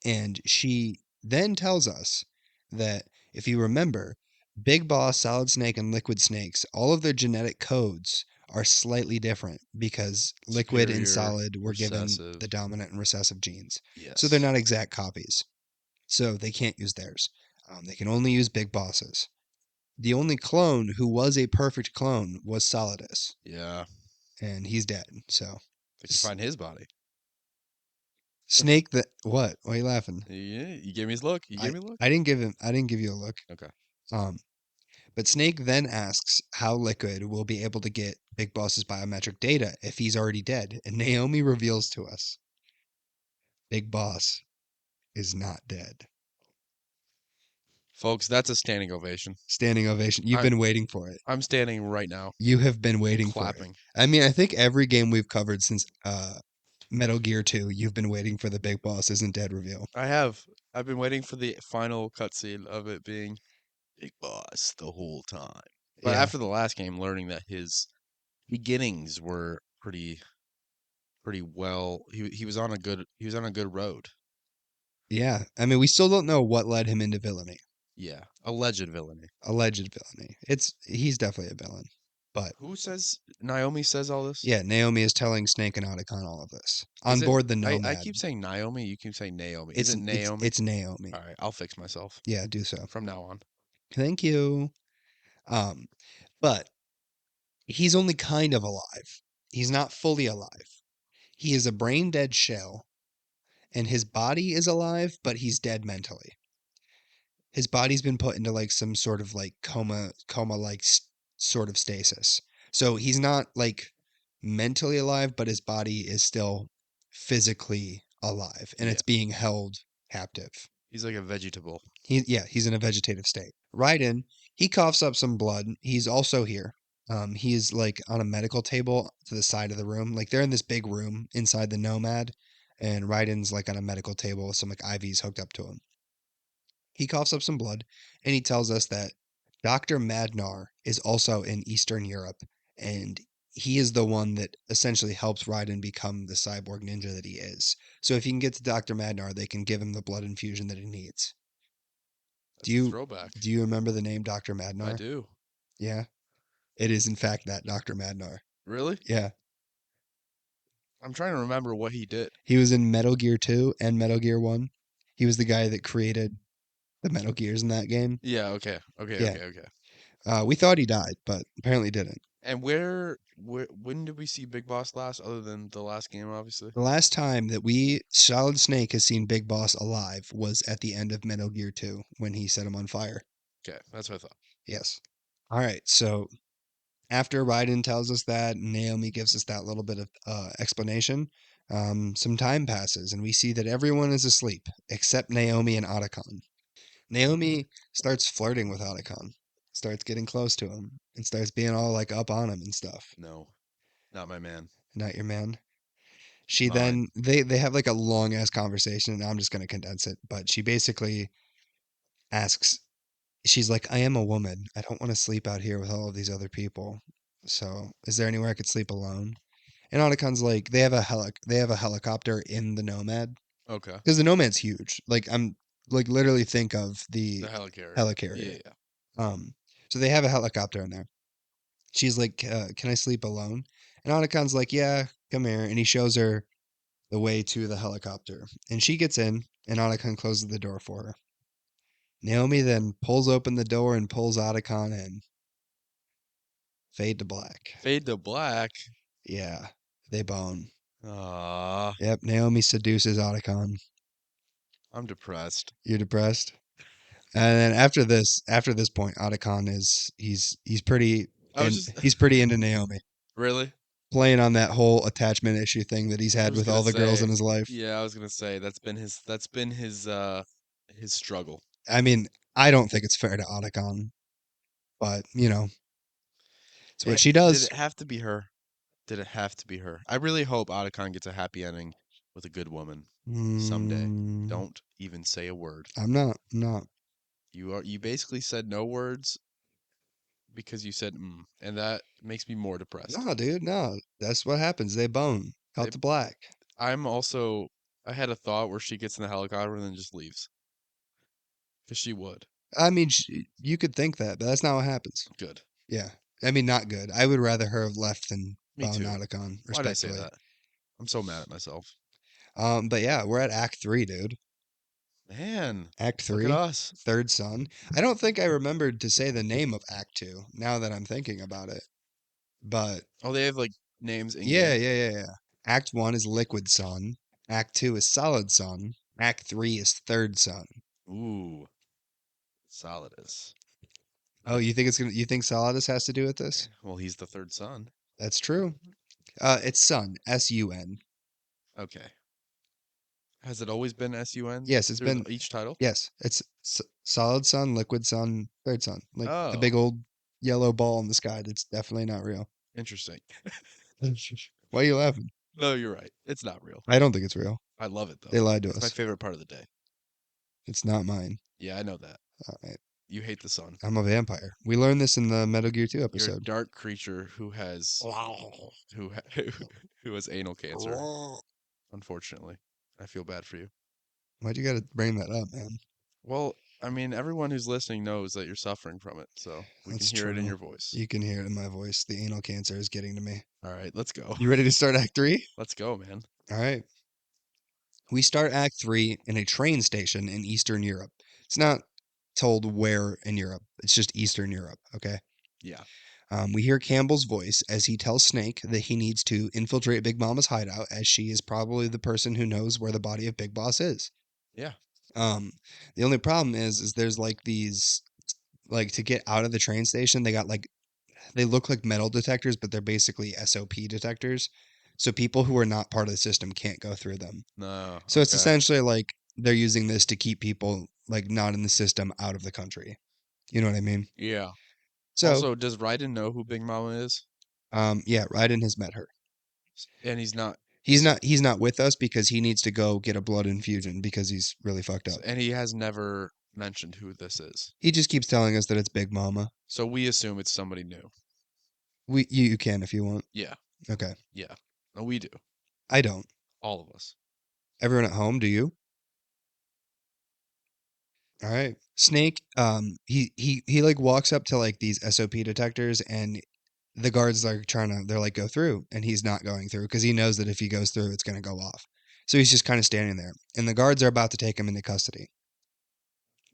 and she then tells us that if you remember, Big Boss, Solid Snake, and Liquid Snakes, all of their genetic codes are slightly different because Liquid and Superior, Solid were given recessive. the dominant and recessive genes. So they're Yes. not exact copies. So they can't use theirs. They can only use Big Bosses. The only clone who was a perfect clone was Solidus, Yeah. and he's dead. So If you find his body. Snake, the what? Why are you laughing? Yeah. You gave me his look. You gave I me a look. I didn't give him. I didn't give you a look. Okay. Um, But Snake then asks how Liquid will be able to get Big Boss's biometric data if he's already dead. And Naomi reveals to us Big Boss is not dead. Folks, that's a standing ovation. Standing ovation. You've I'm been waiting for it. I'm standing right now, You have been waiting for it. clapping. I mean, I think every game we've covered since Metal Gear 2, you've been waiting for the Big Boss isn't dead reveal. I have. I've been waiting for the final cutscene of it being Big Boss the whole time. But Yeah. after the last game, learning that his beginnings were pretty well. He was on a good road. Yeah. I mean, we still don't know what led him into villainy. Yeah, alleged villainy. Alleged villainy. He's definitely a villain. But Who says Naomi says all this? yeah, Naomi is telling Snake and Otacon all of this. Is On it? board the I Nomad. keep saying Naomi. You keep saying Naomi. Is it Naomi? It's Naomi. All right, I'll fix myself Yeah, do so. from now on. Thank you. Um, but he's only kind of alive. He's not fully alive. He is a brain dead shell, and his body is alive, but he's dead mentally. His body's been put into like some sort of like coma like sort of stasis. So he's not like mentally alive, but his body is still physically alive, and Yeah, it's being held captive. he's like a vegetable. He's in a vegetative state. Raiden, he coughs up some blood. He's also here. He's like on a medical table to the side of the room. Like they're in this big room inside the Nomad, and Raiden's like on a medical table with some like IVs hooked up to him. He coughs up some blood, and he tells us that Dr. Madnar is also in Eastern Europe, and he is the one that essentially helps Raiden become the cyborg ninja that he is. So if you can get to Dr. Madnar, they can give him the blood infusion that he needs. Do That's a you throwback. do you remember the name Dr. I Madnar? do. Yeah, it is in fact that Dr. Madnar. Really? Yeah, I'm trying to remember what he did. he was in Metal Gear 2 and Metal Gear 1. He was the guy that created the Metal Gears in that game. Yeah. Okay. Okay. Yeah, Okay. Okay. we thought he died, but apparently didn't. And when did we see Big Boss last, other than the last game, obviously? The last time that Solid Snake has seen Big Boss alive was at the end of Metal Gear 2 when he set him on fire. Okay, that's what I thought. Yes. All right, so after Raiden tells us that, Naomi gives us that little bit of explanation. Some time passes, and we see that everyone is asleep except Naomi and Otacon. Naomi starts flirting with Otacon, starts getting close to him, and starts being all like up on him and stuff. No, not my man. Not your man. She Mine. then they have like a long ass conversation, and I'm just gonna condense it. But she basically asks, she's like, I am a woman. I don't want to sleep out here with all of these other people. So is there anywhere I could sleep alone? And Otacon's like, they have a helicopter in the Nomad Okay. because the Nomad's huge. Like I'm like literally think of The the helicarrier. helicarrier. Yeah, yeah. Um, so they have a helicopter in there. She's like, can I sleep alone? And Otacon's like, yeah, come here. And he shows her the way to the helicopter. And she gets in, and Otacon closes the door for her. Naomi then pulls open the door and pulls Otacon in. Fade to black. Fade to black. Yeah, they bone. Ah, Yep, Naomi seduces Otacon. I'm depressed. You're depressed? And then after this point, Otacon is he's pretty I was just he's pretty into Naomi, really. playing on that whole attachment issue thing that he's I had was with gonna all the girls in say, his life. yeah, I was gonna say that's been his struggle. I mean, I don't think it's fair to Otacon, but you know, it's what she Did does. it have to be her? Did it have to be her? I really hope Otacon gets a happy ending with a good woman someday. Mm, Don't even say a word. I'm not. You basically said no words because you said and that makes me more depressed. No, dude, no. That's what happens. They bone. They Cut to black. I'm also I had a thought where she gets in the helicopter and then just leaves. Because she would. I mean, you could think that, but that's not what happens. Good. Yeah. I mean, not good. I would rather her have left than Me bone too. Otacon, Why did I say respectfully. that? I'm so mad at myself. But yeah, we're at Act 3, dude. Man, Act look at 3, us. Third Son. I don't think I remembered to say the name of Act 2 now that I'm thinking about it. But Oh, they have like names in yeah, game? yeah, yeah, yeah. Act 1 is Liquid Sun. Act 2 is Solid Sun. Act 3 is Third Sun. Ooh, Solidus. Oh, you think Solidus has to do with this? Well, he's the third son. That's true. It's Sun, S-U-N. Okay. Has it always been SUN Yes, it's through been each title? yes, it's Solid Sun, Liquid Sun, Third Sun. Like the Oh, big old yellow ball in the sky that's definitely not real. interesting. Why are you laughing? No, you're right. It's not real. I don't think it's real. I love it They though. lied to It's my us. favorite part of the day. It's not mine. Yeah, I know that. All right. You hate the sun. I'm a vampire. We learned this in the Metal Gear 2 You're a episode. dark creature who has who ha- who has anal cancer. Unfortunately, I feel bad for you. Why'd you gotta bring that up, man? Well, I mean, everyone who's listening knows that you're suffering from it, so we can That's hear it in true. your voice. You can hear it in my voice. The anal cancer is getting to me. All right, let's go. You ready to start Act 3? Let's go, man. All right. We start Act 3 in a train station in Eastern Europe. It's not told where in Europe, it's just Eastern Europe, okay? Yeah. We hear Campbell's voice as he tells Snake that he needs to infiltrate Big Mama's hideout, as she is probably the person who knows where the body of Big Boss is. Yeah. Um, the only problem is there's like these, like to get out of the train station, they got like, they look like metal detectors, but they're basically SOP detectors. So people who are not part of the system can't go through them. No. So it's Okay. essentially like they're using this to keep people like not in the system out of the country. You know what I mean? Yeah. So, Also, does Raiden know who Big Mama is? yeah, Raiden has met her. And he's not He's not with us because he needs to go get a blood infusion because he's really fucked up. and he has never mentioned who this is. He just keeps telling us that it's Big Mama. So we assume it's somebody new. You can if you want. Yeah. Okay. Yeah. No, we do. I don't. All of us. Everyone at home, do you? All right. Snake, he like walks up to like these SOP detectors and the guards are trying to they're like go through and he's not going through because he knows that if he goes through it's going to go off. So he's just kind of standing there and the guards are about to take him into custody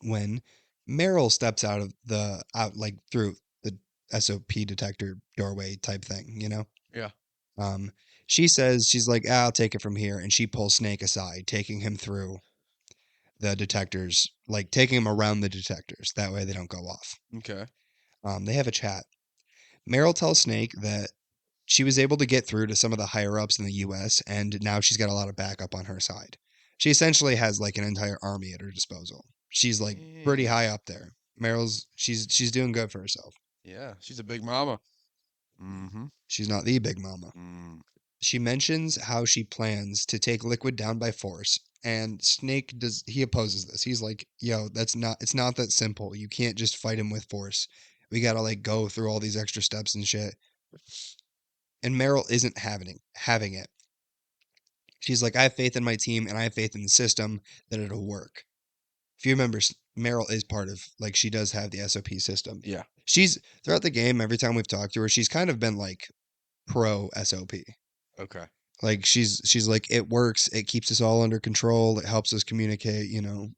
when Meryl steps out like through the SOP detector doorway type thing, you know? Yeah. Um she says she's like, I'll take it from here and she pulls Snake aside, taking him through the detectors, like taking him around the detectors. That way they don't go off. Okay. They have a chat. Meryl tells Snake that she was able to get through to some of the higher ups in the US, and now she's got a lot of backup on her side. She essentially has like an entire army at her disposal. She's like pretty Dang. high up there. She's doing good for herself. Yeah. She's a big mama. Mm-hmm. She's not the big mama. Mm. She mentions how she plans to take Liquid down by force, and Snake he opposes this. He's like, "Yo, it's not that simple. You can't just fight him with force. We got to like go through all these extra steps and shit." And Meryl isn't having it. She's like, "I have faith in my team and I have faith in the system that it'll work." If you remember, Meryl is part of like she does have the SOP system. Yeah. She's throughout the game, every time we've talked to her, she's kind of been like pro SOP. Okay. Like she's like it works, it keeps us all under control, it helps us communicate,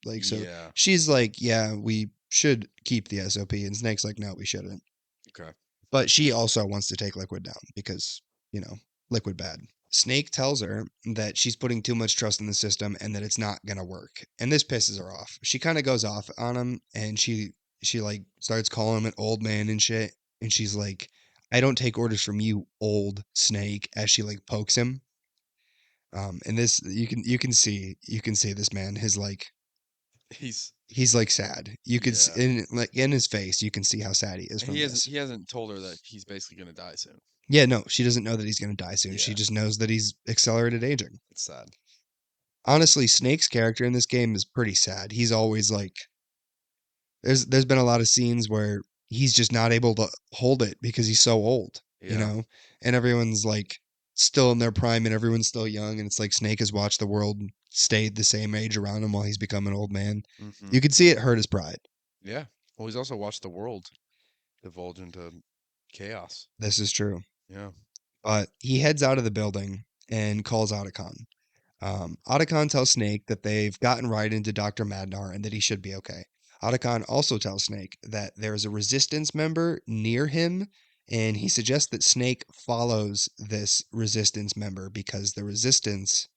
like so Yeah. she's like, yeah, we should keep the SOP, and Snake's like, no, we shouldn't. Okay. But she also wants to take Liquid down because, Liquid bad. Snake tells her that she's putting too much trust in the system and that it's not gonna work. And this pisses her off. She kind of goes off on him and she like starts calling him an old man and shit. And she's like, I don't take orders from you, old Snake, as she like pokes him. And this you can see this man, his like He's he's like sad. You could yeah. in like in his face, you can see how sad he is And from this. he hasn't told her that he's basically gonna die soon. Yeah, no, she doesn't know that he's gonna die soon. She Yeah. just knows that he's accelerated aging. It's sad. Honestly, Snake's character in this game is pretty sad. He's always like there's been a lot of scenes where he's just not able to hold it because he's so old, Yeah. and everyone's like still in their prime and everyone's still young, and it's like Snake has watched the world stay the same age around him while he's become an old man. Mm-hmm. You could see it hurt his pride. Yeah. Well, he's also watched the world divulge into chaos. This is true. Yeah. But he heads out of the building and calls Otacon. Otacon tells Snake that they've gotten right into Dr. Madnar and that he should be okay. Otacon also tells Snake that there is a resistance member near him, and he suggests that Snake follows this resistance member because the resistance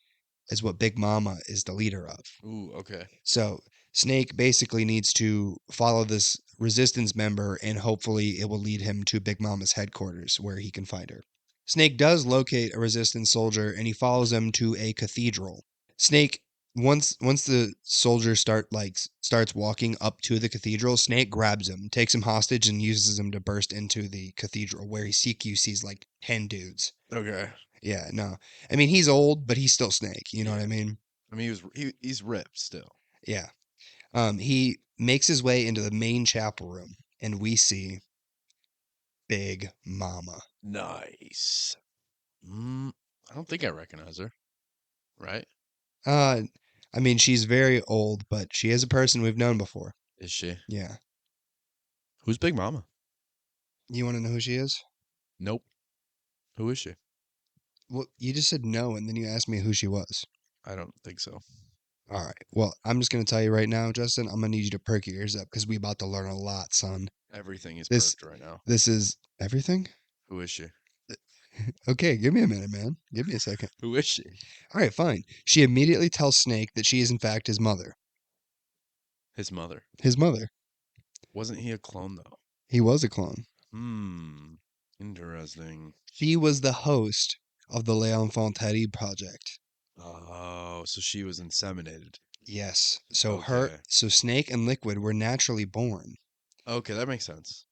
is what Big Mama is the leader of. Ooh. Okay. So Snake basically needs to follow this resistance member, and hopefully it will lead him to Big Mama's headquarters where he can find her. Snake does locate a resistance soldier and he follows him to a cathedral. Snake once the soldier starts walking up to the cathedral, Snake grabs him, takes him hostage, and uses him to burst into the cathedral where he CQCs like 10 dudes. Okay. Yeah, no. I mean, he's old, but he's still Snake, you know what Yeah. I mean? I mean, he's ripped still. Yeah. He makes his way into the main chapel room, and we see Big Mama. Nice. I don't think I recognize her. Right? Uh, I mean, she's very old, but she is a person we've known before. Is she? Yeah. Who's Big Mama? You want to know who she is? Nope. Who is she? Well, you just said no, and then you asked me who she was. I don't think so. All right. Well, I'm just going to tell you right now, Justin, I'm going to need you to perk your ears up because we about to learn a lot, son. Everything is This, perked right now. this is everything? Who is she? Okay, give me a minute, man. Give me a second. Who is she? All right, fine. She immediately tells Snake that she is, in fact, his mother. His mother. His mother. Wasn't he a clone though? He was a clone. Interesting. She was the host of the L'Enfant Terrible project. Oh, so she was inseminated. Yes. Okay. So Snake and Liquid were naturally born, Okay, that makes sense.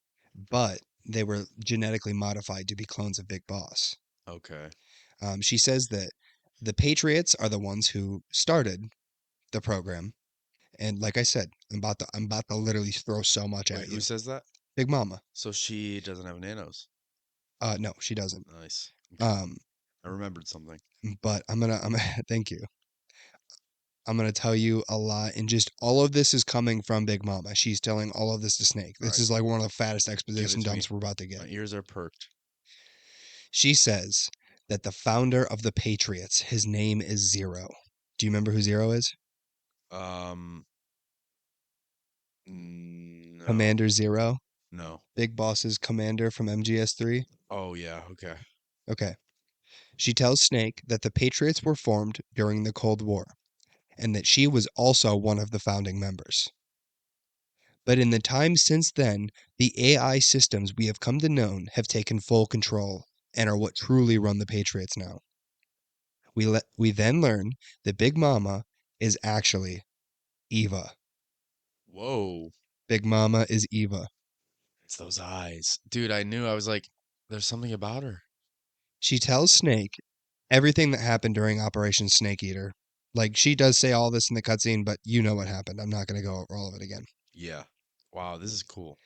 but they were genetically modified to be clones of Big Boss. Okay. She says that the Patriots are the ones who started the program, and like I said, I'm about to literally throw so much Wait, at who you. says that? Big Mama. So she doesn't have nanos. No, she doesn't. Nice. Okay. Um, I remembered something. but I'm gonna thank you. I'm gonna tell you a lot, and just all of this is coming from Big Mama. She's telling all of this to Snake. All This right. is like one of the fattest Give it exposition to me. dumps we're about to My get. ears are perked. She says that the founder of the Patriots, his name is Zero. Do you remember who Zero is? Um, no, Commander Zero, no. Big Boss's commander from MGS3. Oh yeah. Okay. Okay. She tells Snake that the Patriots were formed during the Cold War, and that she was also one of the founding members. But in the time since then, the AI systems we have come to know have taken full control and are what truly run the Patriots now. We then learn that Big Mama is actually Eva. Whoa. Big Mama is Eva. It's those eyes, dude. I knew. I was like, there's something about her. She tells Snake Everything that happened during Operation Snake Eater. Like, she does say all this in the cutscene, but you know what happened. I'm not going to go over all of it again. Yeah. Wow, this is cool.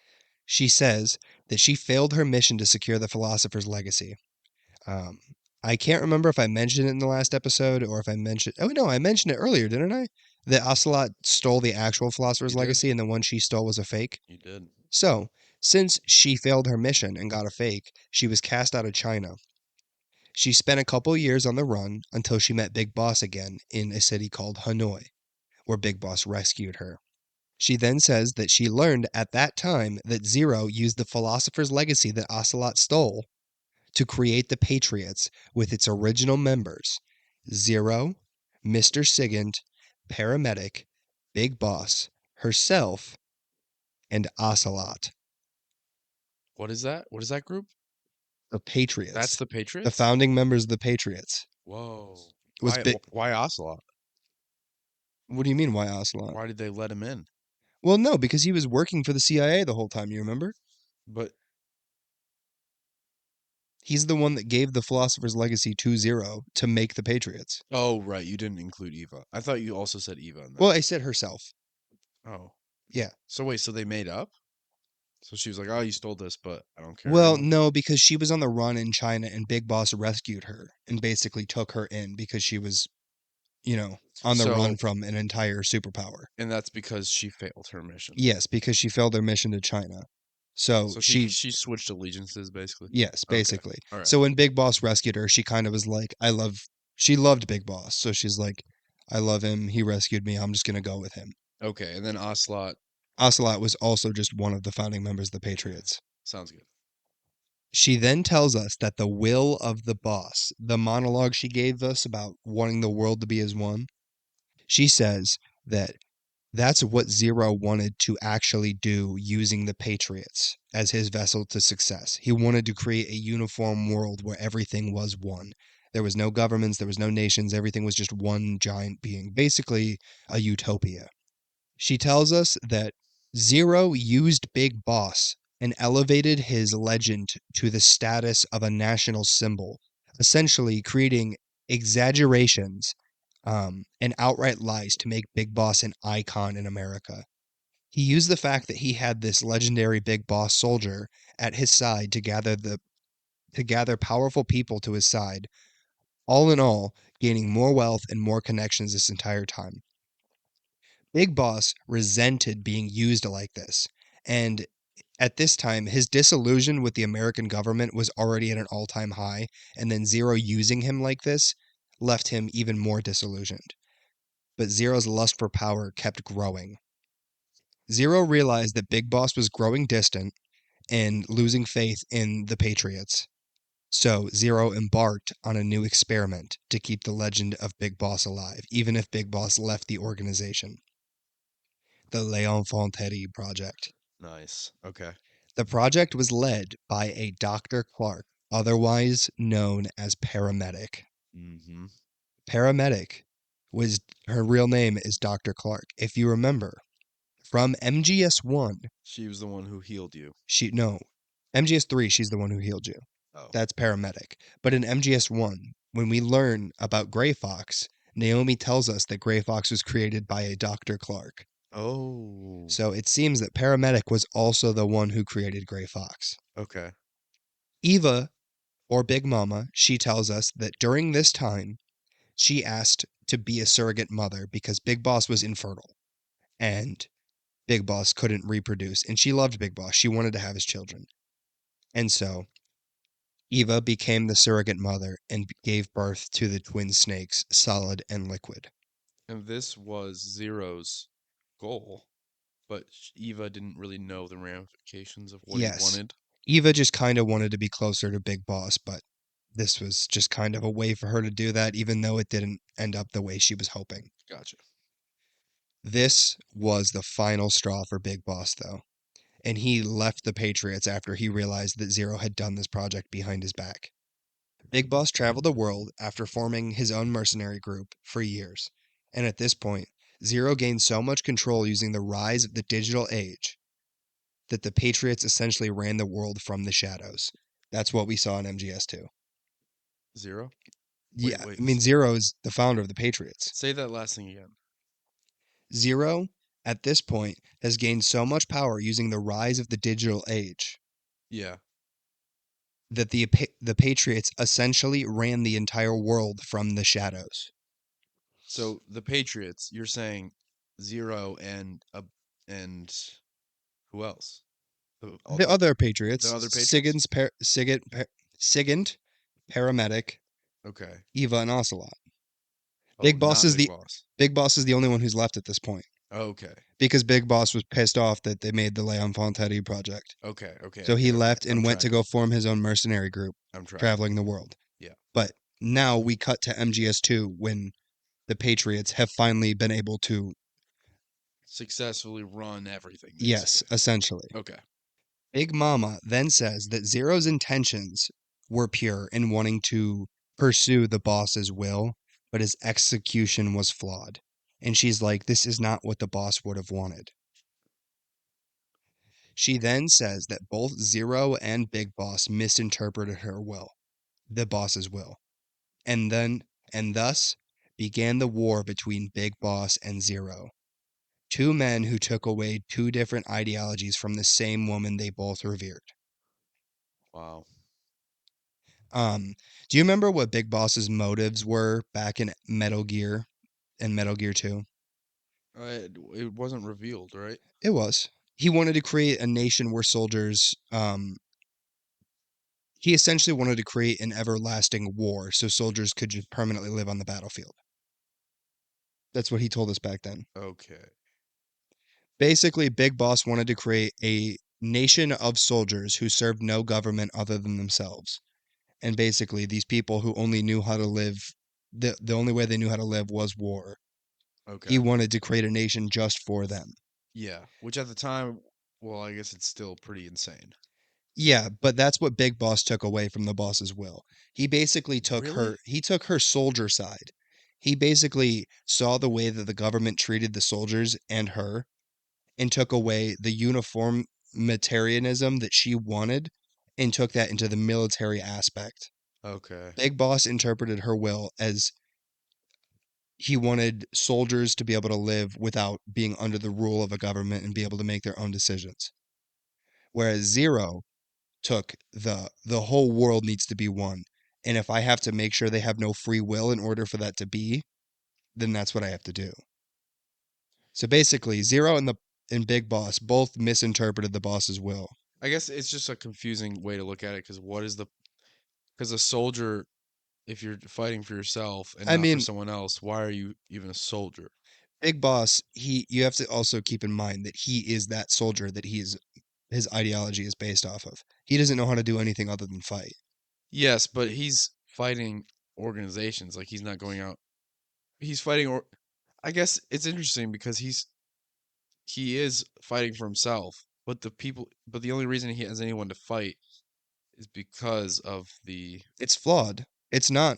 She says that she failed her mission to secure the philosopher's legacy. Um, I can't remember if I mentioned it in the last episode or if I mentioned. Oh no, I mentioned it earlier, didn't I? That Ocelot stole the actual philosopher's You did. legacy, and the one she stole was a fake. You did. So, since she failed her mission and got a fake, she was cast out of China. She spent a couple years on the run until she met Big Boss again in a city called Hanoi, where Big Boss rescued her. She then says that she learned at that time that Zero used the philosopher's legacy that Ocelot stole to create the Patriots with its original members: Zero, Mr. Sigint, Paramedic, Big Boss, herself, and Ocelot. What is that? What is that group? The That's Patriots. the The Patriots? founding members of the Patriots. Whoa. Was Why big. why Ocelot? What do you mean, why Ocelot? Why did they let him in? Well, no, because he was working for the CIA the whole time, you remember? But He's the one that gave the philosopher's legacy to Zero to make the Patriots. oh right, you didn't include Eva. I thought you also said Eva in Well, that. I said herself. Oh. Yeah. So wait, so they made up? So she was like, "Oh, you stole this, but I don't care Well, anymore." no, because she was on the run in China and Big Boss rescued her and basically took her in because she was, on the So, run from an entire superpower. and that's because she failed her mission. Yes, because she failed her mission to China. So So she, she switched allegiances basically. yes, Okay. basically. All right. So when Big Boss rescued her, she kind of was like, she loved Big Boss. So she's like, I love him. He rescued me. I'm just going to go with him. Okay, and then Ocelot. Ocelot was also just one of the founding members of the Okay. Patriots. Sounds good. She then tells us that the will of the boss, the monologue she gave us about wanting the world to be as one, she says that that's what Zero wanted to actually do using the Patriots as his vessel to success. He wanted to create a uniform world where everything was one. There was no governments, there was no nations, everything was just one giant being, basically a utopia. She tells us that Zero used Big Boss and elevated his legend to the status of a national symbol, essentially creating exaggerations and outright lies to make Big Boss an icon in America. He used the fact that he had this legendary Big Boss soldier at his side to gather powerful people to his side, all in all, gaining more wealth and more connections this entire time. Big Boss resented being used like this. And at this time, his disillusion with the American government was already at an all time high. And then Zero using him like this left him even more disillusioned. But Zero's lust for power kept growing. Zero realized that Big Boss was growing distant and losing faith in the Patriots. So Zero embarked on a new experiment to keep the legend of Big Boss alive, even if Big Boss left the organization. The L'Enfanterie Project. Nice. Okay. The project was led by a Dr. Clark, otherwise known as Paramedic. Mm-hmm. Paramedic was her real name is Dr. Clark. If you remember from MGS1, She was the one who healed you. she no, MGS3 she's the one who healed you. Oh. That's Paramedic. But in MGS1, when we learn about Gray Fox, Naomi tells us that Gray Fox was created by a Dr. Clark. Oh. So it seems that Paramedic was also the one who created Gray Fox. Okay. Eva, or Big Mama, she tells us that during this time, she asked to be a surrogate mother because Big Boss was infertile and Big Boss couldn't reproduce. And she loved Big Boss. She wanted to have his children. And so Eva became the surrogate mother and gave birth to the twin snakes, Solid and Liquid. And this was Zero's goal, but Eva didn't really know the ramifications of what he Yes, wanted. Eva just kind of wanted to be closer to Big Boss, but this was just kind of a way for her to do that, even though it didn't end up the way she was hoping. Gotcha. This was the final straw for Big Boss, though, and he left the Patriots after he realized that Zero had done this project behind his back. Big Boss traveled the world after forming his own mercenary group for years, and at this point, Zero gained so much control using the rise of the digital age that the Patriots essentially ran the world from the shadows. That's what we saw in MGS2. Zero? Wait, Yeah, wait. I mean Zero is the founder of the Patriots. Say that last thing again. Zero, at this point, has gained so much power using the rise of the digital age Yeah. that the Patriots essentially ran the entire world from the shadows. So the Patriots, you're saying Zero and who else? All The the other the Patriots, other Patriots? Sigint, Paramedic, Okay. Eva, and Ocelot. Oh, not Big Boss. Big Boss is the only one who's left at this point Okay. because Big Boss was pissed off that they made the Leon Fontetti project. Okay. Okay. So Okay. he Okay. left I'm and went to tracking. go form his own mercenary group, I'm tracking. traveling the world. Yeah. But now we cut to MGS2 when the Patriots have finally been able to, Successfully run everything, yes, basically. essentially. Okay. Big Mama then says that Zero's intentions were pure in wanting to pursue the boss's will, but his execution was flawed. And she's like, this is not what the boss would have wanted. She then says that both Zero and Big Boss misinterpreted her will, the boss's will. And thus began the war between Big Boss and Zero. Two men who took away two different ideologies from the same woman they both revered. Wow. Um, do you remember what Big Boss's motives were back in Metal Gear and Metal Gear 2? It wasn't revealed, right? It was. He wanted to create a nation where soldiers, he essentially wanted to create an everlasting war so soldiers could just permanently live on the battlefield. That's what he told us back then. Okay. Basically, Big Boss wanted to create a nation of soldiers who served no government other than themselves. And basically, these people who only knew how to live, the only way they knew how to live was war. He Okay. wanted to create a nation just for them. Yeah. Which at the time, well, I guess it's still pretty insane. Yeah, but that's what Big Boss took away from the boss's will. He basically Really? took her soldier side. He basically saw the way that the government treated the soldiers and her and took away the uniformitarianism that she wanted and took that into the military aspect. Okay. Big Boss interpreted her will as he wanted soldiers to be able to live without being under the rule of a government and be able to make their own decisions. Whereas Zero took the whole world needs to be one. And if I have to make sure they have no free will in order for that to be, then that's what I have to do. So basically, Zero and Big Boss both misinterpreted the boss's will. I guess it's just a confusing way to look at it because because a soldier, if you're fighting for yourself and I not for mean, someone else, why are you even a soldier? Big Boss, you have to also keep in mind that he is that soldier that his ideology is based off of. He doesn't know how to do anything other than fight. Yes, but he's fighting organizations. Like he's not going out. He's fighting or I guess it's interesting because he is fighting for himself, but the only reason he has anyone to fight is because of the It's flawed. It's not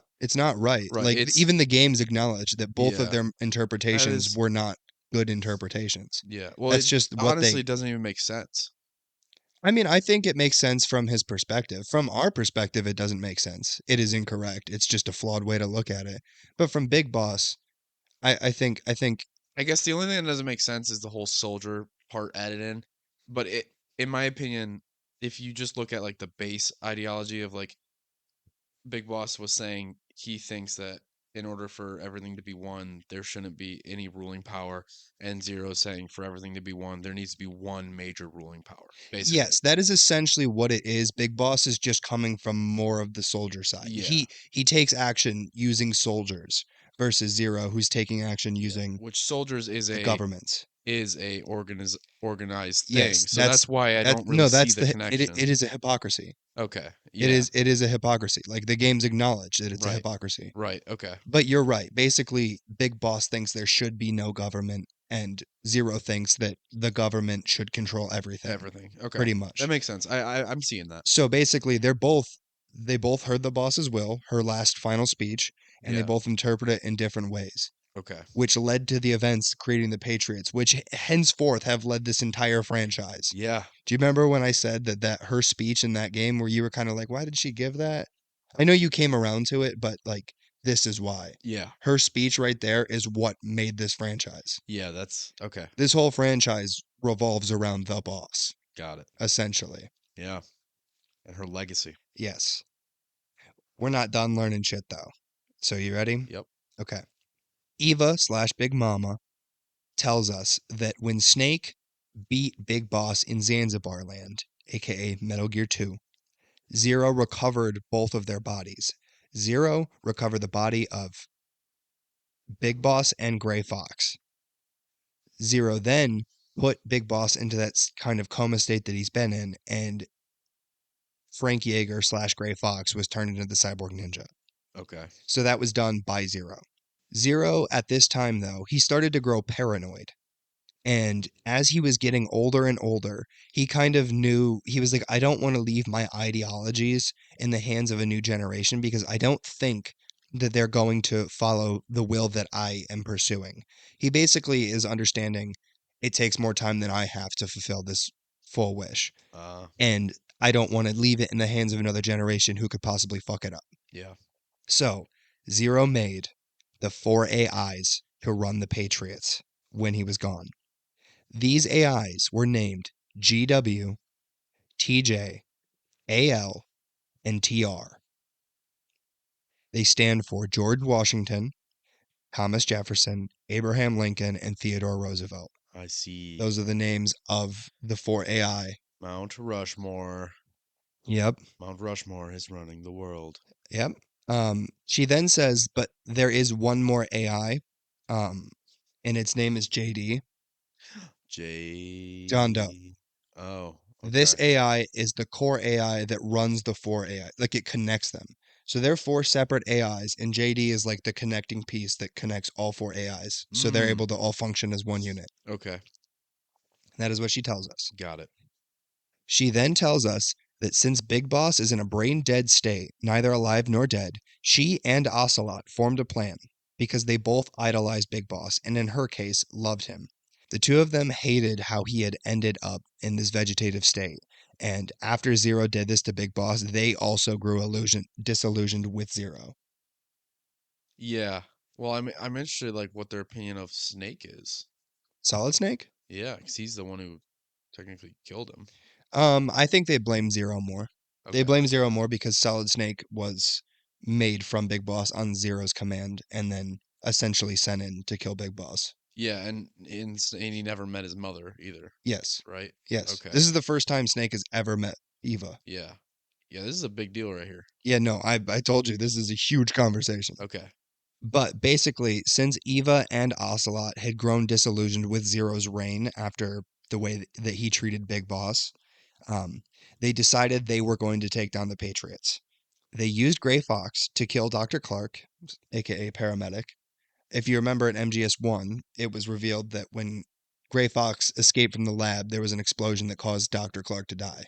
right. right. Like It's even the games acknowledge that both of yeah. their That interpretations is were not good interpretations. yeah. Well, That's it just what honestly they doesn't even make sense. I mean, I think it makes sense from his perspective. From our perspective, it doesn't make sense. It is incorrect. It's just a flawed way to look at it. But from Big Boss, I think I guess the only thing that doesn't make sense is the whole soldier part added in. But in my opinion, if you just look at like the base ideology of like Big Boss was saying, he thinks that in order for everything to be one, there shouldn't be any ruling power, and Zero saying for everything to be one, there needs to be one major ruling power, basically. yes, that is essentially what it is. Big Boss is just coming from more of the soldier side. Yeah, He takes action using soldiers versus Zero, who's taking action yeah. using Which soldiers the governments. is a organized thing, Yes, so that's why I that's don't really no, see that's the connection. it is a hypocrisy. Okay, yeah, It is a hypocrisy. Like the games acknowledge that it's a right, hypocrisy. right, okay, But you're right. Basically, Big Boss thinks there should be no government, and Zero thinks that the government should control everything, everything. Okay, pretty that much. makes sense. I'm seeing that. So basically, they both heard the boss's will, her last final speech, and they Yeah. both interpret it in different ways, Okay. which led to the events creating the Patriots, which henceforth have led this entire franchise. Yeah. Do you remember when I said that her speech in that game where you were kind of like, why did she give that? I know you came around to it, but like this is why. Yeah. Her speech right there is what made this franchise. Yeah, that's okay. This whole franchise revolves around the boss, Got it. essentially. Yeah. And her legacy. Yes. We're not done learning shit though. So you ready? Yep. Okay. Eva slash Big Mama tells us that when Snake beat Big Boss in Zanzibar Land, aka Metal Gear 2, Zero recovered both of their bodies. Zero recovered the body of Big Boss and Gray Fox. Zero then put Big Boss into that kind of coma state that he's been in, and Frank Yeager slash Gray Fox was turned into the Cyborg Ninja. Okay. So that was done by Zero. Zero, at this time, though, he started to grow paranoid. And as he was getting older and older, he kind of knew, he was like, I don't want to leave my ideologies in the hands of a new generation because I don't think that they're going to follow the will that I am pursuing. He basically is understanding it takes more time than I have to fulfill this full wish. Uh And I don't want to leave it in the hands of another generation who could possibly fuck it up. yeah. So, Zero made the four AIs to run the Patriots when he was gone. These AIs were named GW, TJ, AL, and TR. They stand for George Washington, Thomas Jefferson, Abraham Lincoln, and Theodore Roosevelt. I see. Those are the names of the four AI. Mount Rushmore. Yep, Mount Rushmore is running the world. yep. She then says, but there is one more AI, and its name is JD. John Doe. J. Oh, This okay. AI is the core AI that runs the four AI, like it connects them. So they're four separate AIs, and JD is like the connecting piece that connects all four AIs. So they're Mm. able to all function as one unit. Okay. That is what she tells us. Got it. She then tells us that since Big Boss is in a brain dead state, neither alive nor dead, she and Ocelot formed a plan because they both idolized Big Boss and, in her case, loved him. The two of them hated how he had ended up in this vegetative state. And after Zero did this to Big Boss, they also grew disillusioned with Zero. Yeah. Well, I'm interested like what their opinion of Snake is. Solid Snake? Yeah, because he's the one who technically killed him. I think they blame Zero more. They Okay. blame Zero more because Solid Snake was made from Big Boss on Zero's command and then essentially sent in to kill Big Boss. Yeah, and he never met his mother either, Yes. right? Yes. Okay. This is the first time Snake has ever met Eva. Yeah. Yeah, this is a big deal right here. Yeah, no, I told you this is a huge conversation. Okay. But basically, since Eva and Ocelot had grown disillusioned with Zero's reign after the way that he treated Big Boss, they decided they were going to take down the Patriots. They used Gray Fox to kill Dr. Clark, aka Paramedic. If you remember in MGS1, it was revealed that when Gray Fox escaped from the lab, there was an explosion that caused Dr. Clark to die.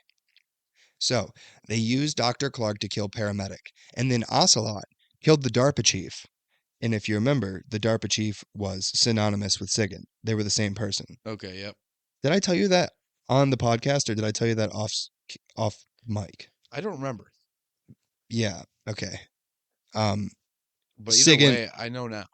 So they used Dr. Clark to kill Paramedic. And then Ocelot killed the DARPA chief. And if you remember, the DARPA chief was synonymous with SIGINT. They were the same person. Okay, yep. Did I tell you that on the podcast or did I tell you that off mic? I don't remember. Yeah, okay. Um But either SIGINT way, I know now.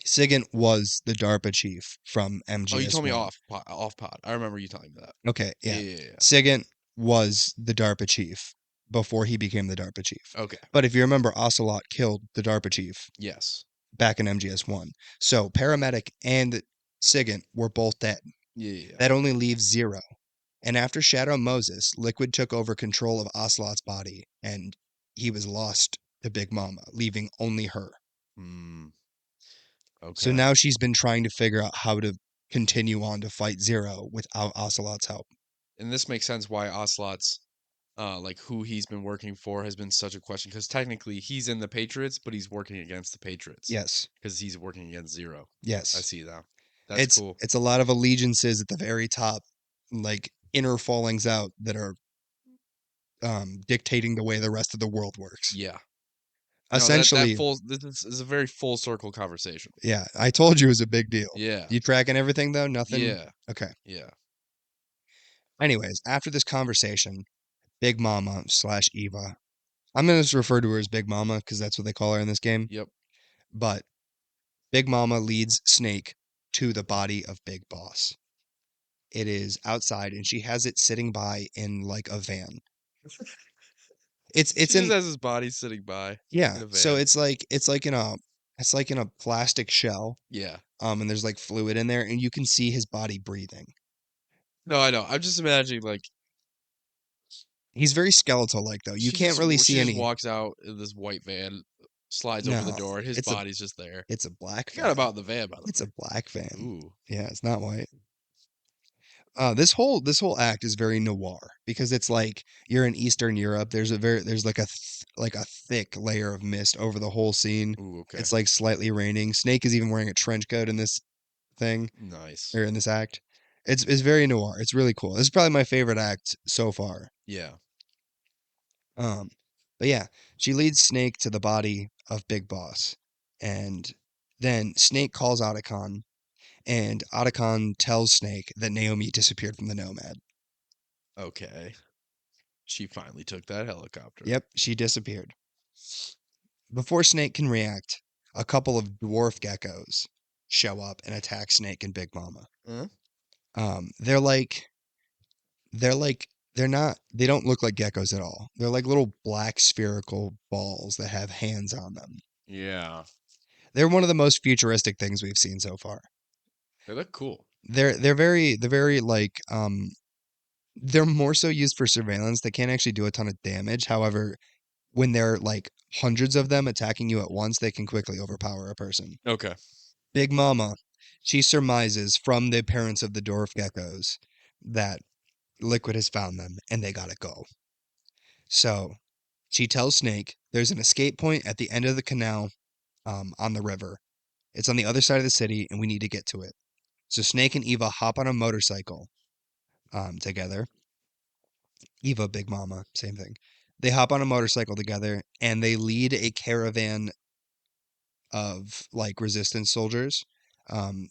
SIGINT was the DARPA chief from Oh, you told me MGS1. off pod. I remember you telling me that. Okay, Yeah, yeah. yeah, yeah. SIGINT was the DARPA chief before he became the DARPA chief. Okay. But if you remember, Ocelot killed the DARPA chief Yes. back in MGS1. So Paramedic and SIGINT were both dead. Yeah, yeah, yeah. That only leaves Zero. And after Shadow Moses, Liquid took over control of Ocelot's body, and he was lost to Big Mama, leaving only her. Hmm. So Okay. now she's been trying to figure out how to continue on to fight Zero without Ocelot's help. And this makes sense why Ocelot's like who he's been working for has been such a question because technically he's in the Patriots, but he's working against the Patriots Yes, because he's working against Zero. I yes. see that. That's It's cool. it's a lot of allegiances at the very top, like inner fallings out that are dictating the way the rest of the world works. Yeah. No, that Essentially, full this is a very full circle conversation. yeah, I told you it was a big deal. Yeah. You tracking everything though? Nothing? Yeah. Okay. Yeah. Anyways, after this conversation, Big Mama slash Eva, I'm going to just refer to her as Big Mama because that's what they call her in this game. Yep. But Big Mama leads Snake to the body of Big Boss. It is outside, and she has it sitting by in like a van. It's She just in has his body sitting by yeah. in a So van. it's like in a plastic shell. Yeah. And there's like fluid in there, and you can see his body breathing. No, I know. I'm just imagining like He's very skeletal like though. You can't really she see just any. walks out in this white van, slides open the No, door, and his it's a body's just there. it's a black Forgot van. about the van, by the It's a black van. way. Ooh. Yeah, it's not white. This whole act is very noir because it's like you're in Eastern Europe. There's like like a thick layer of mist over the whole scene. Ooh, okay. It's like slightly raining. Snake is even wearing a trench coat in this thing Nice. or in this act. It's very noir. It's really cool. This is probably my favorite act so far. Yeah. Um, but yeah, she leads Snake to the body of Big Boss, and then Snake calls Otacon, and Otacon tells Snake that Naomi disappeared from the Nomad. Okay. She finally took that helicopter. Yep, she disappeared. Before Snake can react, a couple of dwarf geckos show up and attack Snake and Big Mama. Huh? They're like they're like they don't look like geckos at all. They're like little black spherical balls that have hands on them. Yeah. They're one of the most futuristic things we've seen so far. They look cool. They're very like they're more so used for surveillance. They can't actually do a ton of damage. However, when there are like hundreds of them attacking you at once, they can quickly overpower a person. Okay. Big Mama, she surmises from the parents of the dwarf geckos that Liquid has found them and they gotta go. So she tells Snake there's an escape point at the end of the canal on the river. It's on the other side of the city and we need to get to it. So Snake and Eva hop on a motorcycle together. Eva, Big Mama, same thing. They hop on a motorcycle together and they lead a caravan of like resistance soldiers.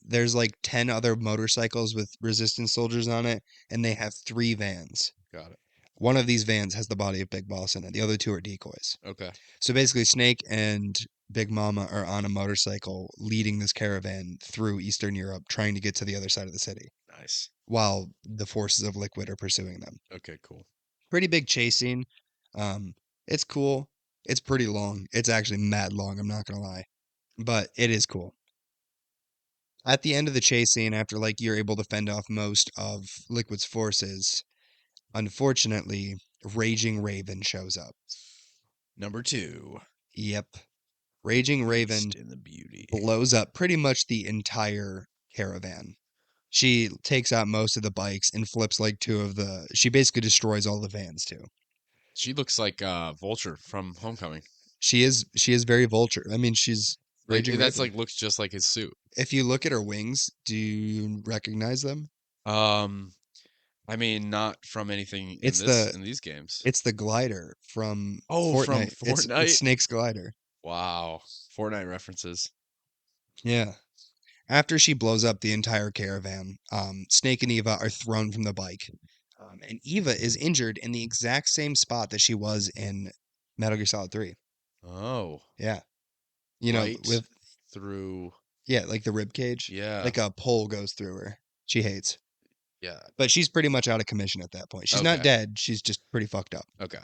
There's like 10 other motorcycles with resistance soldiers on it, and they have three vans. Got it. One of these vans has the body of Big Boss in it. The other two are decoys. Okay. So basically, Snake and Big Mama are on a motorcycle leading this caravan through Eastern Europe, trying to get to the other side of the city, Nice. while the forces of Liquid are pursuing them. Okay, cool. Pretty big chase scene. It's cool. It's pretty long. It's actually mad long, I'm not gonna lie. But it is cool. At the end of the chase scene, after like you're able to fend off most of Liquid's forces, unfortunately, Raging Raven shows up. Number 2. Yep. Raging Raven Beast in the Beauty. blows up pretty much the entire caravan. She takes out most of the bikes and flips like two of the. She basically destroys all the vans too. She looks like Vulture from Homecoming. She is very vulture. I mean, she's Like Raging that's Raven. like looks just like his suit. If you look at her wings, do you recognize them? Um, I mean, not from anything in It's the in these games. it's the glider from Oh, from Fortnite. It's Fortnite. Snake's glider. Wow, Fortnite references. Yeah. After she blows up the entire caravan, Snake and Eva are thrown from the bike. And Eva is injured in the exact same spot that she was in Metal Gear Solid 3. Oh, Yeah. You know, right with through. yeah, like the rib cage. Yeah, Like a pole goes through her. She hates. yeah. But she's pretty much out of commission at that point. She's not Okay, dead, she's just pretty fucked up. okay.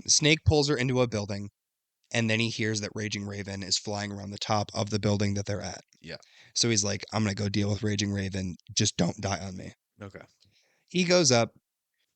Snake pulls her into a building, and then he hears that Raging Raven is flying around the top of the building that they're at. Yeah. So he's like, I'm gonna go deal with Raging Raven. Just don't die on me. Okay. He goes up,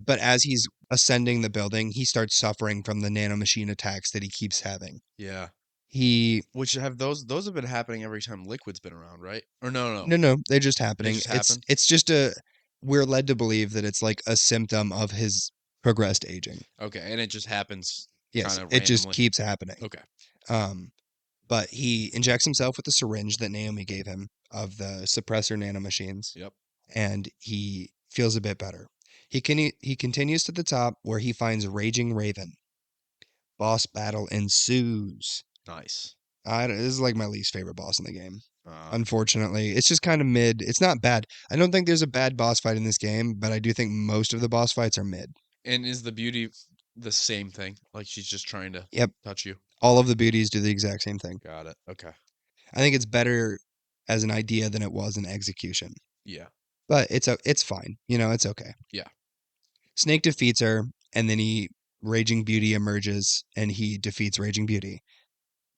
but as he's ascending the building, he starts suffering from the nanomachine attacks that he keeps having. Yeah. He Which have those have been happening every time Liquid's been around, right? Or no. no, they're just They happening. just happen. It's just a we're led to believe that it's like a symptom of his progressed aging. Okay, and it just happens Yes, kind of it just randomly. keeps happening. Okay. Um, but he injects himself with the syringe that Naomi gave him of the suppressor nanomachines, Yep. and he feels a bit better. He continues to the top where he finds Raging Raven. Boss battle ensues. Nice. This is like my least favorite boss in the game. Uh, Unfortunately, it's just kind of mid. It's not bad. I don't think there's a bad boss fight in this game, but I do think most of the boss fights are mid. and is the beauty the same thing? Like she's just trying to Yep. touch you? All of the beauties do the exact same thing. Got it. Okay. I think it's better as an idea than it was in execution. Yeah. But it's fine. It's okay. Yeah. Snake defeats her, and then Raging Beauty emerges, and he defeats Raging Beauty.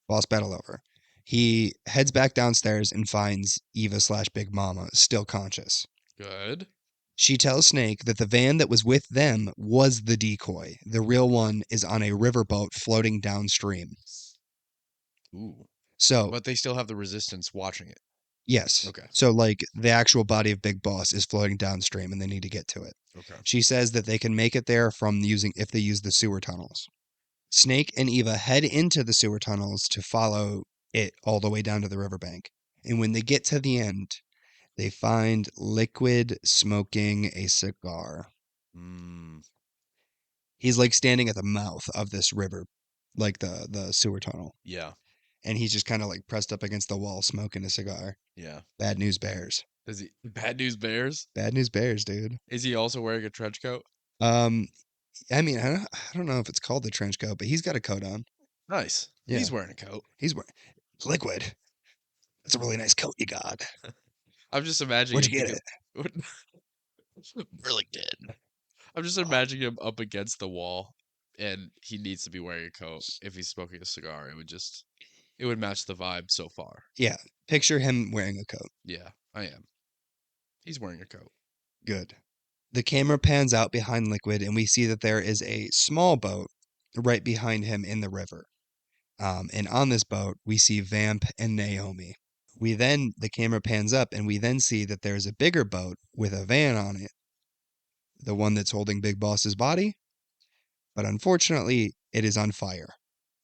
Boss battle over. He heads back downstairs and finds Eva slash Big Mama still conscious. Good. She tells Snake that the van that was with them was the decoy. The real one is on a riverboat floating downstream. Ooh. So, But they still have the resistance watching it. yes. Okay. So, like, the actual body of Big Boss is floating downstream and they need to get to it. Okay. She says that they can make it there if they use the sewer tunnels. Snake and Eva head into the sewer tunnels to follow it all the way down to the riverbank. And when they get to the end, they find Liquid smoking a cigar. Mm, He's like standing at the mouth of this river, like the sewer tunnel. yeah. And he's just kind of like pressed up against the wall smoking a cigar. Yeah. Bad news bears. Does he Bad News Bears? Bad news bears, dude. Is he also wearing a trench coat? Um, I mean, I don't know if it's called the trench coat, but he's got a coat on. Nice. Yeah, He's wearing a coat. he's wearing Liquid. That's a really nice coat you got. I'm just imagining Where'd him you get it? really good. I'm just imagining him up against the wall and he needs to be wearing a coat. If he's smoking a cigar, it would match the vibe so far. Yeah, picture him wearing a coat. Yeah, I am. He's wearing a coat. Good. The camera pans out behind Liquid, and we see that there is a small boat right behind him in the river. And on this boat, we see Vamp and Naomi. The camera pans up, and we then see that there's a bigger boat with a van on it, the one that's holding Big Boss's body. But unfortunately, it is on fire.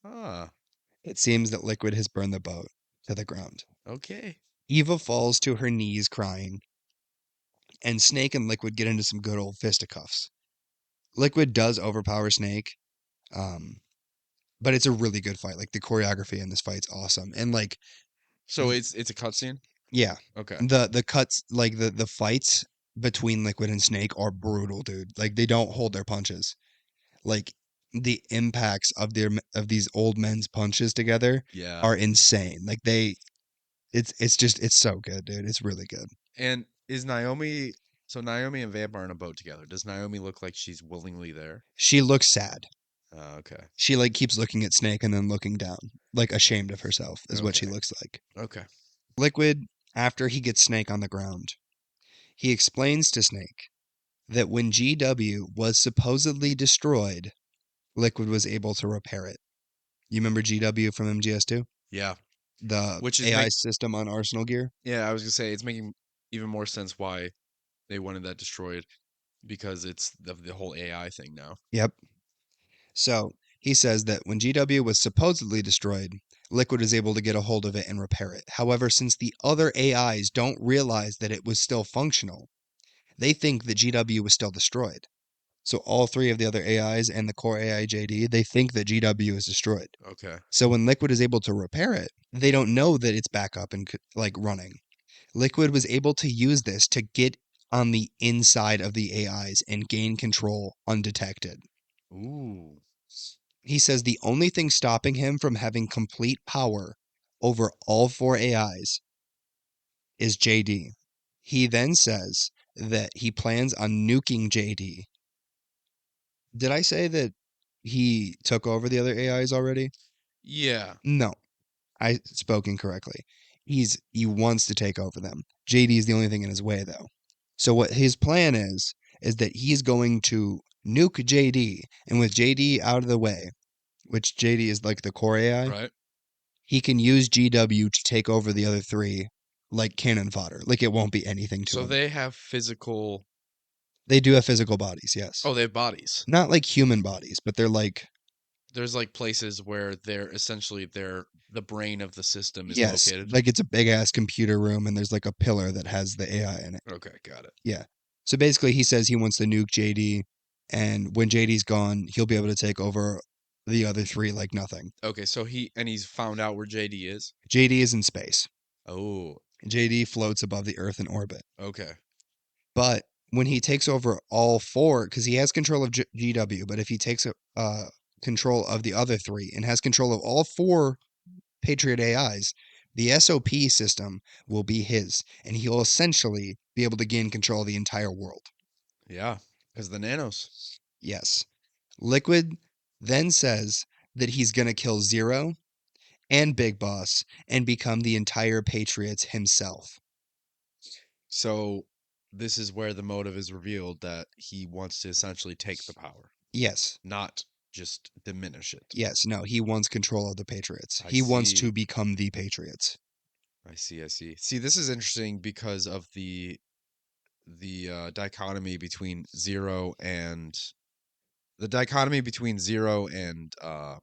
Ah, It seems that Liquid has burned the boat to the ground. okay. Eva falls to her knees crying, and Snake and Liquid get into some good old fisticuffs. Liquid does overpower Snake, um, but it's a really good fight. Like the choreography in this fight's awesome, and like, So it's a cutscene? yeah, Okay. the cuts, like the fights between Liquid and Snake are brutal, dude. Like they don't hold their punches. Like the impacts of these old men's punches together Yeah. are insane. Like it's so good, dude. It's really good. And Naomi and Vamp are in a boat together. Does Naomi look like she's willingly there? She looks sad. Okay. She like keeps looking at Snake and then looking down, like ashamed of herself, is what she Okay. looks like. Okay. Liquid, after he gets Snake on the ground, he explains to Snake that when GW was supposedly destroyed, Liquid was able to repair it. You remember GW from MGS2? Yeah. The Which is AI system on Arsenal gear? Yeah, I was gonna say it's making even more sense why they wanted that destroyed because it's the whole AI thing now. Yep. So he says that when GW was supposedly destroyed, Liquid is able to get a hold of it and repair it. However, since the other AIs don't realize that it was still functional, they think that GW was still destroyed. So all three of the other AIs and the core AI JD, they think that GW is destroyed. Okay. So when Liquid is able to repair it, they don't know that it's back up and like running. Liquid was able to use this to get on the inside of the AIs and gain control undetected. Ooh. He says the only thing stopping him from having complete power over all four AIs is JD. He then says that he plans on nuking JD. Did I say that he took over the other AIs already? Yeah. No, I spoke incorrectly. He wants to take over them. JD is the only thing in his way though. So what his plan is that he's going to nuke JD, and with JD out of the way, which JD is like the core AI, Right. he can use GW to take over the other three like cannon fodder. Like it won't be anything to So him. they have physical. They do have physical bodies, yes. Oh, they have bodies. Not like human bodies, but they're like, There's like places where the brain of the system is yes, located. like it's a big ass computer room and there's like a pillar that has the AI in it. Okay, got it. Yeah. So basically he says he wants to nuke JD, and when JD's gone, he'll be able to take over the other three like nothing. Okay, so he's found out where JD is. JD is in space. Oh, JD floats above the Earth in orbit. okay. But when he takes over all four, because he has control of GW, but if he takes control of the other three and has control of all four Patriot AIs, the SOP system will be his, and he'll essentially be able to gain control of the entire world. Yeah, because the nanos. Yes. Liquid then says that he's going to kill Zero and Big Boss and become the entire Patriots himself. So this is where the motive is revealed that he wants to essentially take the power, Yes. not just diminish it. Yes. No, he wants control of the Patriots. I He wants see. to become the Patriots. I see. I see. See, this is interesting because of the dichotomy between Zero and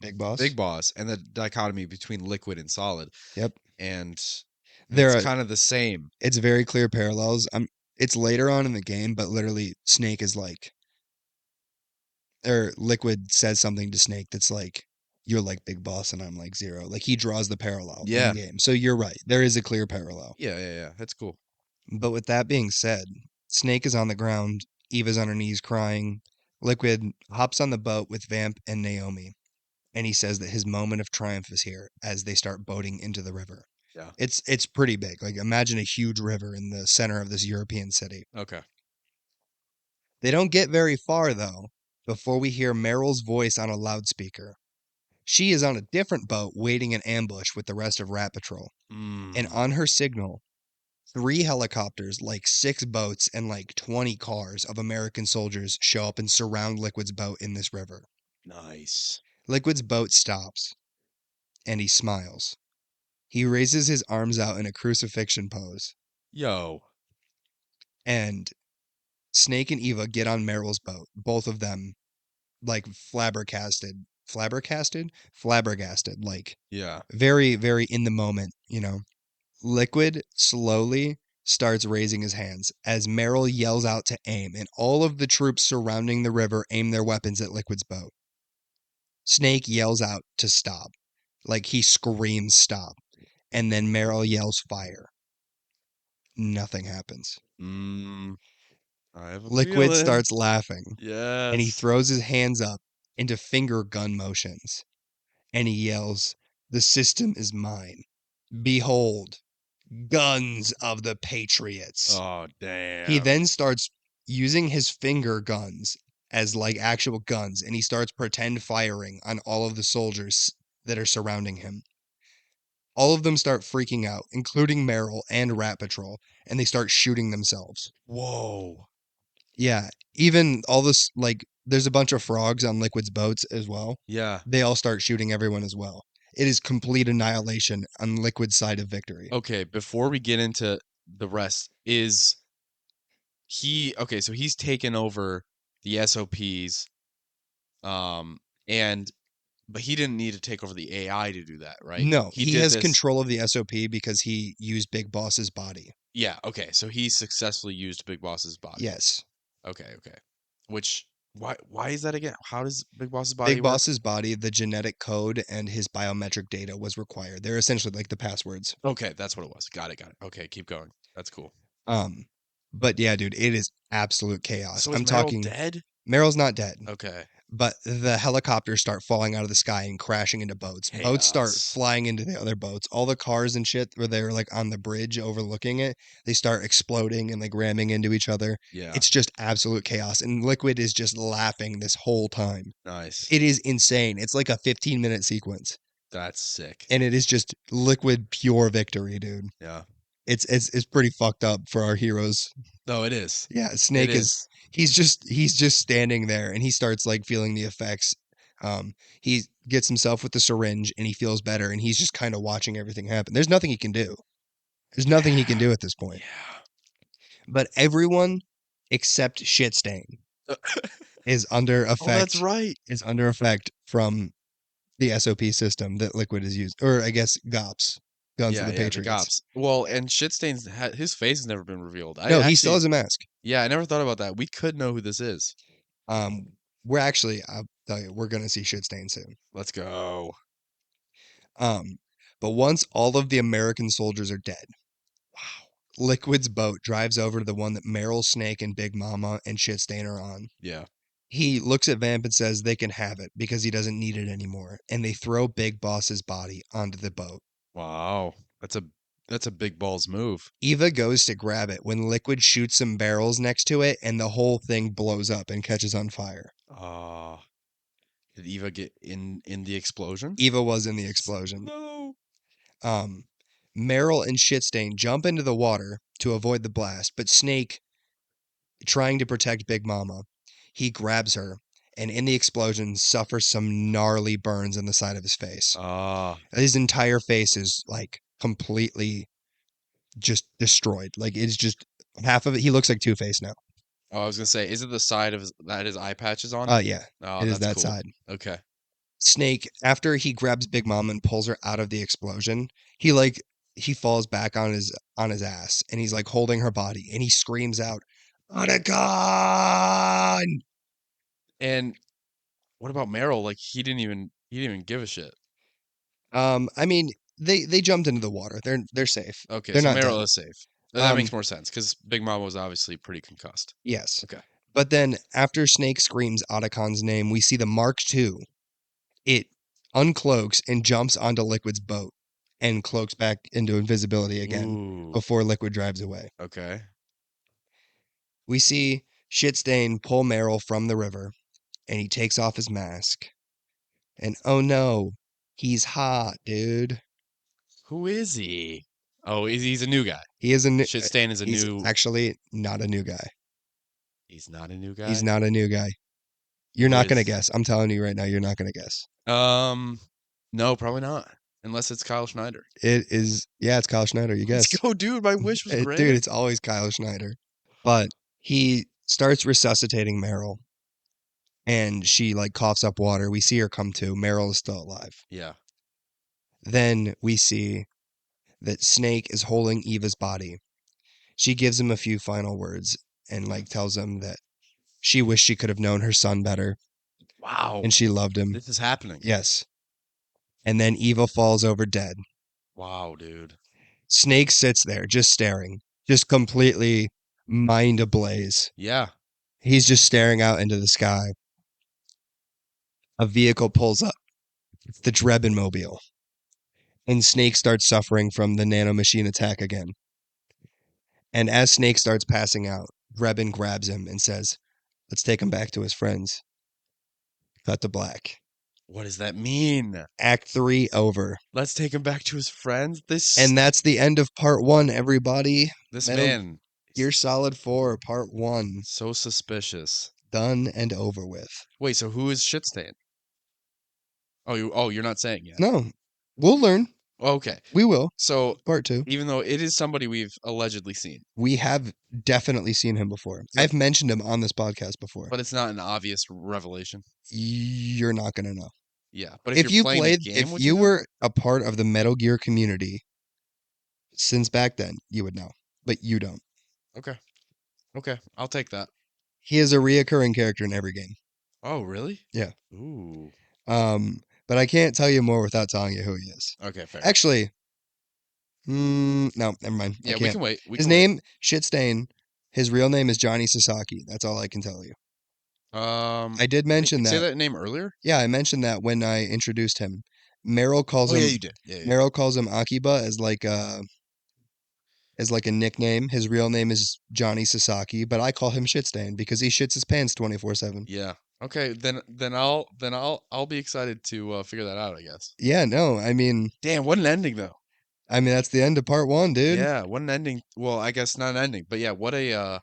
Big Boss. Big Boss, and the dichotomy between Liquid and Solid, Yep. and There it's are kind of the same. it's very clear parallels. It's later on in the game, but literally Snake is like, or Liquid says something to Snake that's like, you're like Big Boss and I'm like Zero. Like he draws the parallel in Yeah, game. So you're right. There is a clear parallel. yeah. That's cool. But with that being said, Snake is on the ground, Eva's on her knees crying. Liquid hops on the boat with Vamp and Naomi, and he says that his moment of triumph is here as they start boating into the river. Yeah. It's pretty big. Like imagine a huge river in the center of this European city. Okay. They don't get very far though before we hear Meryl's voice on a loudspeaker. She is on a different boat waiting in ambush with the rest of Rat Patrol. And Mm, on her signal, 3 helicopters, like 6 boats, and like 20 cars of American soldiers show up and surround Liquid's boat in this river. nice. Liquid's boat stops, and he smiles. He raises his arms out in a crucifixion pose, Yo. and Snake and Eva get on Meryl's boat, both of them like flabbergasted, like Yeah. very, very in the moment. Liquid slowly starts raising his hands as Meryl yells out to aim, and all of the troops surrounding the river aim their weapons at Liquid's boat. Snake yells out to stop, like he screams stop, and then Meryl yells fire. Nothing happens. Mm, I have a Liquid feeling. starts laughing, and he Yes. throws his hands up into finger gun motions, and he yells, "The system is mine. Behold, guns of the Patriots." Oh, He damn. then starts using his finger guns as like actual guns, and he starts pretend firing on all of the soldiers that are surrounding him. All of them start freaking out, including Meryl and Rat Patrol, and they start shooting themselves. Whoa. Yeah, even all this, like, there's a bunch of frogs on Liquid's boats as well. Yeah. They all start shooting everyone as well. It is complete annihilation on Liquid's side of victory. Okay, before we get into the rest, is he okay, so he's taken over the SOPs, um, and but he didn't need to take over the AI to do that, right? No, He he did has this. control of the SOP because he used Big Boss's body. Yeah, okay. So he successfully used Big Boss's body. Yes. Okay. Which why is that again? How does Big Boss's body Big work? Boss's body, the genetic code and his biometric data was required. They're essentially like the passwords. Okay, that's what it was. Got it. Okay, keep going. That's cool. Um, but yeah, dude, it is absolute chaos. So is I'm Meryl talking dead? Meryl's not dead, Okay. but the helicopters start falling out of the sky and crashing into boats. Boats start Chaos. flying into the other boats. All the cars and shit where they're like on the bridge overlooking it, they start exploding and like ramming into each other. Yeah. It's just absolute chaos. And Liquid is just laughing this whole time. Nice. It is insane. It's like a 15-minute sequence. That's sick. And it is just Liquid pure victory, dude. Yeah. It's pretty fucked up for our heroes. No, it is. Yeah, It Snake is is. he's just standing there and he starts like feeling the effects. He gets himself with the syringe and he feels better and he's just kind of watching everything happen. There's nothing he can do. There's nothing he can Yeah. do at this point. Yeah. But everyone except Shitstain is under Oh, that's effect right. from the SOP system that Liquid is used, or I guess GOPS, Guns of the The Patriots. cops. Well, and his face has never been revealed. I No, he still actually, has a mask. yeah, I never thought about that. We could know who this is. We're actually, I'll tell you, we're gonna see Shitstain soon. Let's go. Um, but once all of the American soldiers are dead, Wow. Liquid's boat drives over to the one that Meryl, Snake, and Big Mama and Shitstain are on. Yeah. He looks at Vamp and says they can have it because he doesn't need it anymore. And they throw Big Boss's body onto the boat. Wow. That's a big balls move. Eva goes to grab it when Liquid shoots some barrels next to it and the whole thing blows up and catches on fire. Ah, did Eva get in the explosion? Eva was in the explosion. No. Um, Meryl and Shitstain jump into the water to avoid the blast, but Snake, trying to protect Big Mama, he grabs her and in the explosion suffers some gnarly burns in the side of his face. Ah, His entire face is like completely just destroyed. Like it's just half of it. He looks like Two-Face now. oh, I was gonna say, is it the side of that his eye patch is on? Yeah, Oh, it is that's that cool. side. Okay. Snake, after he grabs Big Mom and pulls her out of the explosion, he falls back on his ass and he's like holding her body and he screams out, "Anagon!" And what about Meryl? Like he didn't even give a shit. I mean, they jumped into the water. They're safe. Okay, They're so not dead. Meryl is safe. That Um, makes more sense because Big Mama was obviously pretty concussed. yes. Okay. But then after Snake screams Otacon's name, we see the Mark II. It uncloaks and jumps onto Liquid's boat and cloaks back into invisibility again Ooh. before Liquid drives away. Okay. We see Shitstain pull Meryl from the river and he takes off his mask. And oh no, he's hot, dude. Who is he? Oh, he's a new guy. He is a new, Shitstain is a he's new. actually not a new guy. He's not a new He's guy. not a new guy. You're Who not going to is? guess. I'm telling you right now, you're not going to guess. Um, no, probably not. Unless it's Kyle Schneider. It is, yeah, it's Kyle Schneider. You Let's guessed. go, dude. My wish was Dude, granted. it's always Kyle Schneider. But he starts resuscitating Meryl and she like coughs up water. We see her come to. Meryl is still alive. Yeah. Then we see that Snake is holding Eva's body. She gives him a few final words and like tells him that she wished she could have known her son better Wow. and she loved him. This is happening. Yes. And then Eva falls over dead. Wow, dude. Snake sits there just staring, just completely mind ablaze. Yeah. He's just staring out into the sky. A vehicle pulls up. It's the Drebin-mobile. And Snake starts suffering from the nanomachine attack again. And as Snake starts passing out, Drebin grabs him and says, "Let's take him back to his friends." Cut to black. What does that mean? Act 3 over. Let's take him back to his friends. And that's the end of part 1, everybody. This Metal man Gear Solid 4, part 1. so suspicious. Done and over with. Wait, so who is Shitstain? You're not saying yet. No, we'll learn. Okay. We will. So Part 2. even though it is somebody we've allegedly seen, We have definitely seen him before. Yep. I've mentioned him on this podcast before. but it's not an obvious revelation. You're not going to know. Yeah, but If you're you playing played, the game, if would you know? were a part of the Metal Gear community since back then, you would know. But you don't. Okay. Okay, I'll take that. He is a reoccurring character in every game. Oh, really? Yeah. Ooh. But I can't tell you more without telling you who he is. Okay, fair. Actually, no, never mind. I Yeah, we can't. can wait. His name, Shitstain, his real name is Johnny Sasaki. That's all I can tell you. I did mention say that. that name earlier. Yeah, I mentioned that when I introduced him. Meryl calls Oh him. yeah, you did. Yeah. Meryl calls him Akiba as like a nickname. His real name is Johnny Sasaki, but I call him Shitstain because he shits his pants 24/7. Yeah. Okay, then I'll be excited to figure that out, I guess. Yeah, no, I mean Damn, what an ending though. that's the end of part 1, dude. Yeah, what an ending. Well, I guess not an ending, but yeah, what a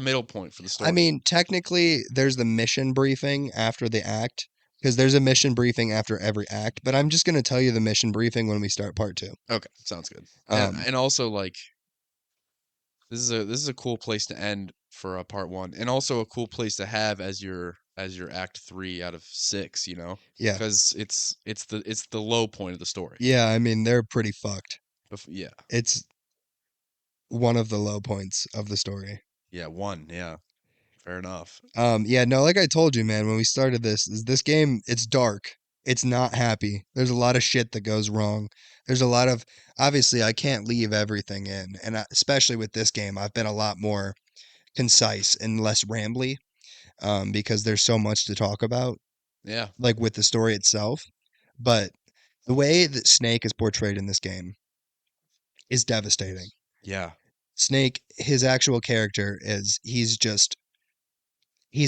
middle point for the story. I mean, technically, there's the mission briefing after the act because there's a mission briefing after every act. But I'm just gonna tell you the mission briefing when we start part 2. Okay, sounds good. Um, And also like this is a cool place to end for a part 1, and also a cool place to have as your act 3 out of 6. You know, yeah, because it's the low point of the story. yeah. I mean, they're pretty fucked. Yeah, It's one of the low points of the story. yeah, one, yeah, fair enough. Yeah, no, like I told you, man, when we started this game, it's dark. It's not happy. There's a lot of shit that goes wrong. There's a lot of obviously I can't leave everything in, and especially with this game, I've been a lot more concise and less rambly. because there's so much to talk about, Yeah. like with the story itself. But the way that Snake is portrayed in this game is devastating. Yeah. Snake, his actual character is he's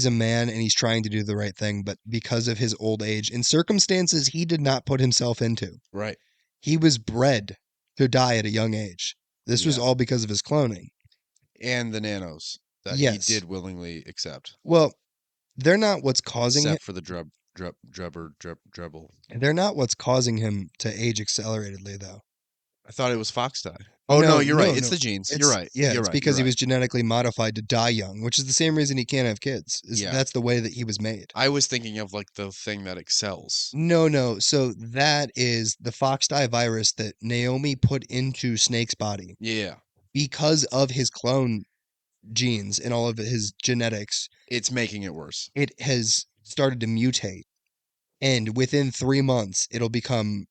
a man and he's trying to do the right thing, but because of his old age and circumstances he did not put himself into, Right. he was bred to die at a young age. This was Yeah. all because of his cloning. And the nanos that he Yes. did willingly accept, Well, they're not what's causing it. except for the drubber. They're not what's causing him to age acceleratedly, though. I thought it was Fox died. Oh no, No, you're right. no, It's no. the genes. You're It's right. yeah, You're it's right. You're because he right. was genetically modified to die young, which is the same reason he can't have kids. Is Yeah. that's the way that he was made. I was thinking of like the thing that excels. No, no. So that is the foxdie virus that Naomi put into Snake's body Yeah. because of his clone genes and all of his genetics. It's making it worse. It has started to mutate, and within 3 months, it'll become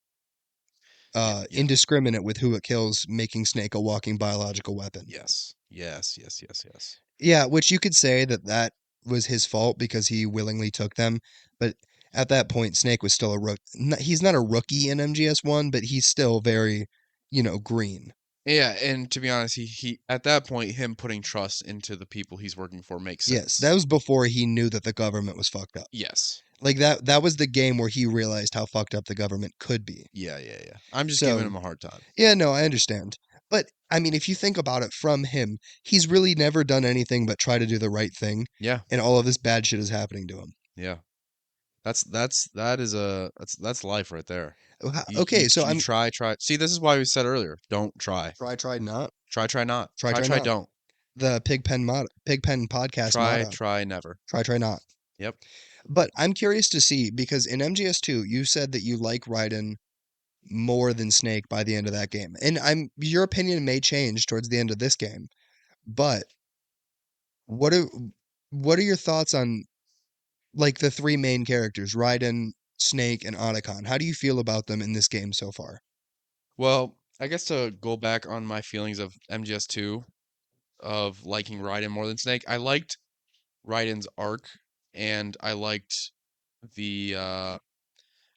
Yeah. indiscriminate with who it kills, making Snake a walking biological weapon. Yes. Yes. Yes. Yes. Yes. Yeah, which you could say that that was his fault because he willingly took them, but at that point, Snake was still a rook. He's not a rookie in MGS1, but he's still very, green. Yeah, and to be honest, he at that point, him putting trust into the people he's working for makes Yes, sense. that was before he knew that the government was fucked up. Yes. Like that was the game where he realized how fucked up the government could be. Yeah, yeah, yeah. I'm just giving So, him a hard time. yeah, no, I understand. But I mean, if you think about it from him, he's really never done anything but try to do the right thing, Yeah, and all of this bad shit is happening to him. yeah. That's life right there. Okay, so You I'm try. See, this is why we said earlier, don't try. try not. Try not. Try Try not. don't. The Pigpen podcast motto. Try never. Try not. Yep. But I'm curious to see because in MGS2 you said that you like Raiden more than Snake by the end of that game. And your opinion may change towards the end of this game. But what are what are your thoughts on like the three main characters, Raiden, Snake, and Otacon? How do you feel about them in this game so far? Well, I guess to go back on my feelings of MGS2 of liking Raiden more than Snake, I liked Raiden's arc and I liked the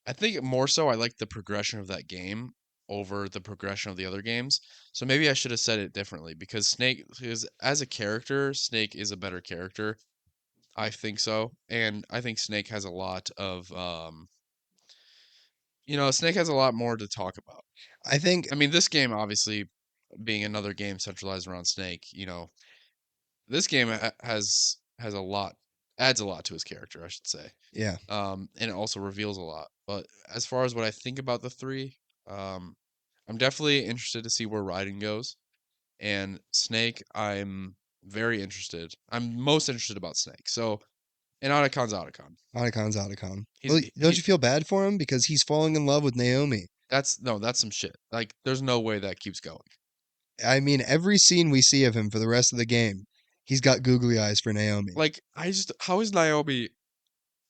I think more so I like the progression of that game over the progression of the other games. So maybe I should have said it differently because Snake is as a character, Snake is a better character. I think so. And I think Snake has a lot of Snake has a lot more to talk about. I think I mean, this game obviously being another game centralized around Snake, this game has a lot adds a lot to his character, I should say. yeah. And it also reveals a lot. But as far as what I think about the three, um, I'm definitely interested to see where Raiden goes. And Snake, I'm very interested. I'm most interested about Snake. So, and Otacon's Otacon. Otacon's Otacon. He's Well, don't he. you feel bad for him because he's falling in love with Naomi? That's no, that's some shit. Like, there's no way that keeps going. I mean, every scene we see of him for the rest of the game, he's got googly eyes for Naomi. Like, how is Naomi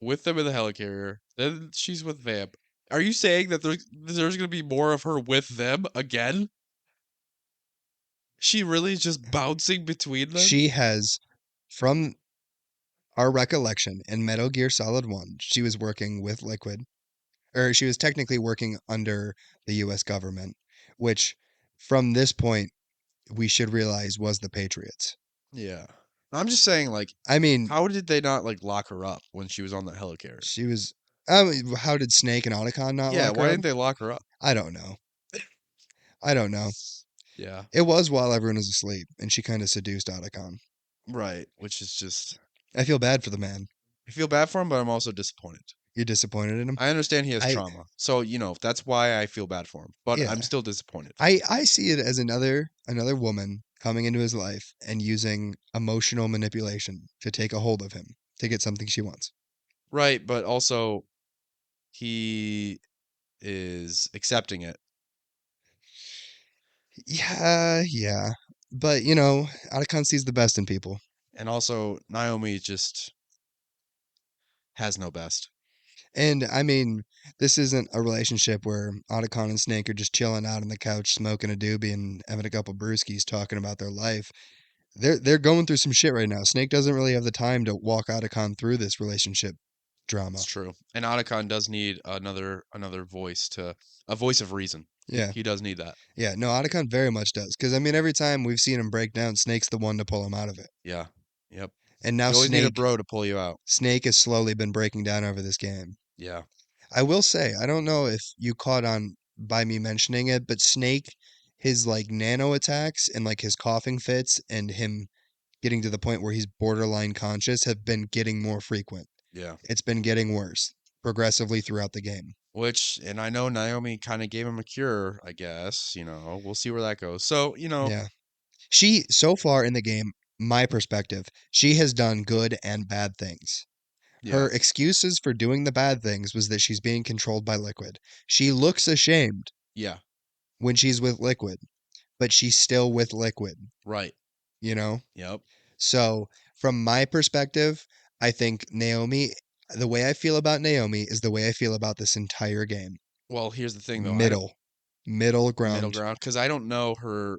with them in the helicarrier? Then she's with Vamp. Are you saying that there's gonna be more of her with them again? She really is just bouncing between them? She has, from our recollection in Metal Gear Solid 1, she was working with Liquid, or she was technically working under the US government, which from this point we should realize was the Patriots. Yeah. I'm just saying, like, I mean, how did they not like lock her up when she was on the helicarrier? she was. I mean, how did Snake and Otacon not Yeah, lock her why up? didn't they lock her up? I don't know. I don't know. Yeah, It was while everyone was asleep, and she kind of seduced Otacon. right. Which is just, I feel bad for the man. I feel bad for him, but I'm also disappointed. You're disappointed in him. I understand he has I trauma, so that's why I feel bad for him. But Yeah. I'm still disappointed. I see it as another woman coming into his life and using emotional manipulation to take a hold of him to get something she wants. Right, but also he is accepting it. Yeah, yeah. But Otacon sees the best in people. And also Naomi just has no best. And I mean, this isn't a relationship where Otacon and Snake are just chilling out on the couch, smoking a doobie and having a couple brewskis talking about their life. they're going through some shit right now. Snake doesn't really have the time to walk Otacon through this relationship It's drama. true. And Otacon does need another voice to a voice of reason. He Yeah. he does need that. Yeah, no, Otacon very much does. Because, I mean, every time we've seen him break down, Snake's the one to pull him out of it. Yeah. Yep. And now You always need a Snake bro to pull you out. Snake has slowly been breaking down over this game. Yeah. I will say, I don't know if you caught on by me mentioning it, but Snake, his like nano attacks and like his coughing fits and him getting to the point where he's borderline conscious have been getting more frequent. Yeah. It's been getting worse progressively throughout the game. And I know Naomi kind of gave him a cure, I guess. We'll see where that goes. So, Yeah. She, so far in the game, my perspective, she has done good and bad things. yeah. Her excuses for doing the bad things was that she's being controlled by Liquid. She looks ashamed Yeah. when she's with Liquid, but she's still with Liquid, Right. you know? Yep. So, from my perspective, I think the way I feel about Naomi is the way I feel about this entire game. Well, here's the thing though. I don't Middle middle ground. ground because I don't know her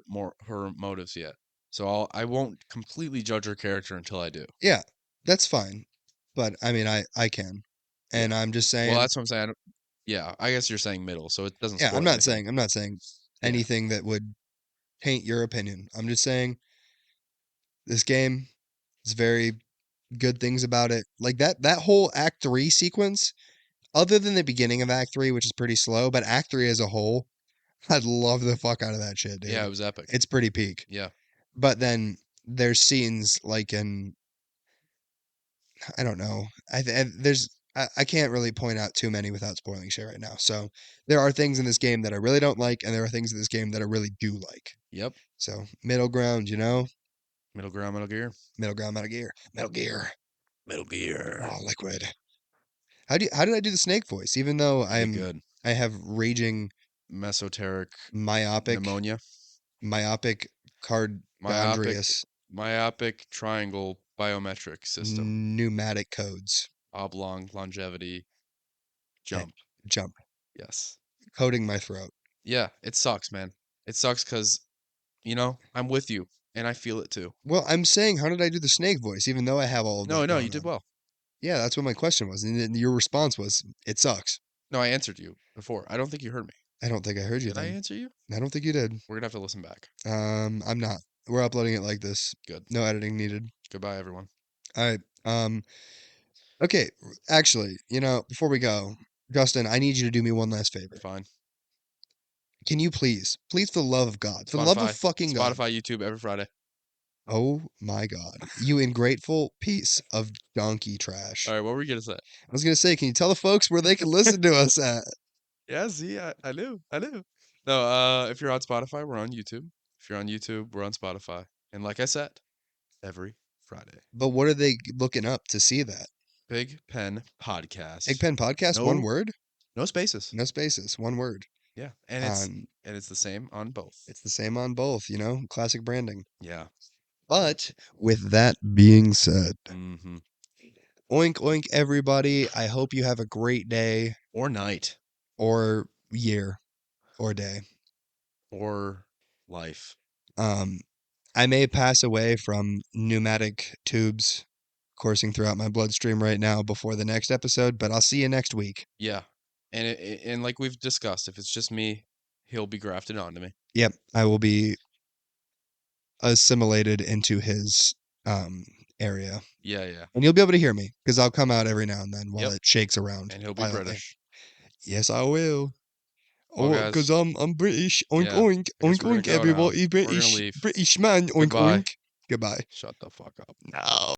motives yet. So I won't completely judge her character until I do. Yeah, that's fine. But I mean, I can. Yeah. And I'm just Well, saying, that's what I'm saying. Yeah, I guess you're saying middle, so it doesn't yeah, spoil anything. I'm not saying Yeah. anything that would taint your opinion. I'm just saying this game is very good things about it. Like that whole Act 3 sequence, other than the beginning of Act 3, which is pretty slow, but Act 3 as a whole, I'd love the fuck out of that shit, Yeah, dude. it was epic. It's pretty peak. Yeah. But then there's scenes like in I don't know. I can't really point out too many without spoiling shit right now. So there are things in this game that I really don't like, and there are things in this game that I really do like. Yep. So middle ground, Middle ground, Metal Gear. middle ground, Metal Gear, Metal Gear. Metal Gear. Oh, Liquid. How did I do the Snake voice? Even though You did good. I have raging Mesoteric myopic pneumonia. myopic Myopic cardondrius myopic triangle biometric system. pneumatic codes. Oblong longevity Hey, jump. jump, Yes. coating my throat. Yeah, it sucks, man. It sucks because, I'm with you and I feel it too. Well, I'm saying, how did I do the Snake voice, even though I have all of No, that no, you going did on? well. Yeah, that's what my question was, and then your response was, "It sucks." No, I answered you before. I don't think you heard me. I don't think I heard you Did I then. answer you? I don't think you did. We're gonna have to listen back. I'm not. We're uploading it like this. Good. No editing needed. Goodbye, everyone. All right. Okay. Actually, before we go, Justin, I need you to do me one last favor. Fine. Can you please, for the love of God, for the love of Spotify. fucking God. Spotify, YouTube every Friday. Oh my God, you ingrateful piece of donkey trash. All right, what were you gonna say? I was gonna say, can you tell the folks where they can listen to us at? Yeah, see, I knew. I knew. No, if you're on Spotify, we're on YouTube. If you're on YouTube, we're on Spotify. And like I said, every Friday. But what are they looking up to see that? Big Pen Podcast. Big Pen Podcast, No, one word, no spaces. no spaces, one word. Yeah, and On it's the same on both. It's the same on both, classic branding. Yeah. But with that being said, Mm-hmm. oink oink everybody. I hope you have a great day Or night. or year or day. Or life. I may pass away from pneumatic tubes coursing throughout my bloodstream right now before the next episode, but I'll see you next week. Yeah. And like we've discussed, if it's just me, he'll be grafted onto me. Yep, I will be assimilated into his area. Yeah, yeah. And you'll be able to hear me because I'll come out every now and then while Yep. it shakes around. And he'll be violently. British. Yes, I will. Well, Oh, guys, because I'm British. Oink yeah, oink I guess oink we're gonna oink. go now. Everybody, We're gonna British leave. British man. Oink Goodbye. oink. Goodbye. Shut the fuck up. No.